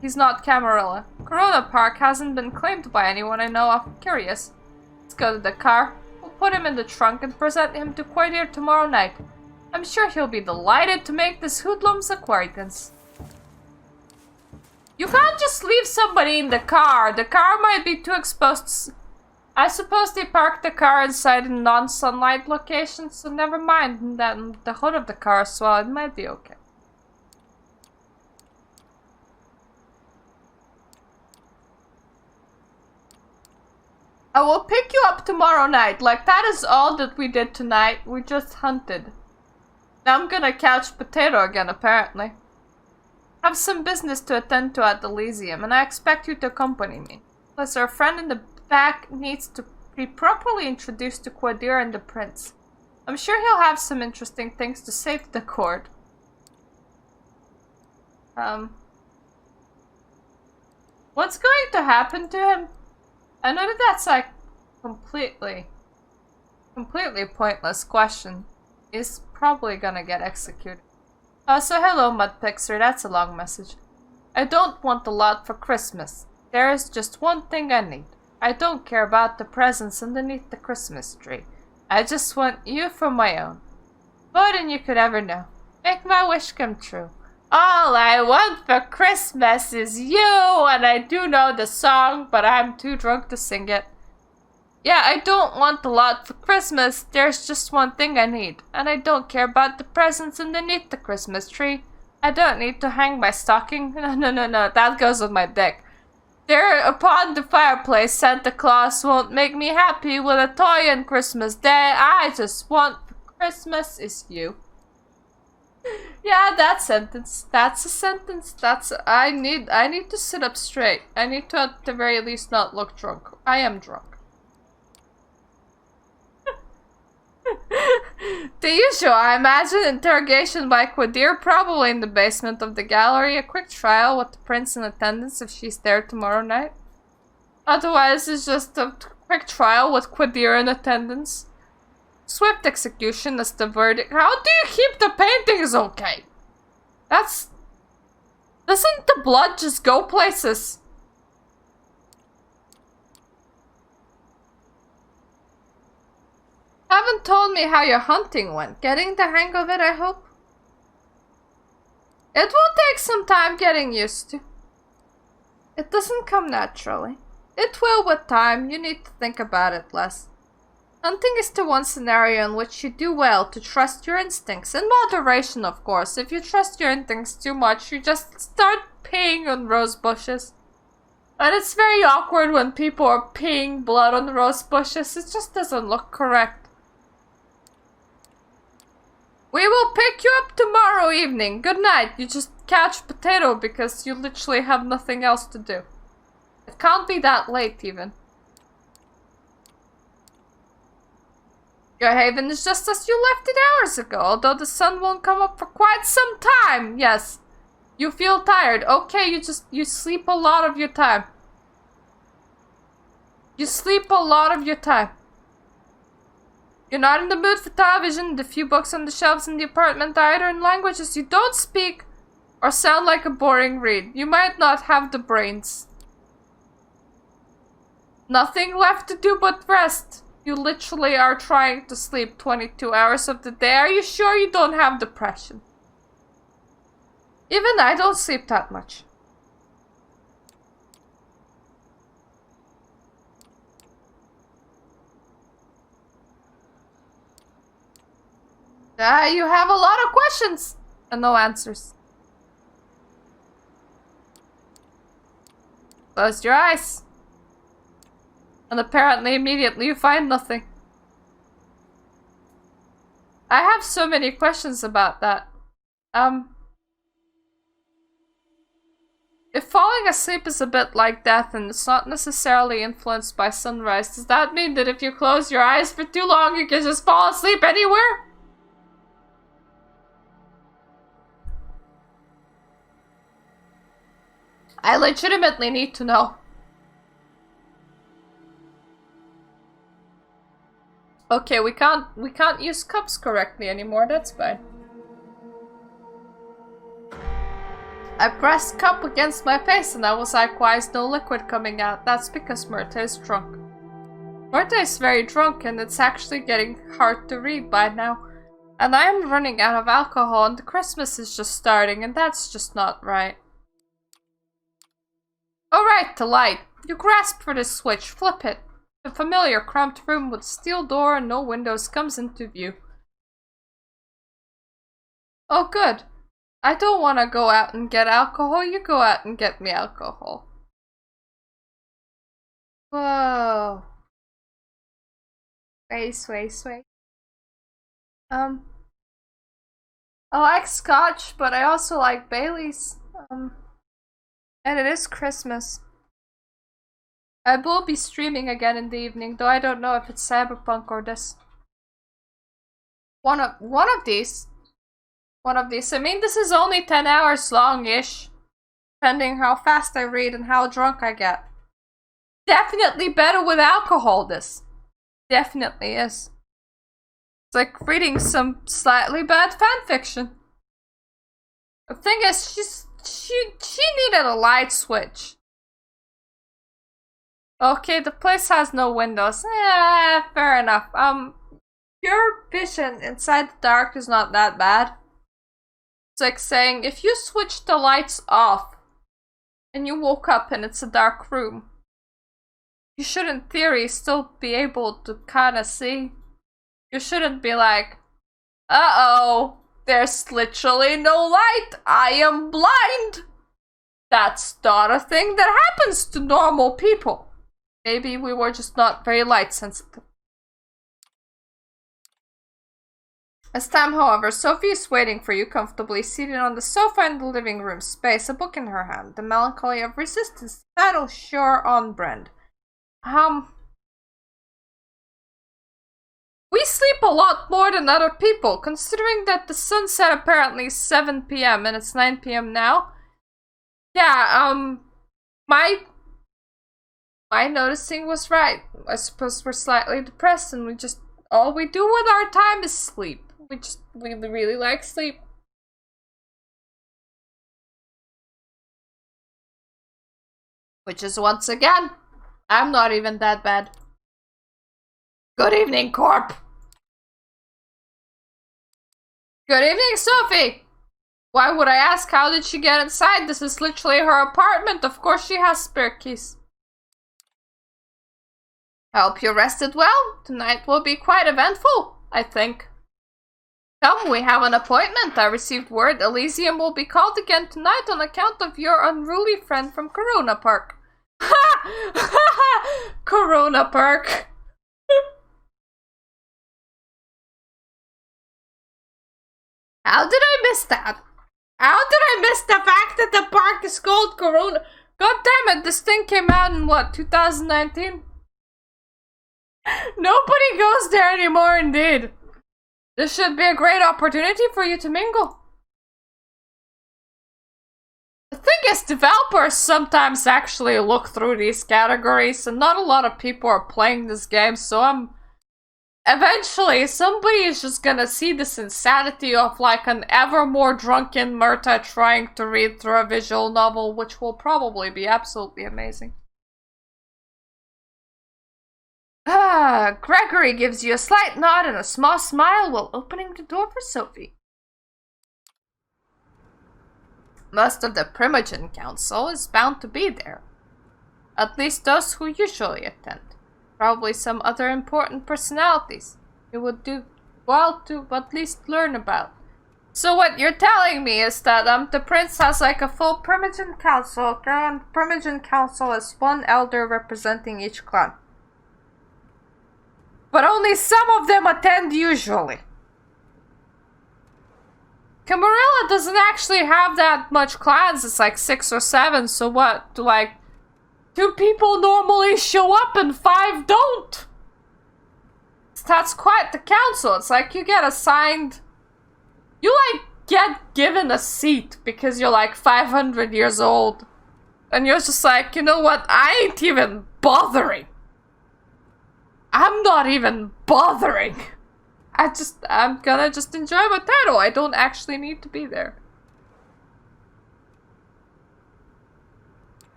Speaker 1: He's not Camarilla. Corona Park hasn't been claimed by anyone I know of. Curious. Let's go to the car. We'll put him in the trunk and present him to Coteries tomorrow night. I'm sure he'll be delighted to make this hoodlum's acquaintance. You can't just leave somebody in the car. The car might be too exposed to... I suppose they parked the car inside a non-sunlight location, so never mind that the hood of the car as well. It might be okay. I will pick you up tomorrow night. Like, that is all that we did tonight. We just hunted. Now I'm gonna couch potato again, apparently. I have some business to attend to at the Elysium, and I expect you to accompany me. Plus, our friend in the back needs to be properly introduced to Quadir and the Prince. I'm sure he'll have some interesting things to say to the court. What's going to happen to him? I know that that's like completely pointless question. He's probably gonna get executed. So hello, Mudpixer, that's a long message. I don't want a lot for Christmas. There is just one thing I need. I don't care about the presents underneath the Christmas tree. I just want you for my own. More than you could ever know. Make my wish come true. All I want for Christmas is you! And I do know the song, but I'm too drunk to sing it. Yeah, I don't want a lot for Christmas. There's just one thing I need. And I don't care about the presents underneath the Christmas tree. I don't need to hang my stocking. No. That goes with my dick. There upon the fireplace, Santa Claus won't make me happy with a toy on Christmas Day. I just want for Christmas is you. Yeah, that sentence. That's a sentence. I need to sit up straight. I need to at the very least not look drunk. I am drunk. The usual, I imagine. Interrogation by Quadir, probably in the basement of the gallery. A quick trial with the prince in attendance if she's there tomorrow night. Otherwise, it's just a quick trial with Quadir in attendance. Swift execution is the verdict. How do you keep the paintings okay? Doesn't the blood just go places? Haven't told me how your hunting went. Getting the hang of it, I hope? It will take some time getting used to. It doesn't come naturally. It will with time. You need to think about it less. Hunting is the one scenario in which you do well to trust your instincts. In moderation, of course. If you trust your instincts too much, you just start peeing on rose bushes. And it's very awkward when people are peeing blood on rose bushes. It just doesn't look correct. We will pick you up tomorrow evening. Good night. You just couch potato because you literally have nothing else to do. It can't be that late even. Your haven is just as you left it hours ago, although the sun won't come up for quite some time. Yes. You feel tired. Okay, you sleep a lot of your time. You sleep a lot of your time. You're not in the mood for television. The few books on the shelves in the apartment are either in languages you don't speak or sound like a boring read. You might not have the brains. Nothing left to do but rest. You literally are trying to sleep 22 hours of the day. Are you sure you don't have depression? Even I don't sleep that much. You have a lot of questions and no answers. Close your eyes. And apparently immediately you find nothing. I have so many questions about that. If falling asleep is a bit like death and it's not necessarily influenced by sunrise, does that mean that if you close your eyes for too long you can just fall asleep anywhere? I legitimately need to know. Okay, we can't use cups correctly anymore, that's fine. I pressed cup against my face and I was likewise no liquid coming out. That's because Mirta is drunk. Mirta is very drunk and it's actually getting hard to read by now. And I am running out of alcohol and the Christmas is just starting and that's just not right. Alright, the light. You grasp for the switch, flip it. The familiar cramped room with steel door and no windows comes into view. Oh good. I don't want to go out and get alcohol, you go out and get me alcohol. Whoa. Sway. I like scotch, but I also like Baileys. And it is Christmas. I will be streaming again in the evening, though I don't know if it's Cyberpunk or this. One of these. One of these. I mean, this is only 10 hours long-ish. Depending how fast I read and how drunk I get. Definitely better with alcohol, this. Definitely is. It's like reading some slightly bad fanfiction. The thing is, she needed a light switch. Okay, the place has no windows. Fair enough. Your vision inside the dark is not that bad. It's like saying, if you switch the lights off and you woke up and it's a dark room, you should in theory still be able to kinda see. You shouldn't be like, uh-oh, there's literally no light, I am blind. That's not a thing that happens to normal people. Maybe we were just not very light sensitive. As time, however, Sophie is waiting for you comfortably seated on the sofa in the living room space, a book in her hand, The Melancholy of Resistance, title sure on brand. We sleep a lot more than other people, considering that the sun set apparently 7 PM and it's 9 PM now. Yeah, my noticing was right. I suppose we're slightly depressed and all we do with our time is sleep. We really like sleep. Which is once again, I'm not even that bad. Good evening, Corp. Good evening, Sophie. Why would I ask how did she get inside? This is literally her apartment. Of course she has spare keys. I hope you rested well. Tonight will be quite eventful, I think. Come, we have an appointment. I received word Elysium will be called again tonight on account of your unruly friend from Corona Park. Ha! Corona Park. How did I miss that? How did I miss the fact that the park is called Corona? God damn it, this thing came out in what, 2019? Nobody goes there anymore, indeed. This should be a great opportunity for you to mingle. The thing is, developers sometimes actually look through these categories, and not a lot of people are playing this game, so eventually, somebody is just gonna see this insanity of like an ever more drunken Mirta trying to read through a visual novel, which will probably be absolutely amazing. Gregory gives you a slight nod and a small smile while opening the door for Sophie. Most of the Primogen Council is bound to be there. At least those who usually attend. Probably some other important personalities you would do well to at least learn about. So what you're telling me is that the prince has like a full Primogen Council, okay? And Primogen Council is one elder representing each clan. But only some of them attend usually. Camarilla doesn't actually have that much clans, it's like 6 or 7, so what, like 2 people normally show up and 5 don't? That's quite the council. It's like you get assigned, you like get given a seat because you're like 500 years old. And you're just like, you know what, I ain't even bothering. I'm not even bothering. I'm gonna just enjoy my title. I don't actually need to be there.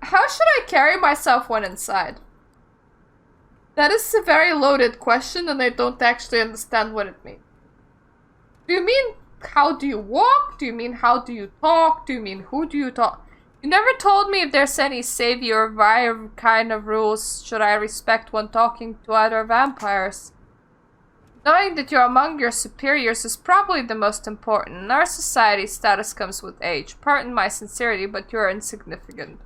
Speaker 1: How should I carry myself when inside? That is a very loaded question and I don't actually understand what it means. Do you mean how do you walk? Do you mean how do you talk? Do you mean who do you talk? You never told me if there's any savior or via kind of rules should I respect when talking to other vampires. Knowing that you're among your superiors is probably the most important. In our society, status comes with age. Pardon my sincerity, but you're insignificant.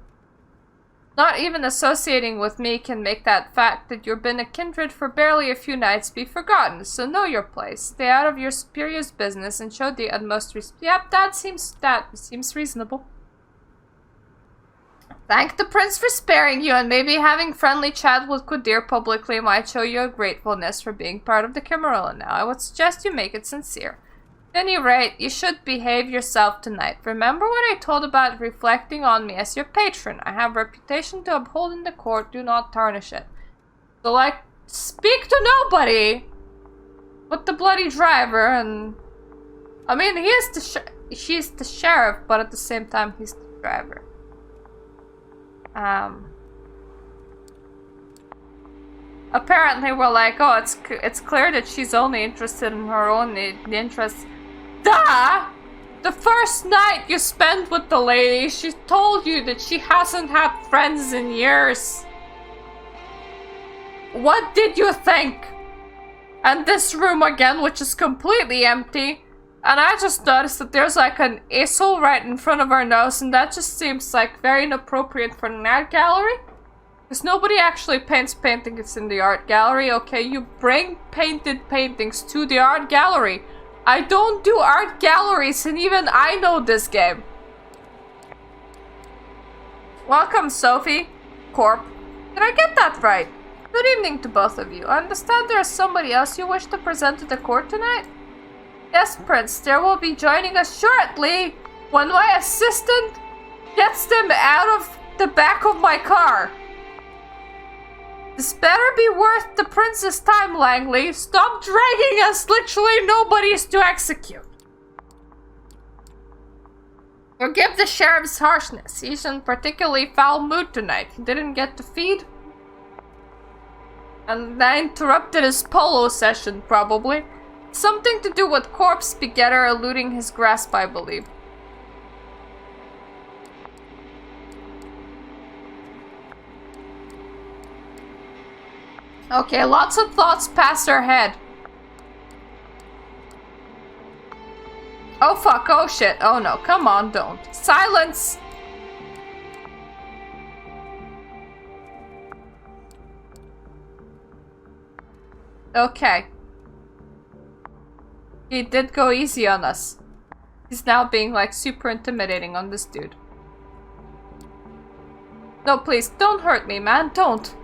Speaker 1: Not even associating with me can make that fact that you've been a kindred for barely a few nights be forgotten, so know your place. Stay out of your superior's business and show the utmost respect. Yep, that seems reasonable. Thank the prince for sparing you, and maybe having friendly chat with Quadir publicly might show you a gratefulness for being part of the Camarilla now. I would suggest you make it sincere. At any rate, you should behave yourself tonight. Remember what I told about reflecting on me as your patron. I have a reputation to uphold in the court. Do not tarnish it. So, like, speak to nobody but the bloody driver, and... I mean, she's the sheriff, but at the same time, he's the driver. Apparently we're like, oh, it's clear that she's only interested in her own interests. Duh! The first night you spent with the lady, she told you that she hasn't had friends in years. What did you think? And this room again, which is completely empty. And I just noticed that there's like an easel right in front of our nose, and that just seems like very inappropriate for an art gallery. Because nobody actually paints paintings in the art gallery, okay? You bring painted paintings to the art gallery. I don't do art galleries, and even I know this game. Welcome, Sophie. Corp. Did I get that right? Good evening to both of you. I understand there is somebody else you wish to present to the court tonight? Yes, Prince, there will be joining us shortly when my assistant gets them out of the back of my car. This better be worth the prince's time, Langley. Stop dragging us. Literally nobody's to execute. Forgive the sheriff's harshness. He's in particularly foul mood tonight. He didn't get to feed. And I interrupted his polo session, probably. Something to do with corpse begetter eluding his grasp, I believe. Okay, lots of thoughts pass her head. Oh fuck, oh shit, oh no, come on, don't. Silence! Okay. He did go easy on us. He's now being like super intimidating on this dude. No, please, don't hurt me, man, don't.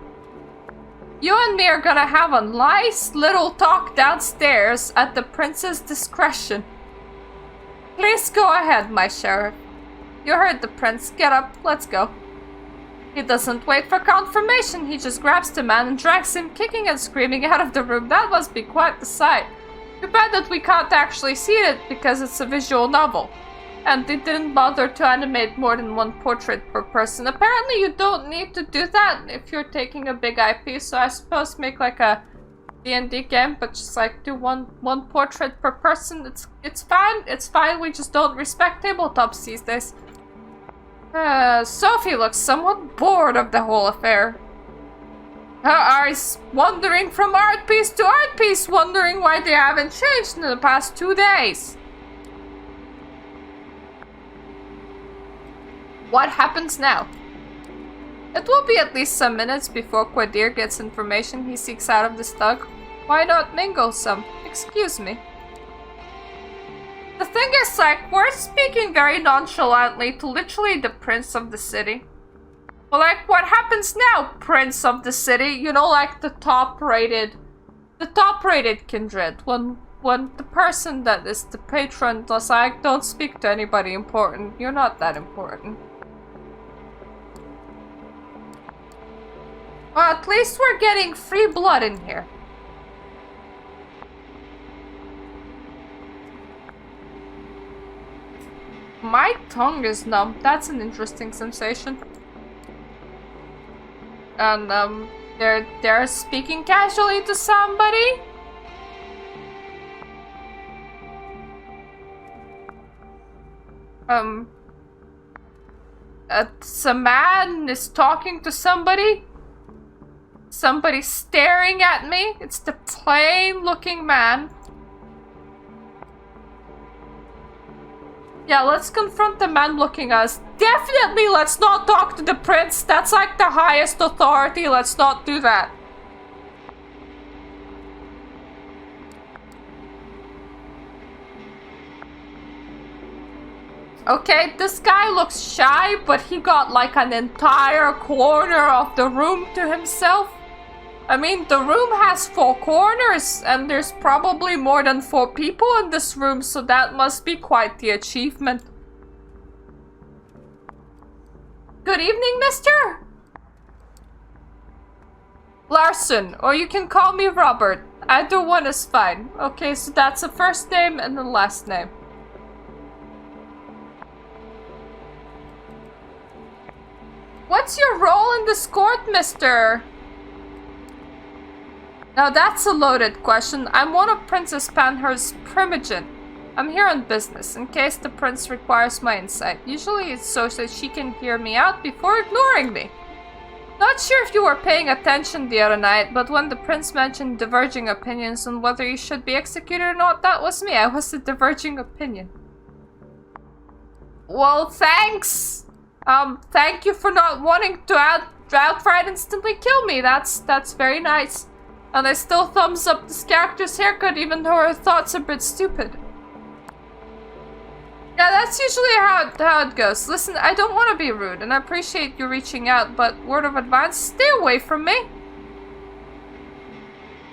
Speaker 1: You and me are gonna have a nice little talk downstairs at the prince's discretion. Please go ahead, my sheriff. You heard the prince. Get up, let's go. He doesn't wait for confirmation. He just grabs the man and drags him kicking and screaming out of the room. That must be quite the sight. Too bad that we can't actually see it because it's a visual novel. And they didn't bother to animate more than one portrait per person. Apparently you don't need to do that if you're taking a big IP, so I suppose make like a D&D game, but just like do one portrait per person. It's fine, we just don't respect tabletops these days. Sophie looks somewhat bored of the whole affair. Her eyes wandering from art piece to art piece, wondering why they haven't changed in the past 2 days. What happens now? It will be at least some minutes before Quadir gets information he seeks out of the stug. Why not mingle some? Excuse me. The thing is, like, we're speaking very nonchalantly to literally the prince of the city. But like, what happens now, prince of the city? You know, like the top-rated kindred. When the person that is the patron does like, don't speak to anybody important. You're not that important. Well, at least we're getting free blood in here. My tongue is numb. That's an interesting sensation. And they're speaking casually to somebody. Some man is talking to somebody. Somebody's staring at me. It's the plain-looking man. Yeah, let's confront the man looking at us. Definitely let's not talk to the prince. That's like the highest authority. Let's not do that. Okay, this guy looks shy, but he got like an entire corner of the room to himself. I mean, the room has 4 corners, and there's probably more than 4 people in this room, so that must be quite the achievement. Good evening, mister? Larson, or you can call me Robert. Either one is fine. Okay, so that's a first name and a last name. What's your role in this court, mister? Now that's a loaded question. I'm one of Princess Panher's primogen. I'm here on business, in case the prince requires my insight. Usually it's so that she can hear me out before ignoring me. Not sure if you were paying attention the other night, but when the prince mentioned diverging opinions on whether he should be executed or not, that was me. I was the diverging opinion. Well, thanks! Thank you for not wanting to outright instantly kill me. That's very nice. And I still thumbs up this character's haircut even though her thoughts are a bit stupid. Yeah, that's usually how it goes. Listen, I don't want to be rude, and I appreciate you reaching out, but word of advice, stay away from me.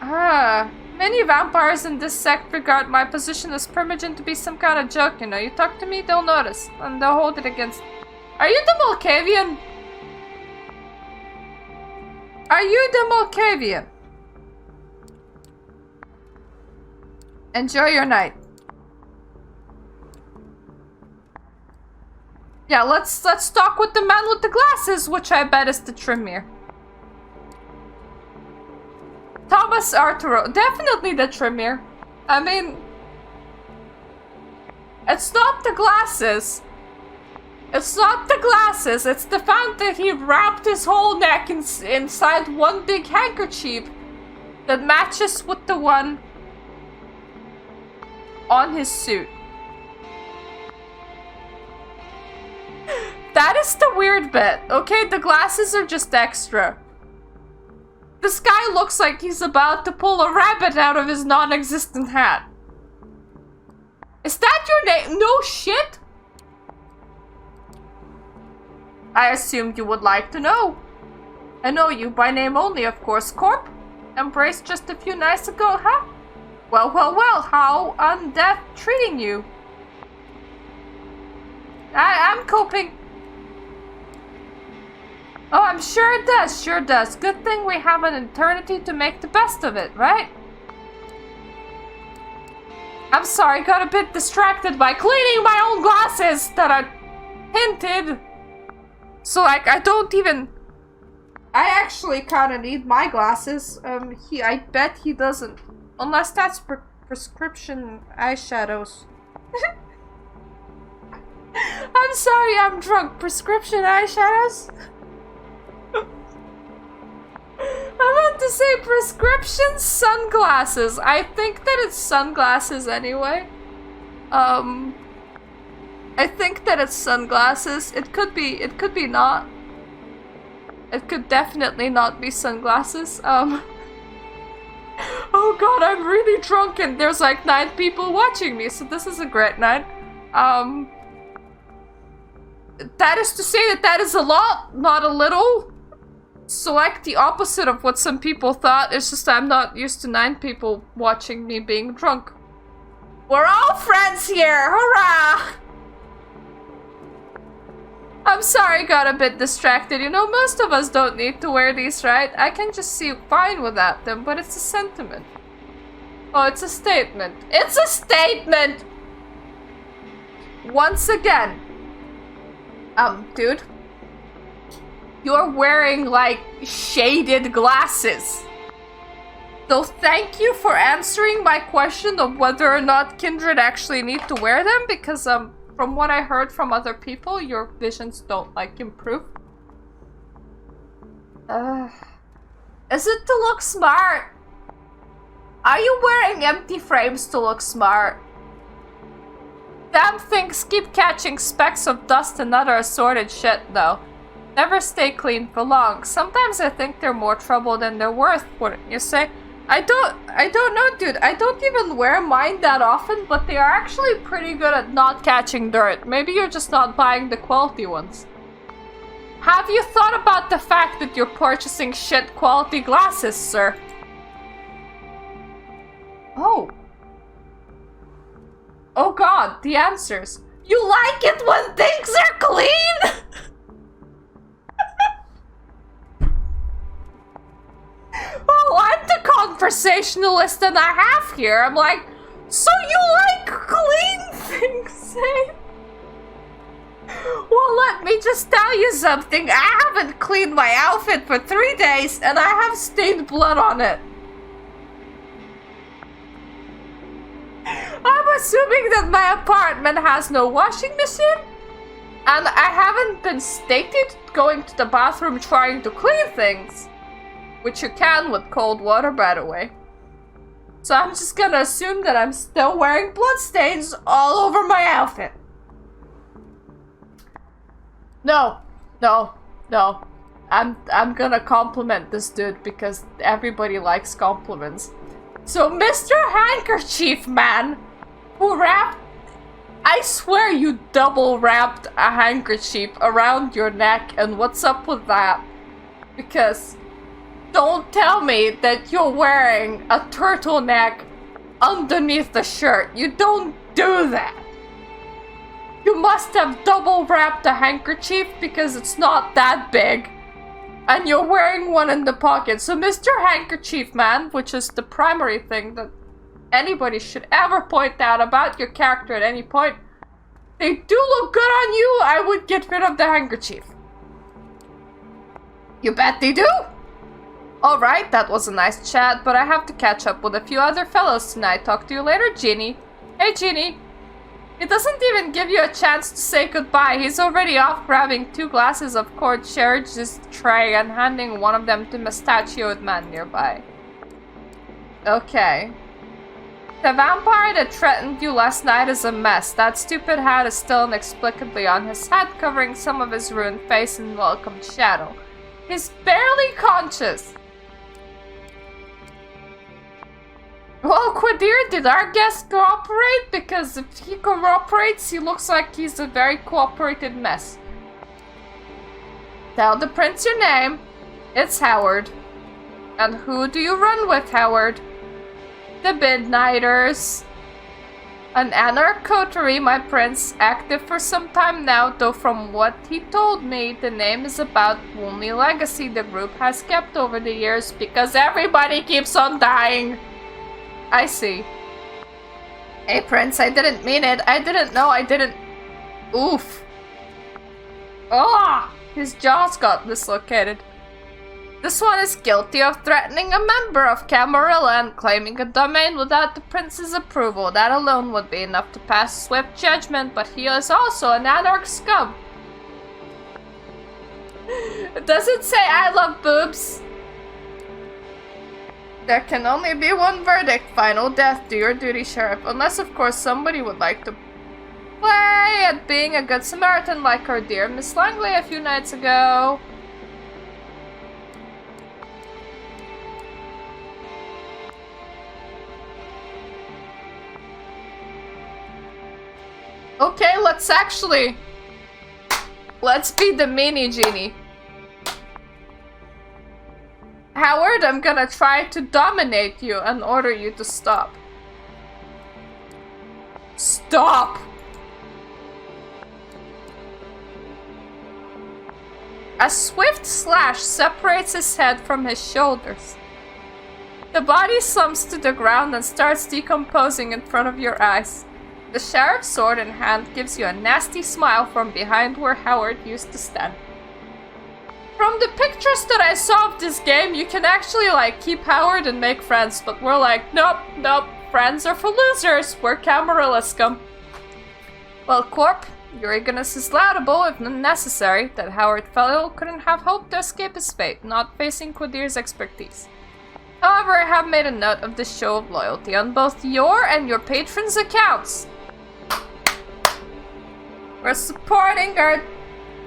Speaker 1: Many vampires in this sect regard my position as primogen to be some kind of joke, you know. You talk to me, they'll notice, and they'll hold it against... Are you the Malkavian? Are you the Malkavian? Enjoy your night. Yeah, let's talk with the man with the glasses, which I bet is the Tremere. Thomas Arturo, definitely the Tremere. I mean, it's not the glasses. It's not the glasses, it's the fact that he wrapped his whole neck inside one big handkerchief that matches with the one on his suit. That is the weird bit, okay? The glasses are just extra. This guy looks like he's about to pull a rabbit out of his non-existent hat. Is that your name? No shit! I assumed you would like to know. I know you by name only, of course, Corp. Embraced just a few nights ago, huh? Well, well, well, how undeath treating you? I'm coping. Oh, I'm sure it does, sure does. Good thing we have an eternity to make the best of it, right? I'm sorry, got a bit distracted by cleaning my own glasses that are tinted. So, like, I don't even... I actually kind of need my glasses. I bet he doesn't. Unless that's prescription eyeshadows. I'm sorry, I'm drunk. Prescription eyeshadows? I meant to say prescription sunglasses. I think that it's sunglasses anyway. I think that it's sunglasses. It could be not. It could definitely not be sunglasses. Oh god, I'm really drunk and there's like 9 people watching me, so this is a great night. That is to say that is a lot, not a little. So like the opposite of what some people thought. It's just I'm not used to 9 people watching me being drunk. We're all friends here, hurrah! I'm sorry, got a bit distracted. You know, most of us don't need to wear these, right? I can just see fine without them, but it's a sentiment. Oh, it's a statement. It's a statement! Once again. Dude. You're wearing, like, shaded glasses. So thank you for answering my question of whether or not Kindred actually need to wear them, because, from what I heard from other people, your visions don't, like, improve. Is it to look smart? Are you wearing empty frames to look smart? Damn things keep catching specks of dust and other assorted shit, though. Never stay clean for long. Sometimes I think they're more trouble than they're worth, wouldn't you say? I don't know, dude. I don't even wear mine that often, but they are actually pretty good at not catching dirt. Maybe you're just not buying the quality ones. Have you thought about the fact that you're purchasing shit quality glasses, sir? Oh. Oh god, the answers. You like it when things are clean? Well, I'm the conversationalist and a half here. I'm like, so you like clean things, eh? Well, let me just tell you something. I haven't cleaned my outfit for 3 days and I have stained blood on it. I'm assuming that my apartment has no washing machine, and I haven't been stated going to the bathroom trying to clean things, which you can with cold water, by the way. So I'm just gonna assume that I'm still wearing bloodstains all over my outfit. No. I'm gonna compliment this dude because everybody likes compliments. So Mr. Handkerchief Man, who wrapped... I swear you double wrapped a handkerchief around your neck, and what's up with that? Because don't tell me that you're wearing a turtleneck underneath the shirt. You don't do that. You must have double wrapped a handkerchief because it's not that big. And you're wearing one in the pocket. So Mr. Handkerchief Man, which is the primary thing that anybody should ever point out about your character at any point, they do look good on you. I would get rid of the handkerchief. You bet they do. Alright, that was a nice chat, but I have to catch up with a few other fellows tonight. Talk to you later, Ginny. Hey, Ginny. He doesn't even give you a chance to say goodbye. He's already off grabbing 2 glasses of Court Sherridge's tray and handing one of them to mustachioed man nearby. Okay. The vampire that threatened you last night is a mess. That stupid hat is still inexplicably on his head, covering some of his ruined face in welcome shadow. He's barely conscious. Well, Quadir, did our guest cooperate? Because if he cooperates, he looks like he's a very cooperated mess. Tell the prince your name. It's Howard. And who do you run with, Howard? The Midnighters. An anarch coterie, my prince, active for some time now, though from what he told me, the name is about only legacy the group has kept over the years because everybody keeps on dying. I see. Hey, prince, I didn't mean it. I didn't know. I didn't... Oof. Ah! His jaws got dislocated. This one is guilty of threatening a member of Camarilla and claiming a domain without the prince's approval. That alone would be enough to pass swift judgment, but he is also an anarch scum. Does it say I love boobs? There can only be one verdict. Final death. Do your duty, sheriff. Unless, of course, somebody would like to play at being a good Samaritan like our dear Miss Langley a few nights ago. Okay, let's be the mini genie. Howard, I'm gonna try to dominate you and order you to stop. Stop! A swift slash separates his head from his shoulders. The body slumps to the ground and starts decomposing in front of your eyes. The sheriff's sword in hand gives you a nasty smile from behind where Howard used to stand. From the pictures that I saw of this game, you can actually, like, keep Howard and make friends, but we're like, nope, friends are for losers, we're Camarilla scum. Well, Corp, your eagerness is laudable if unnecessary. That Howard fellow couldn't have hoped to escape his fate, not facing Quadir's expertise. However, I have made a note of this show of loyalty on both your and your patrons' accounts. We're supporting our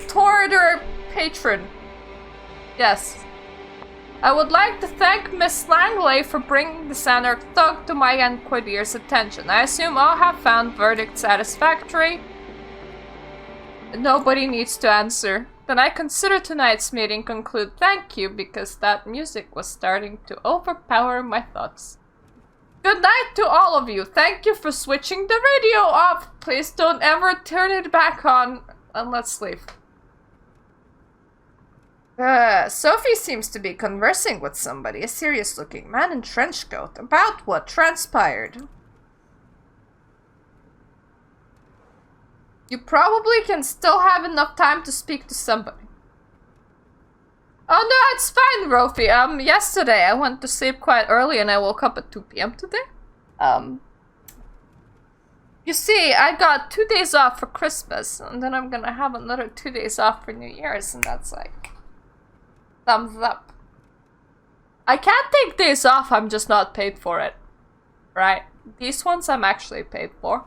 Speaker 1: Torridor patron. Yes. I would like to thank Miss Langley for bringing the anarch thug to my and Quadir's attention. I assume all have found verdict satisfactory. Nobody needs to answer. Then I consider tonight's meeting conclude. Thank you, because that music was starting to overpower my thoughts. Good night to all of you. Thank you for switching the radio off. Please don't ever turn it back on. And let's leave. Sophie seems to be conversing with somebody, a serious-looking man in trench coat, about what transpired. You probably can still have enough time to speak to somebody. Oh no, it's fine, Rophe. Yesterday I went to sleep quite early and I woke up at 2 p.m. today. You see, I got 2 days off for Christmas, and then I'm gonna have another 2 days off for New Year's, and that's like... thumbs up. I can't take days off, I'm just not paid for it. Right? These ones I'm actually paid for.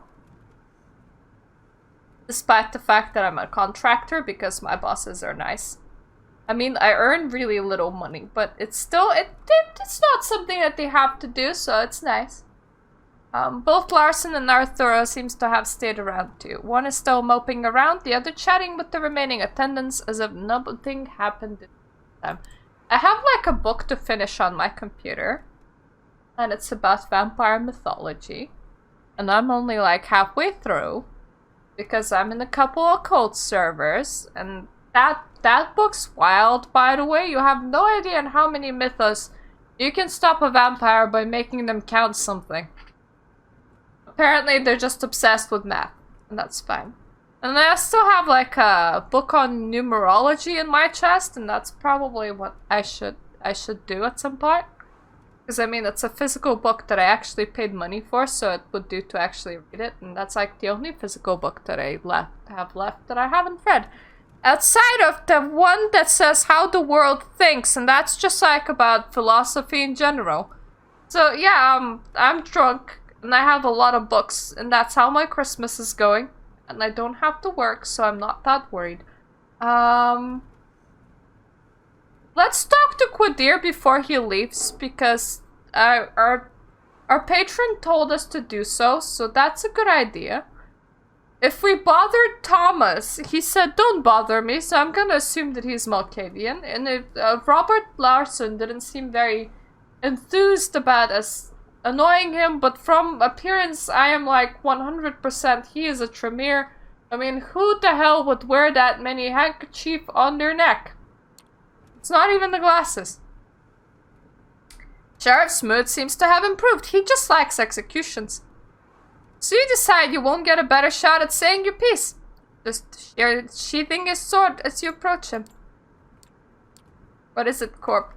Speaker 1: Despite the fact that I'm a contractor, because my bosses are nice. I mean, I earn really little money, but it's still, it's not something that they have to do, so it's nice. Both Larson and Arthur seems to have stayed around too. One is still moping around, the other chatting with the remaining attendants as if nothing happened this time. I have like a book to finish on my computer, and it's about vampire mythology, and I'm only like halfway through, because I'm in a couple of cult servers, and that book's wild, by the way. You have no idea on how many mythos you can stop a vampire by making them count something. Apparently they're just obsessed with math, and that's fine. And I still have like a book on numerology in my chest, and that's probably what I should do at some point. Because I mean, it's a physical book that I actually paid money for, so it would do to actually read it, and that's like the only physical book that I have left that I haven't read. Outside of the one that says how the world thinks, and that's just like about philosophy in general. So yeah, I'm drunk, and I have a lot of books, and that's how my Christmas is going. And I don't have to work, so I'm not that worried. Let's talk to Quadir before he leaves, because our Our patron told us to do so, so that's a good idea. If we bothered Thomas, he said don't bother me, so I'm gonna assume that he's Malkavian. And if Robert Larson didn't seem very enthused about us annoying him, but from appearance I am like 100% he is a Tremere. I mean, who the hell would wear that many handkerchief on their neck? It's not even the glasses. Sheriff's mood seems to have improved. He just likes executions. So you decide you won't get a better shot at saying your piece. Just sheathing his sword as you approach him. What is it, Corp?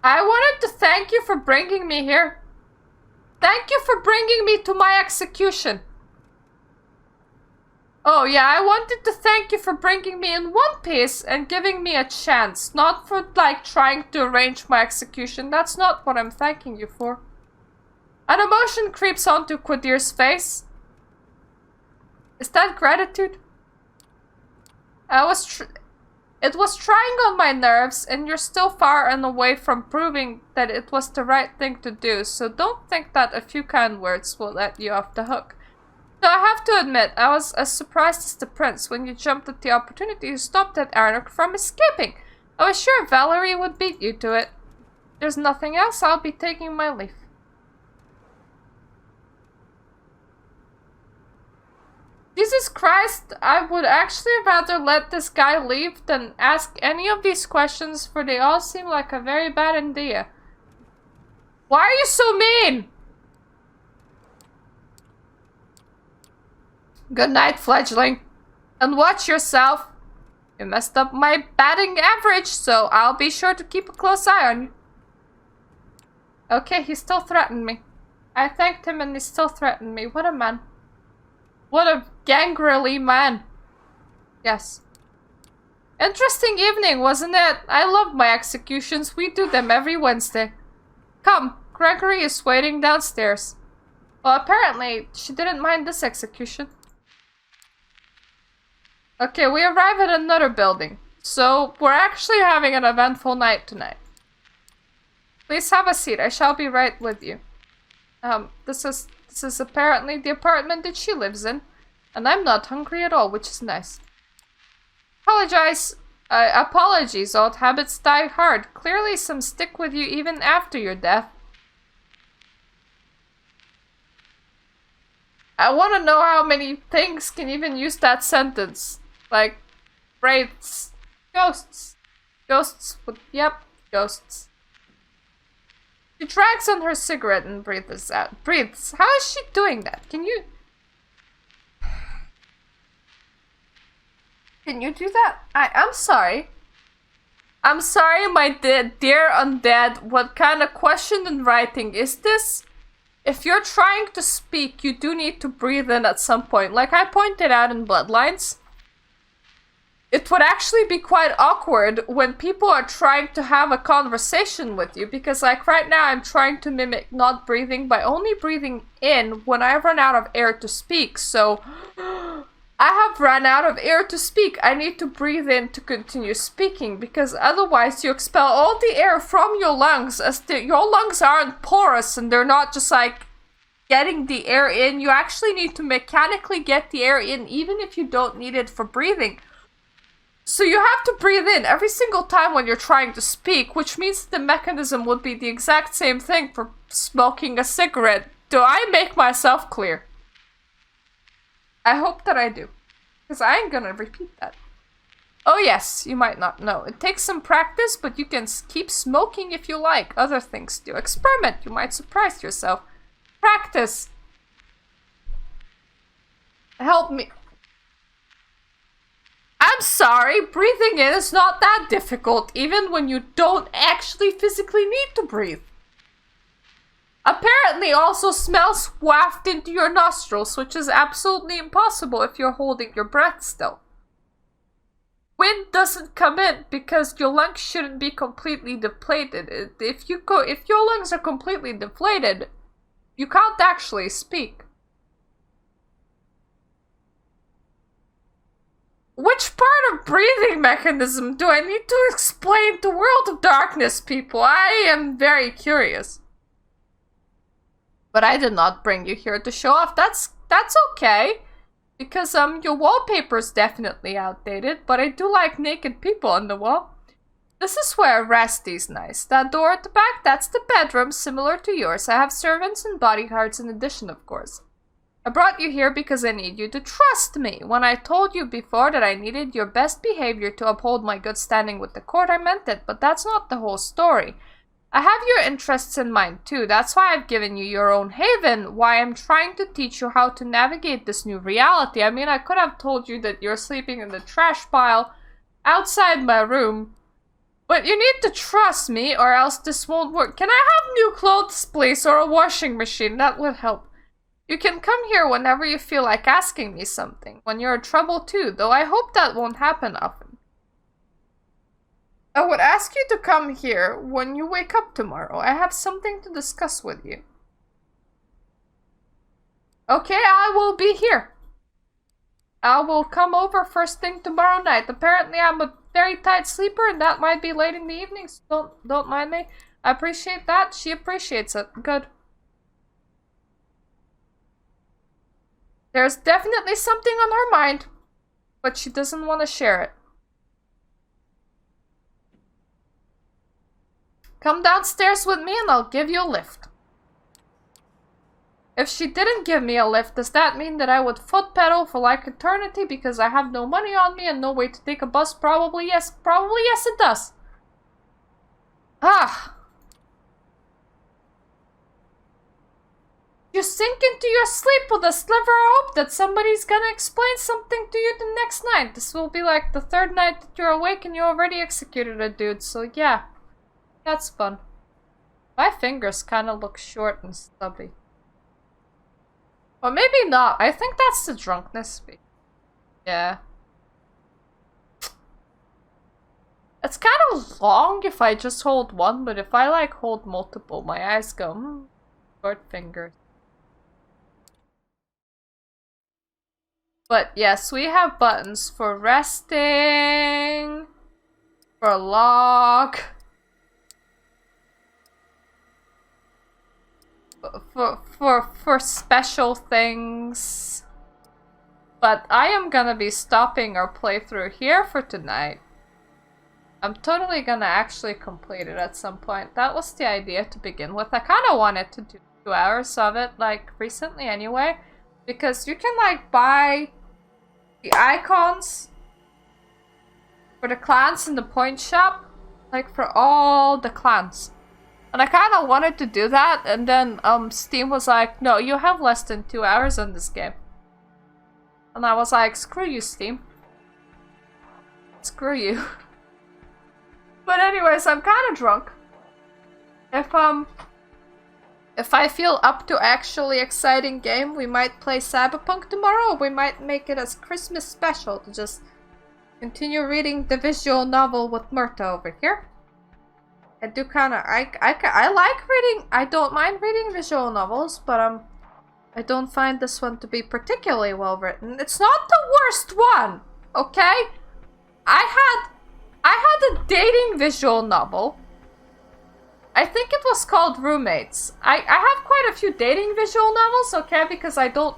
Speaker 1: I wanted to thank you for bringing me here. Thank you for bringing me to my execution. Oh yeah, I wanted to thank you for bringing me in one piece and giving me a chance. Not for, like, trying to arrange my execution. That's not what I'm thanking you for. An emotion creeps onto Quadir's face. Is that gratitude? It was trying on my nerves, and you're still far and away from proving that it was the right thing to do, so don't think that a few kind words will let you off the hook. So I have to admit, I was as surprised as the prince when you jumped at the opportunity to stop that Arnok from escaping. I was sure Valerie would beat you to it. If there's nothing else, I'll be taking my leave. Jesus Christ, I would actually rather let this guy leave than ask any of these questions, for they all seem like a very bad idea. Why are you so mean? Good night, fledgling. And watch yourself. You messed up my batting average, so I'll be sure to keep a close eye on you. Okay, he still threatened me. I thanked him and he still threatened me. What a man. What a gangrelly man. Yes. Interesting evening, wasn't it? I love my executions. We do them every Wednesday. Come, Gregory is waiting downstairs. Well, apparently, she didn't mind this execution. Okay, we arrive at another building. So, we're actually having an eventful night tonight. Please have a seat. I shall be right with you. This is apparently the apartment that she lives in. And I'm not hungry at all, which is nice. Apologies, old habits die hard. Clearly some stick with you even after your death. I want to know how many things can even use that sentence. Like, wraiths, ghosts. Ghosts with, yep, ghosts. She drags on her cigarette and breathes out. Breathes. How is she doing that? Can you do that? I'm sorry. I'm sorry, my dear undead. What kind of question in writing is this? If you're trying to speak, you do need to breathe in at some point. Like I pointed out in Bloodlines. It would actually be quite awkward when people are trying to have a conversation with you, because like right now I'm trying to mimic not breathing by only breathing in when I run out of air to speak. So I have run out of air to speak. I need to breathe in to continue speaking, because otherwise you expel all the air from your lungs, as your lungs aren't porous and they're not just like getting the air in. You actually need to mechanically get the air in even if you don't need it for breathing. So you have to breathe in every single time when you're trying to speak, which means the mechanism would be the exact same thing for smoking a cigarette. Do I make myself clear? I hope that I do, because I ain't gonna repeat that. Oh yes, you might not know. It takes some practice, but you can keep smoking if you like. Other things do. Experiment, you might surprise yourself. Practice. Help me. I'm sorry, breathing in is not that difficult, even when you don't actually physically need to breathe. Apparently also smells wafted into your nostrils, which is absolutely impossible if you're holding your breath still. Wind doesn't come in because your lungs shouldn't be completely depleted. If your lungs are completely deflated, you can't actually speak. Which part of breathing mechanism do I need to explain to World of Darkness people? I am very curious. But I did not bring you here to show off. That's okay. Because your wallpaper's definitely outdated, but I do like naked people on the wall. This is where Rusty's nice. That door at the back, that's the bedroom, similar to yours. I have servants and bodyguards in addition, of course. I brought you here because I need you to trust me. When I told you before that I needed your best behavior to uphold my good standing with the court, I meant it, but that's not the whole story. I have your interests in mind too. That's why I've given you your own haven, why I'm trying to teach you how to navigate this new reality. I mean, I could have told you that you're sleeping in the trash pile outside my room, but you need to trust me or else this won't work. Can I have new clothes, please, or a washing machine? That would help. You can come here whenever you feel like asking me something, when you're in trouble too, though I hope that won't happen often. I would ask you to come here when you wake up tomorrow. I have something to discuss with you. Okay, I will be here. I will come over first thing tomorrow night. Apparently I'm a very tight sleeper and that might be late in the evening, so don't mind me. I appreciate that. She appreciates it. Good. There's definitely something on her mind, but she doesn't want to share it. Come downstairs with me and I'll give you a lift. If she didn't give me a lift, does that mean that I would foot pedal for like eternity because I have no money on me and no way to take a bus? Probably yes. Probably yes it does. Ah. You sink into your sleep with a sliver of hope that somebody's gonna explain something to you the next night. This will be like the third night that you're awake and you already executed a dude, so yeah. That's fun. My fingers kind of look short and stubby. Or maybe not. I think that's the drunkenness. Yeah. It's kind of long if I just hold one, but if I like hold multiple, my eyes go, short fingers. But yes, we have buttons for resting, for log, for special things. But I am gonna be stopping our playthrough here for tonight. I'm totally gonna actually complete it at some point. That was the idea to begin with. I kind of wanted to do 2 hours of it, like, recently anyway. Because you can, like, buy the icons for the clans in the point shop. Like, for all the clans. And I kind of wanted to do that, and then Steam was like, no, you have less than 2 hours on this game. And I was like, screw you, Steam. Screw you. But anyways, I'm kind of drunk. If I feel up to actually exciting game, we might play Cyberpunk tomorrow, or we might make it as Christmas special to just continue reading the visual novel with Mirta over here. I do kind of, I like reading, I don't mind reading visual novels, but I don't find this one to be particularly well written. It's not the worst one, okay? I had a dating visual novel. I think it was called Roommates. I have quite a few dating visual novels, okay, because I don't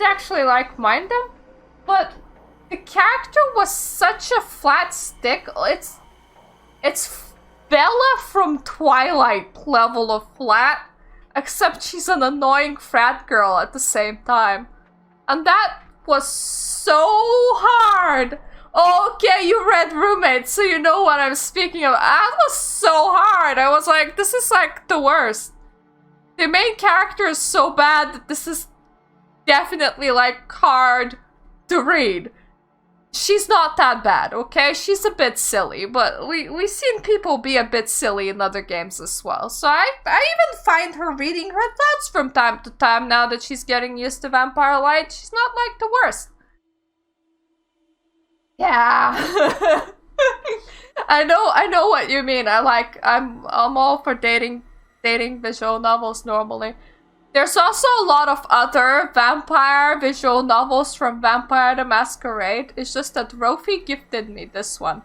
Speaker 1: actually like mind them, but the character was such a flat stick. It's Bella from Twilight level of flat, except she's an annoying frat girl at the same time. And that was so hard. Okay, you read Roommates, so you know what I'm speaking of. That was so hard. I was like, this is like the worst. The main character is so bad that this is definitely like hard to read. She's not that bad, okay? She's a bit silly, but we've seen people be a bit silly in other games as well. So I even find her reading her thoughts from time to time now that she's getting used to Vampire Light. She's not like the worst. Yeah. I know what you mean. I'm all for dating visual novels normally. There's also a lot of other vampire visual novels from Vampire the Masquerade. It's just that Rophe gifted me this one.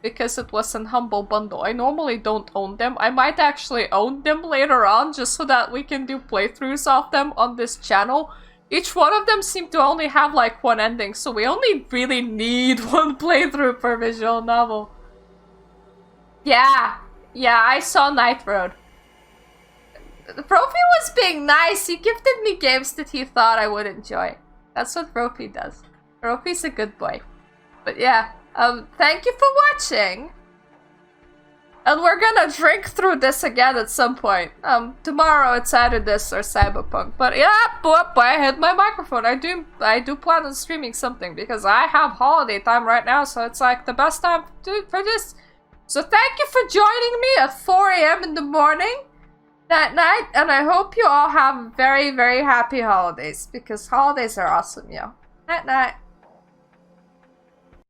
Speaker 1: Because it was an humble bundle. I normally don't own them. I might actually own them later on just so that we can do playthroughs of them on this channel. Each one of them seem to only have like one ending, so we only really need one playthrough per visual novel. Yeah, I saw Night Road. Rophe was being nice. He gifted me games that he thought I would enjoy. That's what Rophe does. Rophe's a good boy. But yeah. Thank you for watching. And we're gonna drink through this again at some point. Tomorrow it's either this or Cyberpunk. But yeah, I hit my microphone. I do plan on streaming something because I have holiday time right now, so it's like the best time for this. So thank you for joining me at 4 AM in the morning that night, and I hope you all have very, very happy holidays because holidays are awesome, yo. Night night.